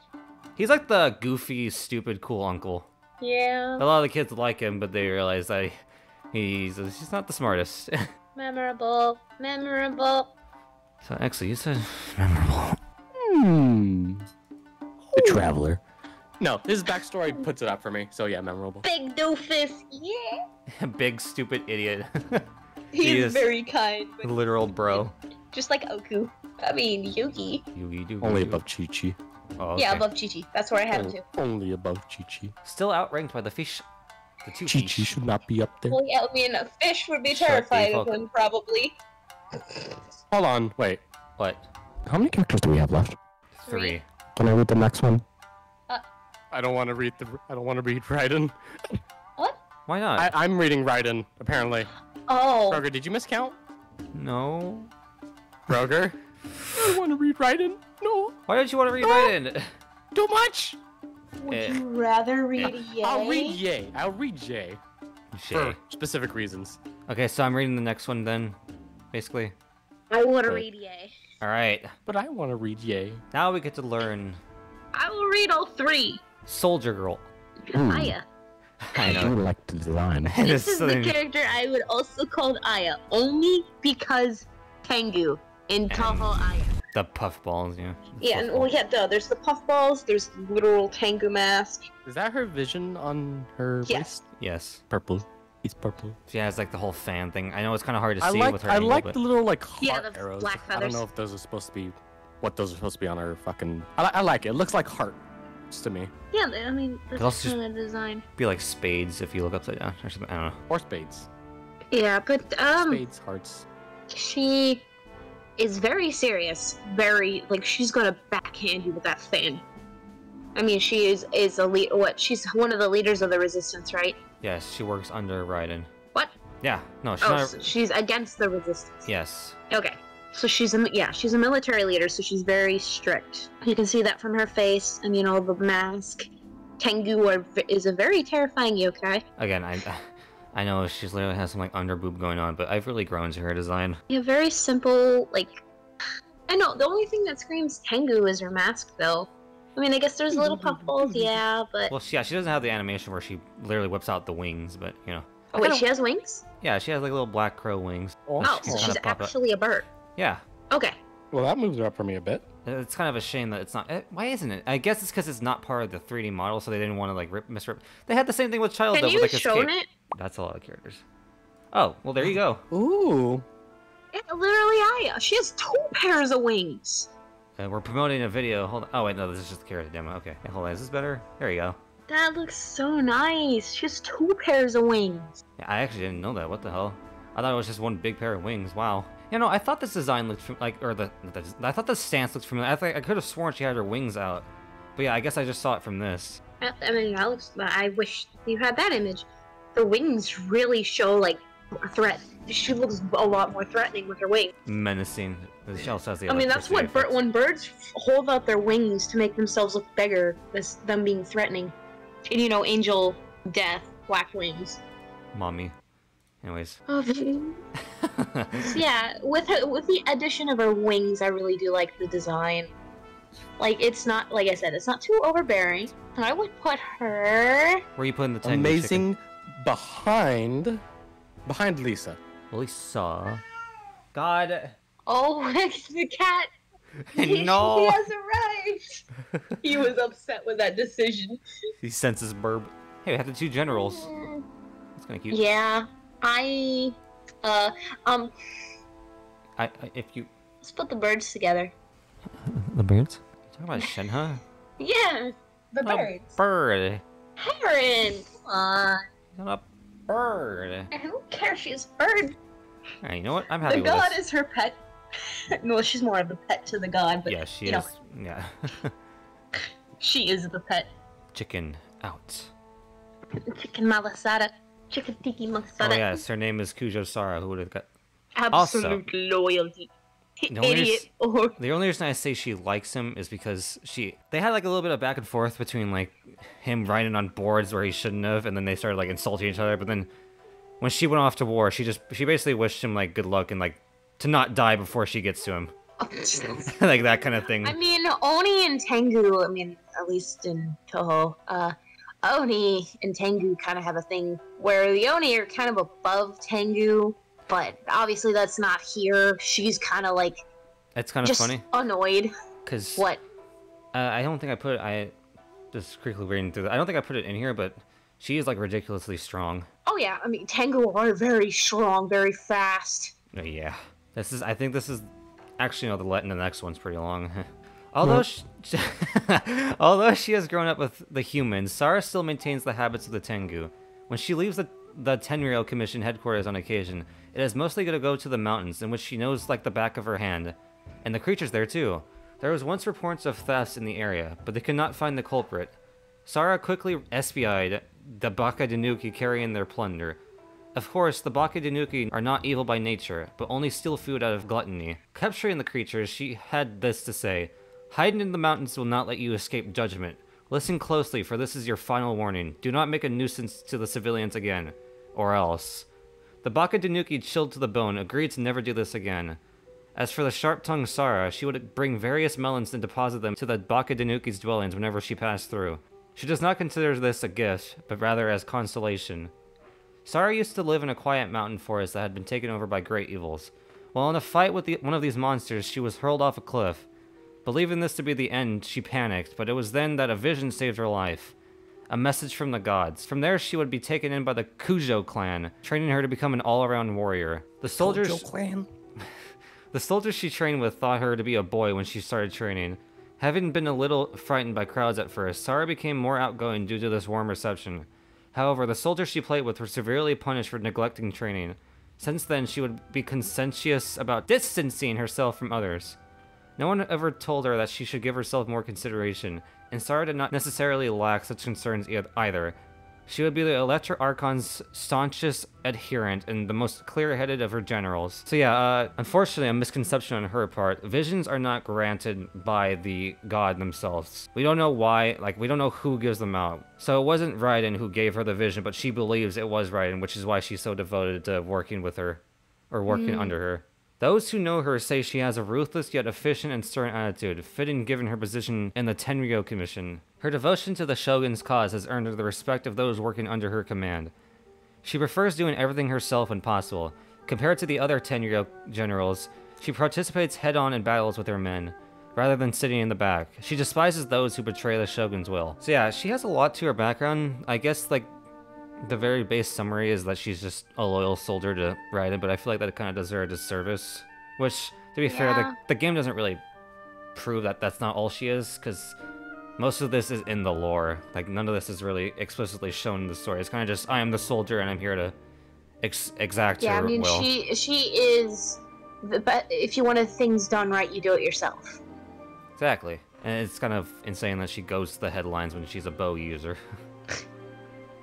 He's like the goofy, stupid, cool uncle. Yeah. A lot of the kids like him, but they realize that he's not the smartest. Memorable. So actually, you said memorable. The Traveler. No, his backstory puts it up for me, so yeah, memorable. Big doofus. Yeah. Big stupid idiot. He He is is. very kind, but Literal bro. just like Oku. I mean, Yugi. Yugi doogie Only doo. above Chi-Chi. Oh, okay. Yeah, above Chi-Chi. That's where I had him too. Only above Chi-Chi. Still outranked by the fish. The two Chi fish. should not be up there. Well, yeah, I mean, a fish would be Shut terrified the of fuck him, probably. Hold on, wait. What? How many characters do we have left? 3. Can I read the next one? Uh. I don't want to read Raiden. What? Why not? I'm reading Raiden, apparently. Oh. Broger, did you miscount? No. Broger? I want to read Raiden. No, Why don't you want to read Raiden? too much. Would Eh. you rather read Yae? I'll read Yae. I'll read Yae. Shay. For specific reasons. Okay, so I'm reading the next one then, basically. I want to But- read Yae. All right. But I want to read Yae. Now we get to learn I will read all 3. Soldier Girl. Aya. I know. like the design. This is the It's- character I would also call Aya, only because Tengu in Toho Aya. The puffballs, yeah. Yeah, and well, yeah, there's the puffballs, there's the literal Tengu mask. Is that her vision on her Yes. waist? Yes. Purple. It's purple. She has like the whole fan thing. I know it's kind of hard to I see like with her I angle, like but the little like heart Yeah, the arrows. black I don't feathers. know if those are supposed to be what those are supposed to be on her fucking. I like it. It looks like hearts to me. Yeah, I mean, that's also just- kind of design. be like spades if you look upside down or something. I don't know. Or spades. Yeah, but Spades, hearts. she is very serious. Very like she's gonna backhand you with that fan. I mean, she is a lead. What? She's one of the leaders of the resistance, right? Yes, she works under Raiden. What? Yeah. No, she's Oh, not. so she's against the resistance. Yes. Okay. So she's a military leader, so she's very strict. You can see that from her face and the mask. Tengu is a very terrifying yokai. Again, I know she's literally has some like under boob going on, but I've really grown to her design. Yeah, very simple. Like, I know the only thing that screams Tengu is her mask, though. I mean, I guess there's little puffballs, yeah, but Well, yeah, she doesn't have the animation where she literally whips out the wings, but you know. oh wait, she has wings. Yeah, she has like little black crow wings. Oh, Oh, She's so kinda she's pop up. actually a bird. Yeah. Okay. Well, that moves her up for me a bit. It's kind of a shame that it's not. Why isn't it? I guess it's because it's not part of the 3D model, so they didn't want to like misrip. They had the same thing with Child Can though, you with like show escape. it? That's a lot of characters. Oh, well there you go. Ooh. Yeah, literally Aya. She has 2 pairs of wings. We're promoting a video. Hold on. Oh wait, no, this is just the character demo. Okay, hold on. Is this better? There you go. That looks so nice. She has 2 pairs of wings. Yeah, I actually didn't know that. What the hell? I thought it was just one big pair of wings. Wow. You know, I thought this design looked like, or I thought the stance looked familiar. I could have sworn she had her wings out. But yeah, I guess I just saw it from this. I mean, that looks. I wish you had that image. The wings really show like a threat. She looks a lot more threatening with her wings. Menacing. She also has the I mean, that's what electricity effects. when birds hold out their wings to make themselves look bigger, as them being threatening. And angel death, black wings. Mommy. Anyways. Oh, yeah, with the addition of her wings, I really do like the design. Like, it's not, like I said, it's not too overbearing. And I would put her... Where are you putting the Tengu Amazing behind Lisa. Lisa. God. Oh, the cat! No. He has arrived! He was upset with that decision. He senses burb. Hey, we have the 2 generals. That's kind of cute. Yeah, If you... let's put the birds together. The birds? You talking about Shenhe? Yeah, The birds. Bird. Heron! Come on. Not a bird. I don't care, she's a bird. Alright, you know what? I'm happy The with god this. is her pet. No, she's more of the pet to the god, but Yeah, she you know, is. Yeah. she is the pet. Chicken out. Chicken malasada. Chicken tiki Oh malasada. yes, her name is Kojou Sara. Who would have got? Absolute loyalty. The only Idiot. Or The only reason I say she likes him is because they had like a little bit of back and forth between like him riding on boards where he shouldn't have, and then they started like insulting each other. But then when she went off to war, she basically wished him like good luck and like to not die before she gets to him, like that kind of thing. I mean, Oni and Tengu, I mean, at least in Toho, Oni and Tengu kind of have a thing where the Oni are kind of above Tengu, but obviously that's not here. She's kind of like It's kind of just funny annoyed. because What? I don't think I put just quickly reading through that. I don't think I put it in here, but she is like ridiculously strong. Oh yeah, I mean, Tengu are very strong, very fast. Yeah. I think this is actually no. The next one's pretty long. Although although she has grown up with the humans, Sara still maintains the habits of the Tengu, When she leaves the Tenryou Commission headquarters on occasion, it is mostly going to go to the mountains, in which she knows like the back of her hand. And the creatures there too. There was once reports of thefts in the area, but they could not find the culprit. Sara quickly espied the Bakadenuki carrying their plunder. Of course, the Bakadenuki are not evil by nature, but only steal food out of gluttony. Capturing the creatures, she had this to say: "Hiding in the mountains will not let you escape judgment. Listen closely, for this is your final warning. Do not make a nuisance to the civilians again, or else." The Bakadenuki, chilled to the bone, agreed to never do this again. As for the sharp-tongued Sara, she would bring various melons and deposit them to the Bakadenuki's dwellings whenever she passed through. She does not consider this a gift, but rather as consolation. Sara used to live in a quiet mountain forest that had been taken over by great evils. While in a fight with one of these monsters, she was hurled off a cliff. Believing this to be the end, she panicked, but it was then that a vision saved her life. A message from the gods. From there, she would be taken in by the Kojou clan, training her to become an all-around warrior. The soldiers... Kojou clan? The soldiers she trained with thought her to be a boy when she started training. Having been a little frightened by crowds at first, Sara became more outgoing due to this warm reception. However, the soldiers she played with were severely punished for neglecting training. Since then, she would be conscientious about distancing herself from others. No one ever told her that she should give herself more consideration, and Sara did not necessarily lack such concerns either. She would be the Electra Archon's staunchest adherent and the most clear-headed of her generals. So yeah, unfortunately a misconception on her part. Visions are not granted by the god themselves. We don't know why, like, we don't know who gives them out. So it wasn't Raiden who gave her the vision, but she believes it was Raiden, which is why she's so devoted to working with her, or working under her. Those who know her say she has a ruthless yet efficient and stern attitude, fitting given her position in the Tenryou Commission. Her devotion to the Shogun's cause has earned her the respect of those working under her command. She prefers doing everything herself when possible. Compared to the other Tenryou generals, she participates head-on in battles with her men, rather than sitting in the back. She despises those who betray the Shogun's will. So yeah, she has a lot to her background. I guess, like, the very base summary is that she's just a loyal soldier to Raiden, but I feel like that kind of does her a disservice. Which, to be fair, the game doesn't really prove that that's not all she is, because most of this is in the lore. Like, none of this is really explicitly shown in the story. It's kind of just, I am the soldier and I'm here to exact her will. Yeah, I mean, she is... But if you wanted things done right, you do it yourself. Exactly. And it's kind of insane that she goes to the headlines when she's a bow user.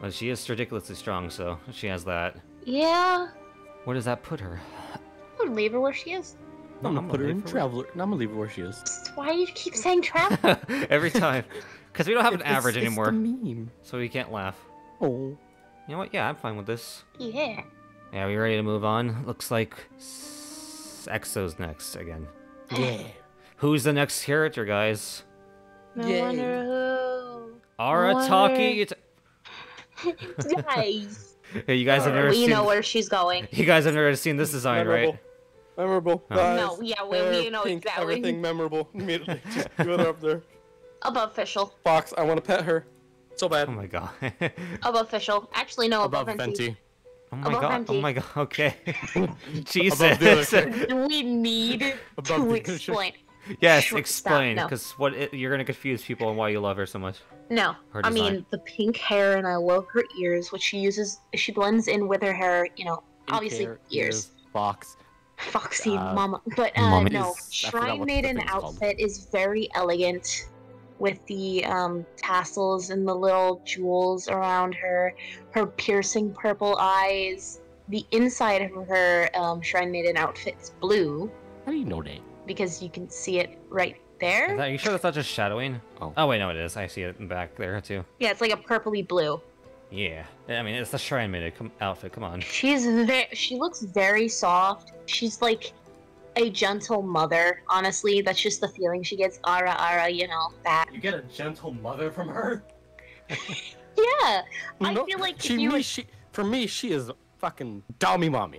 But she is ridiculously strong, so she has that. Yeah. Where does that put her? I would leave her where she is. I'm gonna put her in Traveler. I'm gonna leave her where she is. Why do you keep saying Traveler? Every time. Because we don't have an average it's anymore. The meme. So we can't laugh. Oh. You know what? Yeah, I'm fine with this. Yeah. Yeah, we ready to move on? Looks like Exo's next again. Yeah. Who's the next character, guys? I wonder who. Arataki Itto. Guys. Hey, you guys have never seen... We know where she's going. You guys have never seen this design, right? Memorable. Oh. Guys, No, yeah, we hair, know pink, exactly. Everything memorable. Immediately. Just go up there. Above official. Fox, I want to pet her. So bad. Oh my god. Above official. Actually, no, above Above Venti. Venti. Oh my Above god. Venti. Oh my god. Okay. Above Jesus. the other thing. We need Above to the- explain. Yes, Stop, explain, no. because you're gonna confuse people on why you love her so much. No, Her I design. mean the pink hair, and I love her ears, which she uses. She blends in with her hair. You know, obviously Hair, ears. Fox. Foxy Uh, mama, but Mommy. no. I forgot Shrine what the Maiden thing's called. outfit is very elegant, with the tassels and the little jewels around her. Her piercing purple eyes. The inside of her Shrine Maiden outfit is blue How do you know that? because you can see it right there. Are you sure that's not just shadowing? Oh. Wait, no, it is. I see it in the back there too. Yeah, it's like a purpley blue. Yeah. I mean, it's the Shrine Maiden outfit. Come on. She looks very soft. She's like a gentle mother. Honestly, that's just the feeling she gets. Ara, you know that. You get a gentle mother from her? Yeah, I No, feel like if she, you me, would she, for me, she is fucking dummy mommy.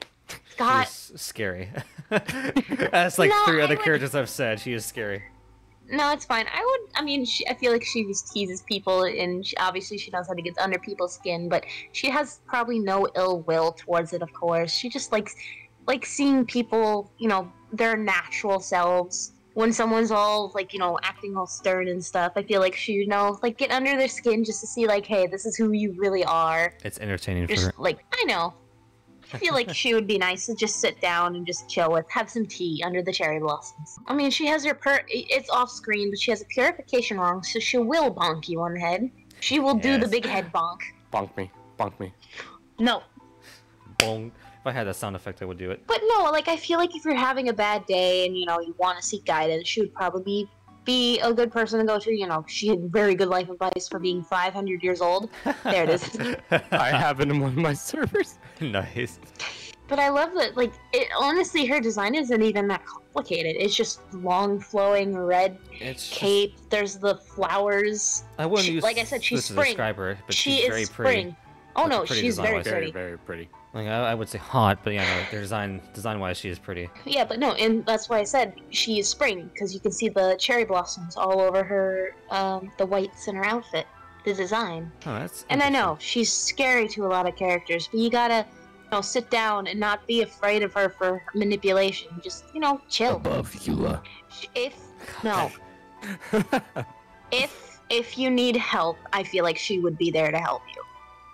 got She's scary. That's like No, 3 I other would- characters I've said. She is scary. no, it's fine. I mean, I feel like she just teases people, and obviously she knows how to get under people's skin. But she has probably no ill will towards it. Of course, she just likes seeing people, you know, their natural selves. when someone's all like, acting all stern and stuff, I feel like she, like get under their skin just to see like, hey, this is who you really are. It's entertaining for Just her. like, I know. I feel like she would be nice to just sit down and just chill with, have some tea under the cherry blossoms. I mean, she has her it's off screen, but she has a purification wrong, so she will bonk you on the head. She will do the big head bonk. Bonk me. Bonk me. No. Bonk. If I had that sound effect, I would do it. But no, like, I feel like if you're having a bad day and, you want to seek guidance, she would probably be a good person to go to. She had very good life advice for being 500 years old. There it is. I have it in one of my servers. Nice. But I love that, like, honestly, her design isn't even that complicated. It's just long, flowing red cape. There's the flowers. I wouldn't use like I said, she's this to spring. describe her, but she she's is very spring. pretty. Oh That's no, a pretty she's very design-wise. pretty. Very, very pretty. Like I would say hot, but yeah, no, their design-wise, she is pretty. Yeah, but no, and that's why I said she is spring, because you can see the cherry blossoms all over her, the whites in her outfit, the design. Oh, that's. And I know she's scary to a lot of characters, but you gotta, sit down and not be afraid of her for manipulation. Just, chill. Above you. If you need help, I feel like she would be there to help you.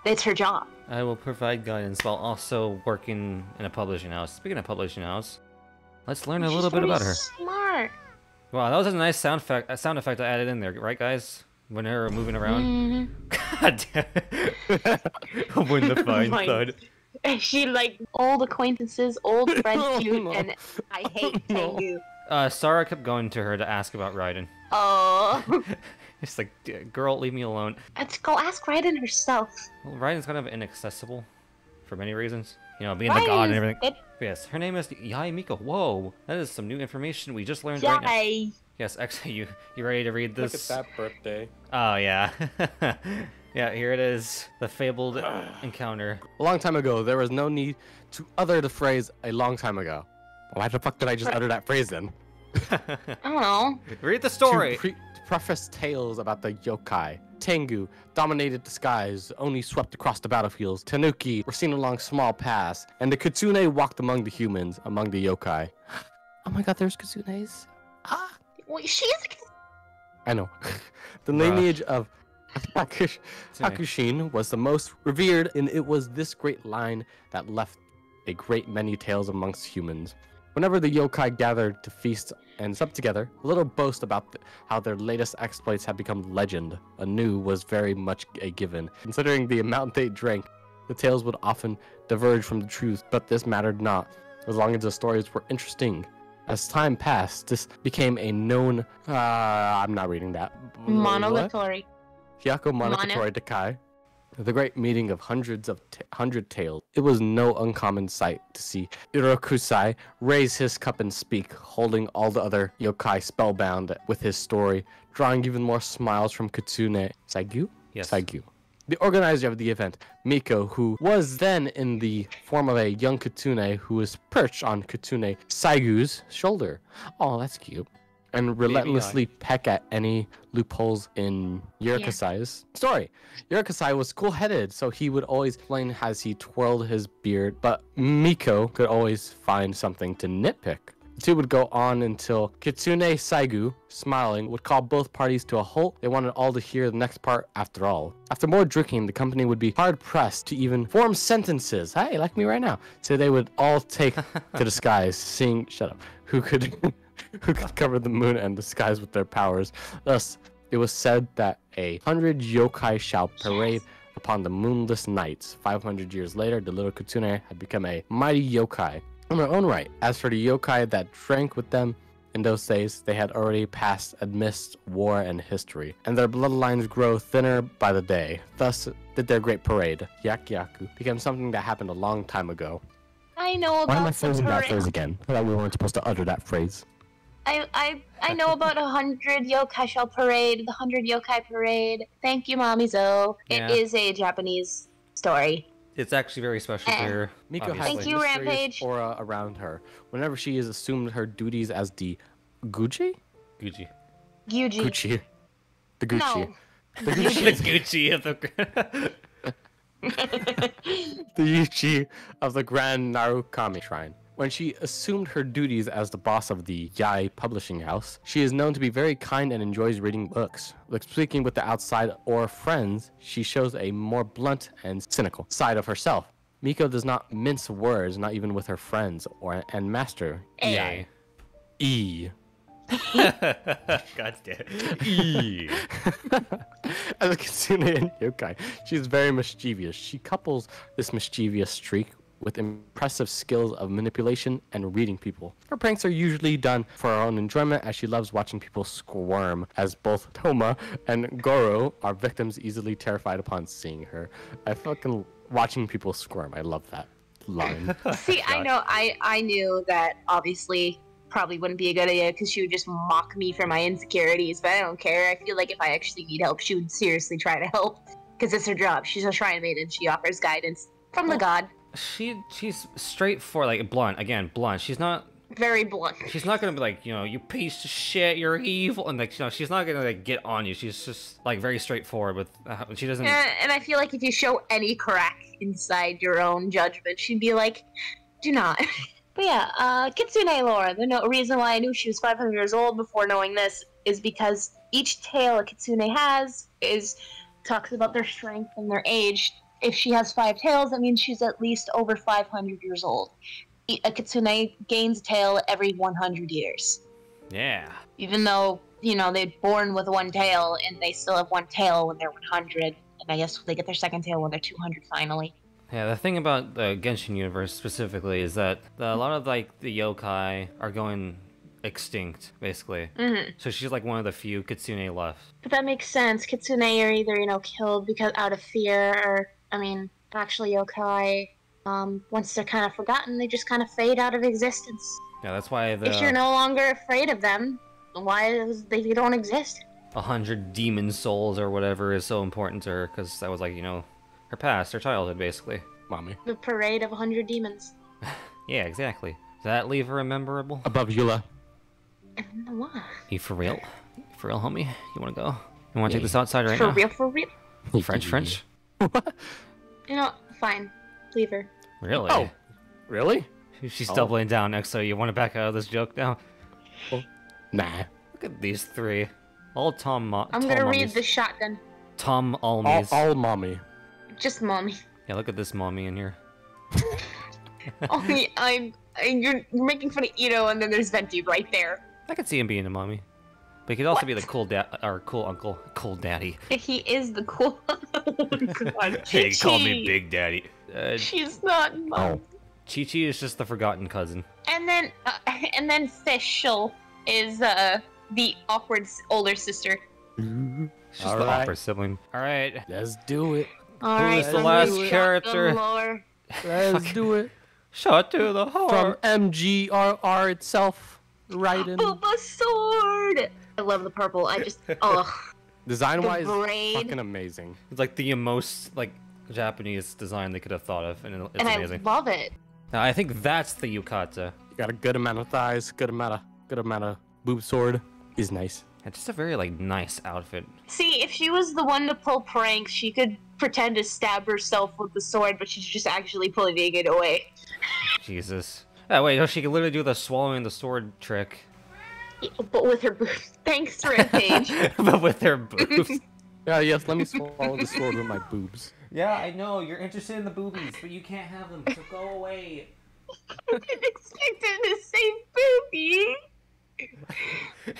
It's her job. I will provide guidance while also working in a publishing house. Speaking of publishing house, let's learn a little bit about her. Smart. Wow, that was a nice sound effect I added in there, right, guys? When they were moving around. God damn. When the fine thud. She like old acquaintances, old friends, cute, and I hate Sayu. Sara kept going to her to ask about Raiden. Oh. It's like, girl, leave me alone. Let's go ask Raiden herself. Well, Raiden's kind of inaccessible for many reasons. Being the god and everything. Yes, her name is Yae Miko. Whoa, that is some new information we just learned right now. Yes, actually, you ready to read this? Look at that birthday. Oh, yeah. Yeah, here it is. The fabled encounter. A long time ago, there was no need to utter the phrase a long time ago. Why the fuck did I just utter that phrase then? I don't know. Read the story. To preface tales about the yokai. Tengu dominated the skies, only swept across the battlefields. Tanuki were seen along small paths, and the kitsune walked among the humans, among the yokai. Oh my god, there's kitsunes. Ah! Wait, she is I know. The lineage of Hakushin was the most revered, and it was this great line that left a great many tales amongst humans. Whenever the yokai gathered to feast and sup together, a little boast about how their latest exploits had become legend anew was very much a given. Considering the amount they drank, the tales would often diverge from the truth, but this mattered not, as long as the stories were interesting. As time passed, this became a known... I'm not reading that. Monogatari. Hyako Monogatari Dekai. The great meeting of hundred tales. It was no uncommon sight to see Irokusai raise his cup and speak, holding all the other yokai spellbound with his story, drawing even more smiles from Kitsune Sayu? Yes. Sayu. The organizer of the event, Miko, who was then in the form of a young Kitsune who was perched on Kitsune Sayu's shoulder. Oh, that's cute. And relentlessly peck at any loopholes in Yurikasai's story. Yurikasai was cool-headed, so he would always explain as he twirled his beard, but Miko could always find something to nitpick. The two would go on until Kitsune Sayu, smiling, would call both parties to a halt. They wanted all to hear the next part after all. After more drinking, the company would be hard-pressed to even form sentences. Hey, like me right now. So they would all take to the skies, seeing, shut up, who could cover the moon and the skies with their powers. Thus, it was said that 100 yokai shall parade upon the moonless nights. 500 years later, the little Kitsune had become a mighty yokai in their own right. As for the yokai that drank with them, in those days, they had already passed amidst war and history, and their bloodlines grow thinner by the day. Thus did their great parade, Yaku, became something that happened a long time ago. I know about Why am I the phrasing that parade. phrase again? I thought we weren't supposed to utter that phrase. I know about 100 yokai shall parade, the 100 yokai parade. Thank you, Mommy Zoe. Yeah. It is a Japanese story. It's actually very special to her. Miko has Thank a you, mysterious Rampage. aura around her. Whenever she is assumed her duties as the Gucci? Gucci. Gyuji. Gucci. The Gucci. No. The The Gucci. Gucci of the... The Yuchi of the Grand Narukami Shrine. When she assumed her duties as the boss of the Yae publishing house, she is known to be very kind and enjoys reading books. Like speaking with the outside or friends, she shows a more blunt and cynical side of herself. Miko does not mince words, not even with her friends and master Yae. God damn. E. As a kitsune and yokai, she's very mischievous. She couples this mischievous streak with impressive skills of manipulation and reading people. Her pranks are usually done for her own enjoyment, as she loves watching people squirm, as both Thoma and Gorou are victims easily terrified upon seeing her. I fucking watching people squirm. I love that line. See, I know, I knew that obviously probably wouldn't be a good idea because she would just mock me for my insecurities, but I don't care. I feel like if I actually need help, she would seriously try to help because it's her job. She's a shrine maiden. She offers guidance from the god. She's straightforward, like blunt. Again, blunt. She's not very blunt. She's not gonna be like, you know, you piece of shit, you're evil, and like, you know, she's not gonna like get on you. She's just like very straightforward with. She doesn't. And I feel like if you show any crack inside your own judgment, she'd be like, "Do not." But yeah, Kitsune lore. The reason why I knew she was 500 years old before knowing this is because each tale a Kitsune has talks about their strength and their age. If she has 5 tails, that means she's at least over 500 years old. A Kitsune gains a tail every 100 years. Yeah. Even though, you know, they're born with 1 tail, and they still have 1 tail when they're 100, and I guess they get their 2nd tail when they're 200 finally. Yeah, the thing about the Genshin universe specifically is that a lot of, like, the yokai are going extinct, basically. Mm-hmm. So she's, like, one of the few Kitsune left. But that makes sense. Kitsune are either, you know, killed because out of fear, or, I mean, actually yokai, once they're kind of forgotten, they just kind of fade out of existence. Yeah, that's why If you're no longer afraid of them, why they don't exist? 100 demon souls or whatever is so important to her, because that was, like, you know, her past, her childhood, basically. Mommy. The parade of 100 demons. Yeah, exactly. Does that leave her memorable? Above Eula. What? You for real? You for real, homie? You wanna go? You wanna take this outside right For now? real, for real? French? What? You know, fine. Leave her. Really? Oh, really? She's doubling down next, so you want to back out of this joke now? Oh. Nah. Look at these 3. All I'm gonna read the shotgun. Tom Almies. All mommy. Just mommy. Yeah, look at this mommy in here. You're making fun of Ito, and then there's Venti right there. I could see him being a mommy. But he could also be the cool dad, or cool uncle, cool daddy. He is the cool. Hey, call me Big Daddy. She's not mom. Chi-Chi is just the forgotten cousin. And then Fischl is the awkward older sister. She's the awkward sibling. All right. Let's do it. Who's the last character? Let's do it. Shot to the heart. From MGRR itself, Raiden. Booba sword. I love the purple. I just Design-wise, fucking amazing. It's like the most like Japanese design they could have thought of, and it's amazing. I love it. Now, I think that's the yukata. You got a good amount of thighs, good amount of boob sword. Is nice. It's just a very like nice outfit. See, if she was the one to pull pranks, she could pretend to stab herself with the sword, but she's just actually pulling it away. Jesus. Oh wait, no, she could literally do the swallowing the sword trick. Yeah, but with her boobs. Thanks, Rampage. But with her boobs. Yeah, yes, let me swallow the sword with my boobs. Yeah, I know, you're interested in the boobies, but you can't have them, so go away. I didn't expect him to say boobie.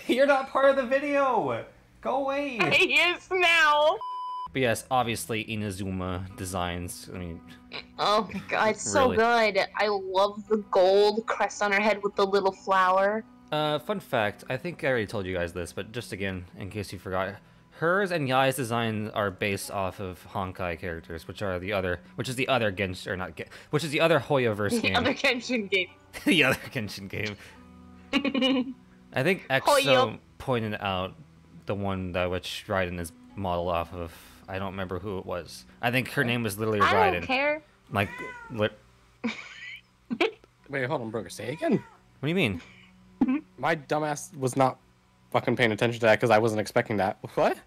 You're not part of the video! Go away! He is now! But yes, obviously Inazuma designs, I mean... Oh my god, it's so Really. good. I love the gold crest on her head with the little flower. Fun fact, I think I already told you guys this, but just again, in case you forgot, hers and Yae's designs are based off of Honkai characters, which is the other Genshin, or not which is the other Hoyoverse game. The other Genshin game. The other Genshin game. I think Exo pointed out the one that which Raiden is modeled off of. I don't remember who it was. I think her name was literally Raiden. I don't care. Like, Wait, hold on, Burger. Say it again. what do you mean? My dumbass was not fucking paying attention to that because I wasn't expecting that. What?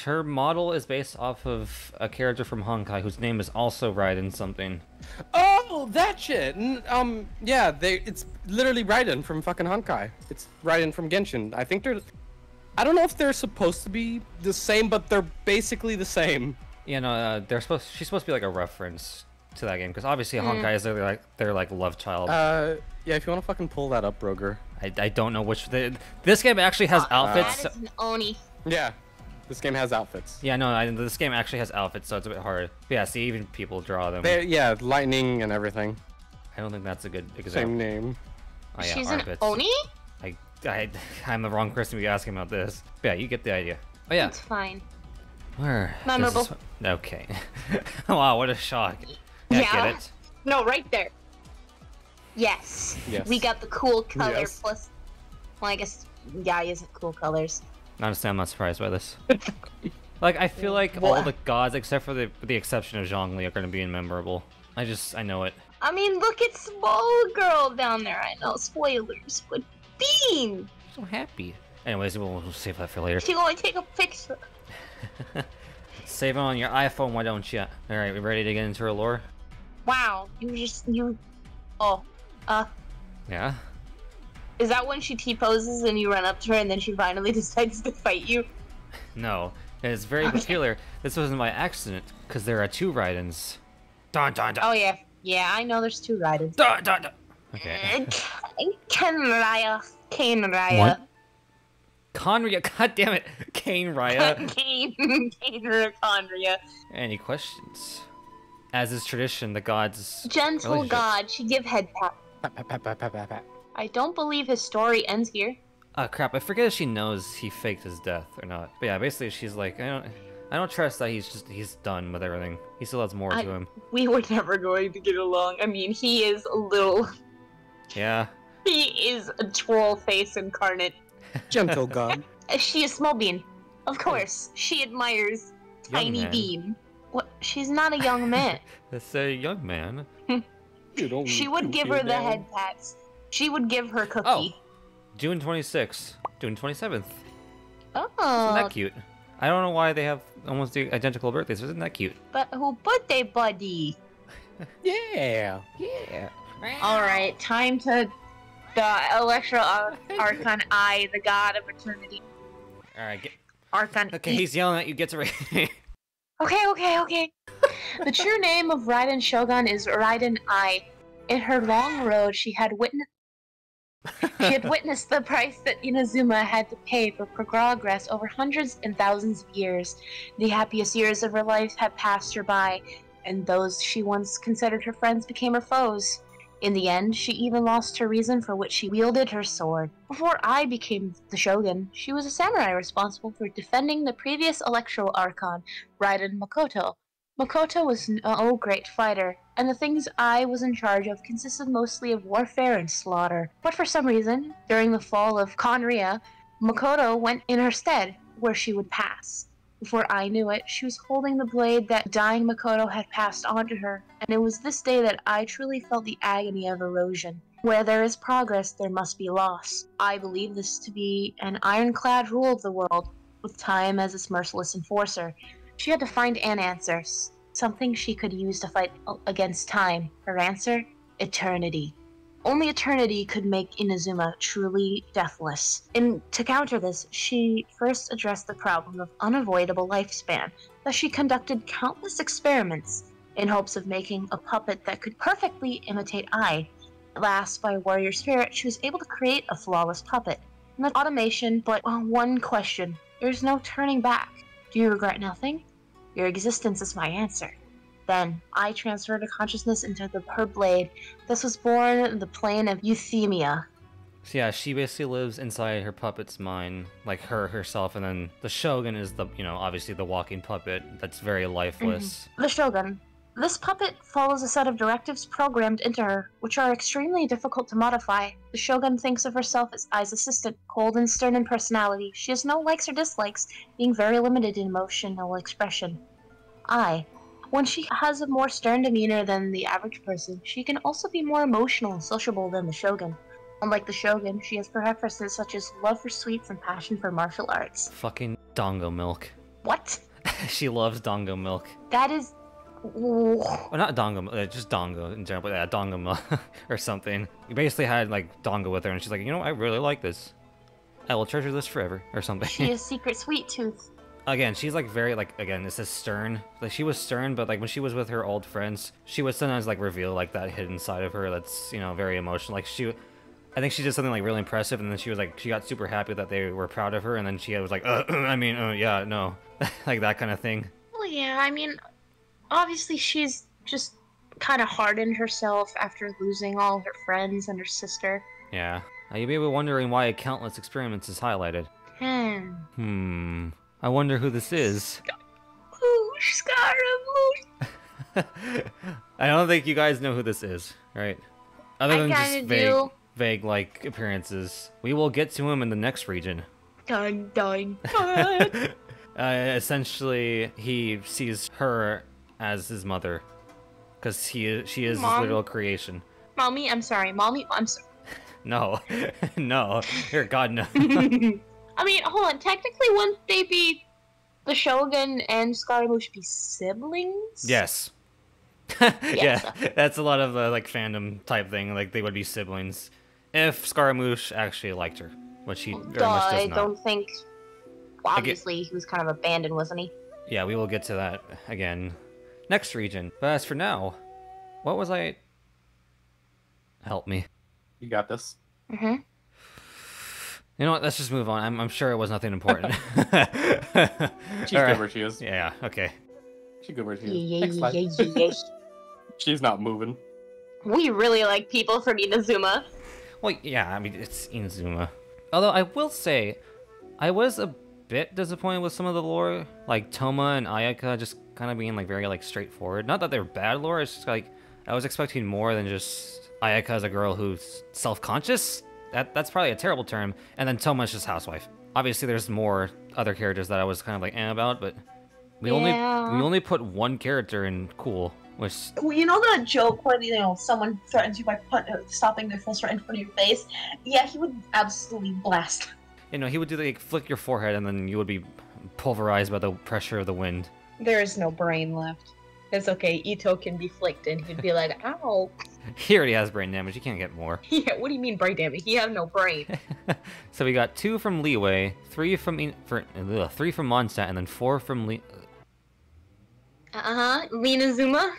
Her model is based off of a character from Honkai whose name is also Raiden something. Oh, Oh, that shit. Yeah, it's literally Raiden from fucking Honkai. It's Raiden from Genshin. I think I don't know if they're supposed to be the same, but they're basically the same. Yeah, no, she's supposed to be like a reference to that game, because obviously Honkai is their like love child. Yeah, if you want to fucking pull that up, Broger. I don't know which. This game actually has outfits. That is an Oni. Yeah, this game has outfits. Yeah, no, this game actually has outfits, so it's a bit hard. But yeah, see, even people draw them. Yeah, lightning and everything. I don't think that's a good example. Same name. Oh, yeah, She's armpits. an Oni? I'm the wrong person to be asking about this. But yeah, you get the idea. Oh yeah. It's fine. Where? Memorable. Okay. Wow, what a shock. Yeah, Yeah. get it? No, right there. Yes. Yes. We got the cool color Yes. plus. Well, I guess Yae isn't cool colors. Honestly, I'm not surprised by this. Like, I feel like all the gods, except for the exception of Zhongli, are going to be immemorable. I know it. I mean, look at small girl down there. I know, spoilers, but Bean! So happy. Anyways, we'll save that for later. She gonna take a picture. Save it on your iPhone, why don't you? Alright, we ready to get into her lore? Wow, Oh, Yeah? is that when she T-poses and you run up to her and then she finally decides to fight you? No. It's very peculiar. This wasn't by accident, because there are 2 Raidens. Dun dun dun. Oh yeah. Yeah, I know there's 2 Raidens. Dun dun dun. Okay. Kane Raya. What? Conria, god damn it! Kane Raya. Kane Conria. Any questions? As is tradition, the gods. Gentle relationships. god, she give head pat. Pat. I don't believe his story ends here. Oh crap! I forget if she knows he faked his death or not. But yeah, basically she's like, I don't trust that he's done with everything. He still has more to him. We were never going to get along. I mean, he is a little. Yeah. He is a troll face incarnate. Gentle god. She is Small Bean. Of course. She admires Young Tiny man. Bean. What? She's not a young man. That's a young man. She would give her the head pats. She would give her cookie. Oh. June 26th. June 27th. Oh. Isn't that cute? I don't know why they have almost the identical birthdays. Isn't that cute? But who birthday buddy? Yeah. Yeah. Alright, time to the Electro Archon Eye, the god of eternity. Alright, Archon okay, E. he's yelling at you. Get to ready. Okay. The true name of Raiden Shogun is Raiden Eye. In her long road, she had witnessed the price that Inazuma had to pay for progress over hundreds and thousands of years. The happiest years of her life had passed her by, and those she once considered her friends became her foes. In the end, she even lost her reason for which she wielded her sword. Before I became the Shogun, she was a samurai responsible for defending the previous Electro Archon, Raiden Makoto. Makoto was no great fighter, and the things I was in charge of consisted mostly of warfare and slaughter. But for some reason, during the fall of Conria, Makoto went in her stead, where she would pass. Before I knew it, she was holding the blade that dying Makoto had passed on to her, and it was this day that I truly felt the agony of erosion. Where there is progress, there must be loss. I believe this to be an ironclad rule of the world, with time as its merciless enforcer. She had to find an answer, something she could use to fight against time. Her answer? Eternity. Only eternity could make Inazuma truly deathless. And to counter this, she first addressed the problem of unavoidable lifespan, thus she conducted countless experiments in hopes of making a puppet that could perfectly imitate Ai. At last, by warrior spirit, she was able to create a flawless puppet. Not automation, but one question. There's no turning back. Do you regret nothing? Your existence is my answer. Then, I transferred her consciousness into her blade. This was born the plane of Euthymia. So yeah, she basically lives inside her puppet's mind, like herself, and then the Shogun is the, obviously the walking puppet that's very lifeless. The Shogun. This puppet follows a set of directives programmed into her, which are extremely difficult to modify. The Shogun thinks of herself as Ai's assistant, cold and stern in personality. She has no likes or dislikes, being very limited in emotional expression. Ai. When she has a more stern demeanor than the average person, she can also be more emotional and sociable than the Shogun. Unlike the Shogun, she has preferences such as love for sweets and passion for martial arts. Fucking dongo milk. What? She loves dongo milk. That is Well, not Dongama, just Dongo in general, but yeah, Dongama or something. You basically had like Dongo with her, and she's like, you know, I really like this. I will treasure this forever, or something. She has secret sweet tooth. Again, she's like very like this is stern. Like she was stern, but like when she was with her old friends, she would sometimes like reveal like that hidden side of her that's, you know, very emotional. Like I think she did something like really impressive, and then she was like she got super happy that they were proud of her, and then she was like, yeah, no, like that kind of thing. Well, yeah, I mean, obviously she's just kind of hardened herself after losing all her friends and her sister. Yeah. Now you may be wondering why countless experiments is highlighted. I wonder who this is. Scaramouche. I don't think you guys know who this is, right? Other than just vague like appearances. We will get to him in the next region. Dun dun dun. Essentially, he sees her as his mother, because she is his literal creation. Mommy, I'm sorry. Mommy, I'm sorry. No, no, dear God, no. I mean, hold on. Technically, wouldn't they be the Shogun and Scaramouche be siblings? Yes. Yeah, that's a lot of the like fandom type thing. Like they would be siblings if Scaramouche actually liked her, which he very much does I not. don't think. Well, obviously, he was kind of abandoned, wasn't he? Yeah, we will get to that again next region. But as for now, what was I? Help me. You got this. Mm-hmm. You know what? Let's just move on. I'm sure it was nothing important. She's good where she is. Yeah. Okay. She's good where she is. Next slide. She's not moving. We really like people from Inazuma. Well, yeah. I mean, it's Inazuma. Although I will say, I was a bit disappointed with some of the lore, like Thoma and Ayaka just kind of being like very like straightforward. Not that they're bad lore. It's just like I was expecting more than just Ayaka as a girl who's self-conscious. That's probably a terrible term. And then Thoma's just housewife. Obviously, there's more other characters that I was kind of like about, but we only put one character in cool, which. Well, you know that joke when someone threatens you by stopping their fist right in front of your face? Yeah, he would absolutely blast. You know, he would do like flick your forehead, and then you would be pulverized by the pressure of the wind. There is no brain left. It's okay. Itto can be flicked, and he'd be like, "Ow." He already has brain damage. He can't get more. Yeah, what do you mean brain damage? He has no brain. So we got 2 from Leeway, 3 from 3 from Mondstadt, and then 4 from Inazuma.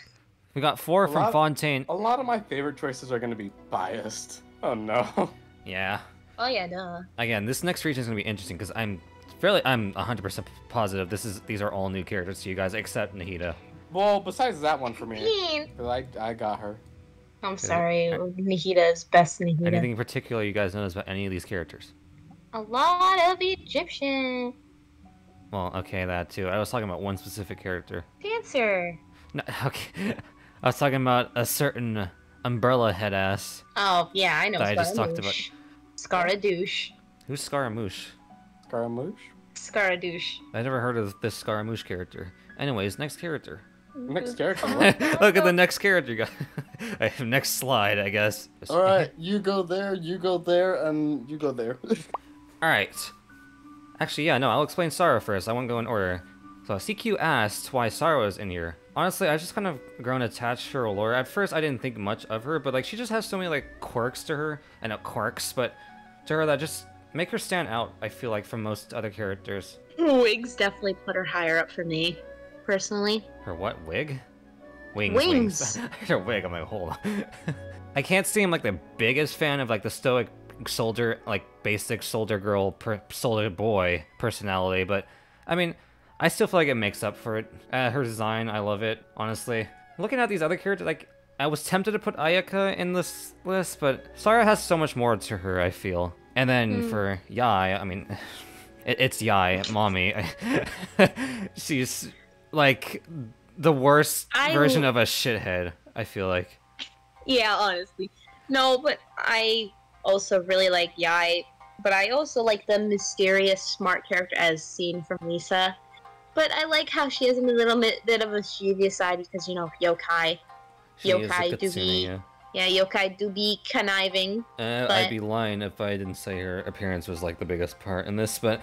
We got 4 from Fontaine. A lot of my favorite choices are going to be biased. Oh no. Yeah. Oh yeah, duh. Again, this next region is going to be interesting because I'm 100% positive these are all new characters to you guys except Nahida. Well, besides that one for me, I got her. I'm sorry, Nahida is best Nahida. Anything in particular you guys notice about any of these characters? A lot of Egyptian. Well, okay, that too. I was talking about one specific character. Dancer. No, okay. I was talking about a certain umbrella head ass. Oh, yeah, I know. That I just talked about. Scaradouche. Who's Scaramouche? Scaramouche? Scaradouche. I never heard of this Scaramouche character. Anyways, next character. Next character. Look at the next character you got. Next slide, I guess. Alright, you go there, and you go there. Alright. Actually, yeah, no, I'll explain Sara first. I won't go in order. So, CQ asked why Sara was in here. Honestly, I just kind of grown attached to her lore. At first, I didn't think much of her, but like she just has so many like quirks to her, and not quirks, but to her that just make her stand out, I feel like, from most other characters. Wigs definitely put her higher up for me, personally. Her what? Wig? Wings. Her wig, I'm like, hold on. I can't say I'm like the biggest fan of like the stoic soldier, like basic soldier girl, soldier boy personality, but I mean, I still feel like it makes up for it. Her design, I love it, honestly. Looking at these other characters, like, I was tempted to put Ayaka in this list, but Sara has so much more to her, I feel. And then for Yae, I mean, it's Yae, mommy. She's like the worst version of a shithead, I feel like. Yeah, honestly. No, but I also really like Yae, but I also like the mysterious, smart character as seen from Lisa. But I like how she has a little bit of a mischievous side because, you know, yokai. Yokai do be... Yeah, yokai do be conniving. I'd be lying if I didn't say her appearance was like the biggest part in this, but...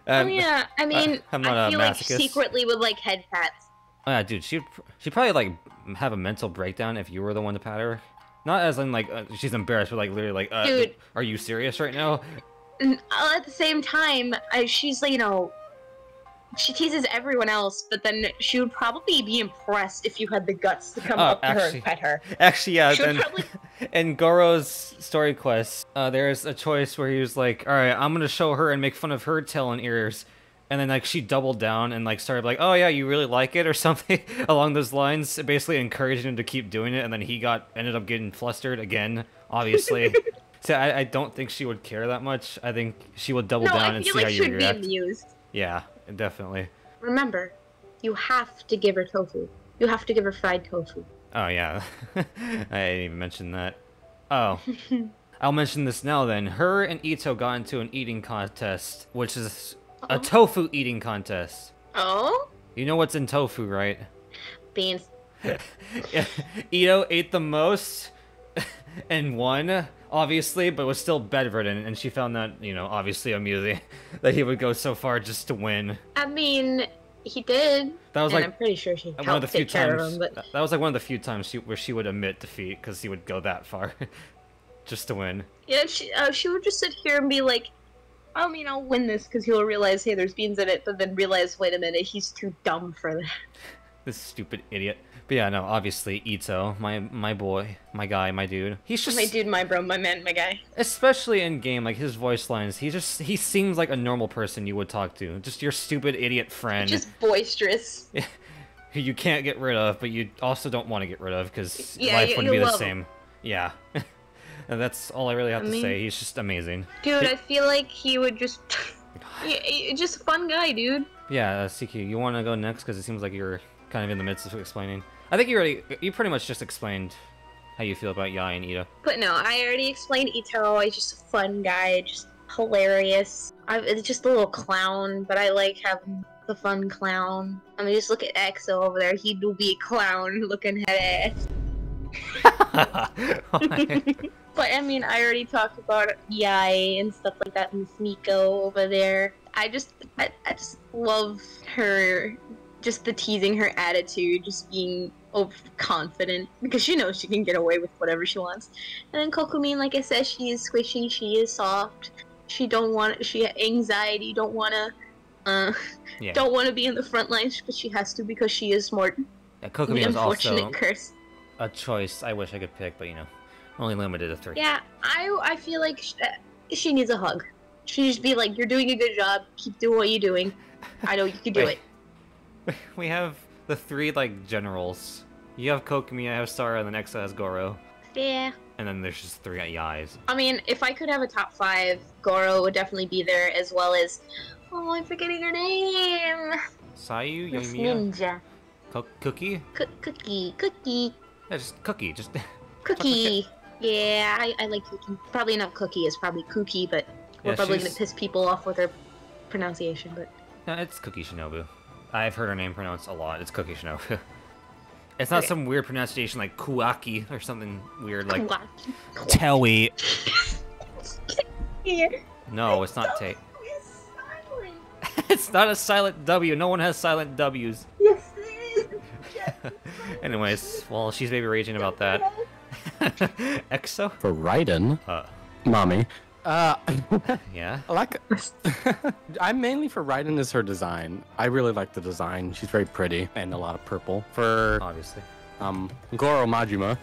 oh yeah, I mean, I'm not I feel a like masochist. secretly would like head pats. Oh yeah, dude, she'd probably like have a mental breakdown if you were the one to pat her. Not as in like she's embarrassed, but like literally like, Dude. Are you serious right now? And at the same time, she's like, you know, she teases everyone else, but then she would probably be impressed if you had the guts to come up to her and pet her. Actually, yeah. She would Then probably... in Gorou's story quest, there's a choice where he was like, "All right, I'm gonna show her and make fun of her tail and ears," and then like she doubled down and like started like, "Oh yeah, you really like it" or something along those lines, basically encouraging him to keep doing it, and then he ended up getting flustered again, obviously. So I don't think she would care that much. I think she would double down and see how you react. Be amused. Yeah, definitely. Remember, you have to give her tofu. You have to give her fried tofu. Oh yeah, I didn't even mention that. Oh, I'll mention this now then. Her and Itto got into an eating contest, which is a tofu eating contest. Oh? You know what's in tofu, right? Beans. Itto ate the most and won, obviously, but was still bedridden, and she found that, you know, obviously amusing that he would go so far just to win. I mean, he did. That was and like I'm pretty sure she one of the few take care of times. him, but... That was like one of the few times where she would admit defeat because he would go that far just to win. Yeah, she would just sit here and be like, I mean, I'll win this because he'll realize, hey, there's beans in it, but then realize, wait a minute, he's too dumb for that. This stupid idiot. But yeah, no, obviously Itto, my boy, my guy, my dude. He's just my dude, my bro, my man, my guy. Especially in game, like his voice lines, he seems like a normal person you would talk to. Just your stupid idiot friend. Just boisterous. Who you can't get rid of, but you also don't want to get rid of because yeah, life wouldn't be the same. Him. Yeah. And that's all I really have to say. He's just amazing. Dude, I feel like he would just... just a fun guy, dude. Yeah, CQ, you want to go next? Because it seems like you're kind of in the midst of explaining. I think you pretty much just explained how you feel about Yae and Itto. But no, I already explained Itto. He's just a fun guy, just hilarious. It's just a little clown, but I like having the fun clown. I mean, just look at Exo over there. He do be a clown looking at ass. But I mean, I already talked about Yae and stuff like that, and Miko over there. I just love her, just the teasing her attitude, just being overconfident because she knows she can get away with whatever she wants. And then Kokomi, like I said, she is squishy, she is soft. She has anxiety, don't wanna be in the front lines, but she has to because she is smart. Yeah, Kokomi is also curse. A choice I wish I could pick, but you know, only limited to 3. Yeah, I feel like she needs a hug. She just be like, you're doing a good job, keep doing what you're doing. I know you can do it. We have the 3 like generals. You have Kokomi, I have Sara, and then Exo has Gorou. Yeah. And then there's just 3 Yaes. I mean, if I could have a top 5, Gorou would definitely be there, as well as... Oh, I'm forgetting her name! Sayu, This Yoimiya? ninja. Cookie? Cookie. Yeah, just Cookie, just... Cookie! Yeah, I like Cookie. Probably not Cookie, it's probably Kuki, but we're probably gonna piss people off with her pronunciation, but... No, it's Kuki Shinobu. I've heard her name pronounced a lot. It's Kuki Shinobu. It's not some weird pronunciation like Kuaki or something weird like Tewi. No, it's not Te. It's not a silent W. No one has silent W's. Yes, it is. Anyways, well, she's maybe raging about that. Exo? For Raiden, mommy. Yeah. I like. I'm mainly for Raiden is her design. I really like the design. She's very pretty and a lot of purple. For Obviously. Gorou Majima,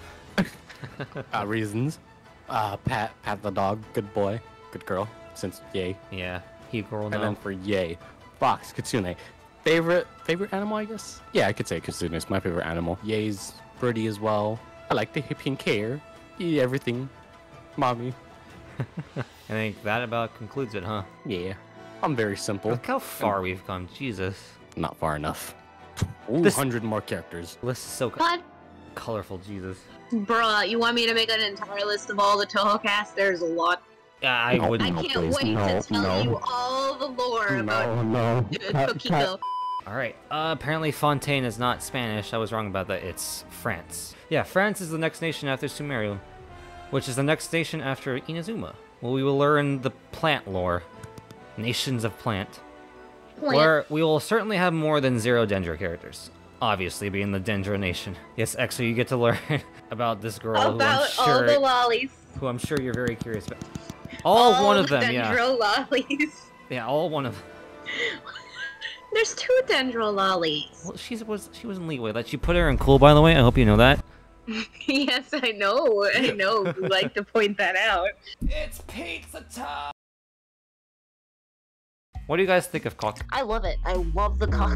reasons. Pat the dog, good boy, good girl. Since Yae. Yeah. He girl now. And then for Yae, Fox Kitsune. Favorite animal, I guess. Yeah, I could say Kitsune is my favorite animal. Yae's pretty as well. I like the hippie and care. Eat everything, mommy. I think that about concludes it, huh? Yeah, I'm very simple. Look how far we've come, Jesus. Not far enough. Ooh, 100 more characters. List is so colorful, Jesus. Bruh, you want me to make an entire list of all the Toho cast? There's a lot. I wouldn't. I can't wait to tell you all the lore about Tokiko. Alright, apparently Fontaine is not Spanish. I was wrong about that. It's France. Yeah, France is the next nation after Sumeru, which is the next nation after Inazuma. Well, we will learn the plant lore. Nations of Plant. Where we will certainly have more than 0 Dendro characters. Obviously, being the Dendro Nation. Yes, Exo, you get to learn about this girl About all the lollies. who I'm sure you're very curious about. All one of them, yeah. Dendro lollies. Yeah, all one of them. There's 2 Dendro lollies. Well, she was in Leeway. That she put her in cool, by the way. I hope you know that. Yes, I know. You like to point that out. It's pizza time. What do you guys think of cock? I love it. I love the cock.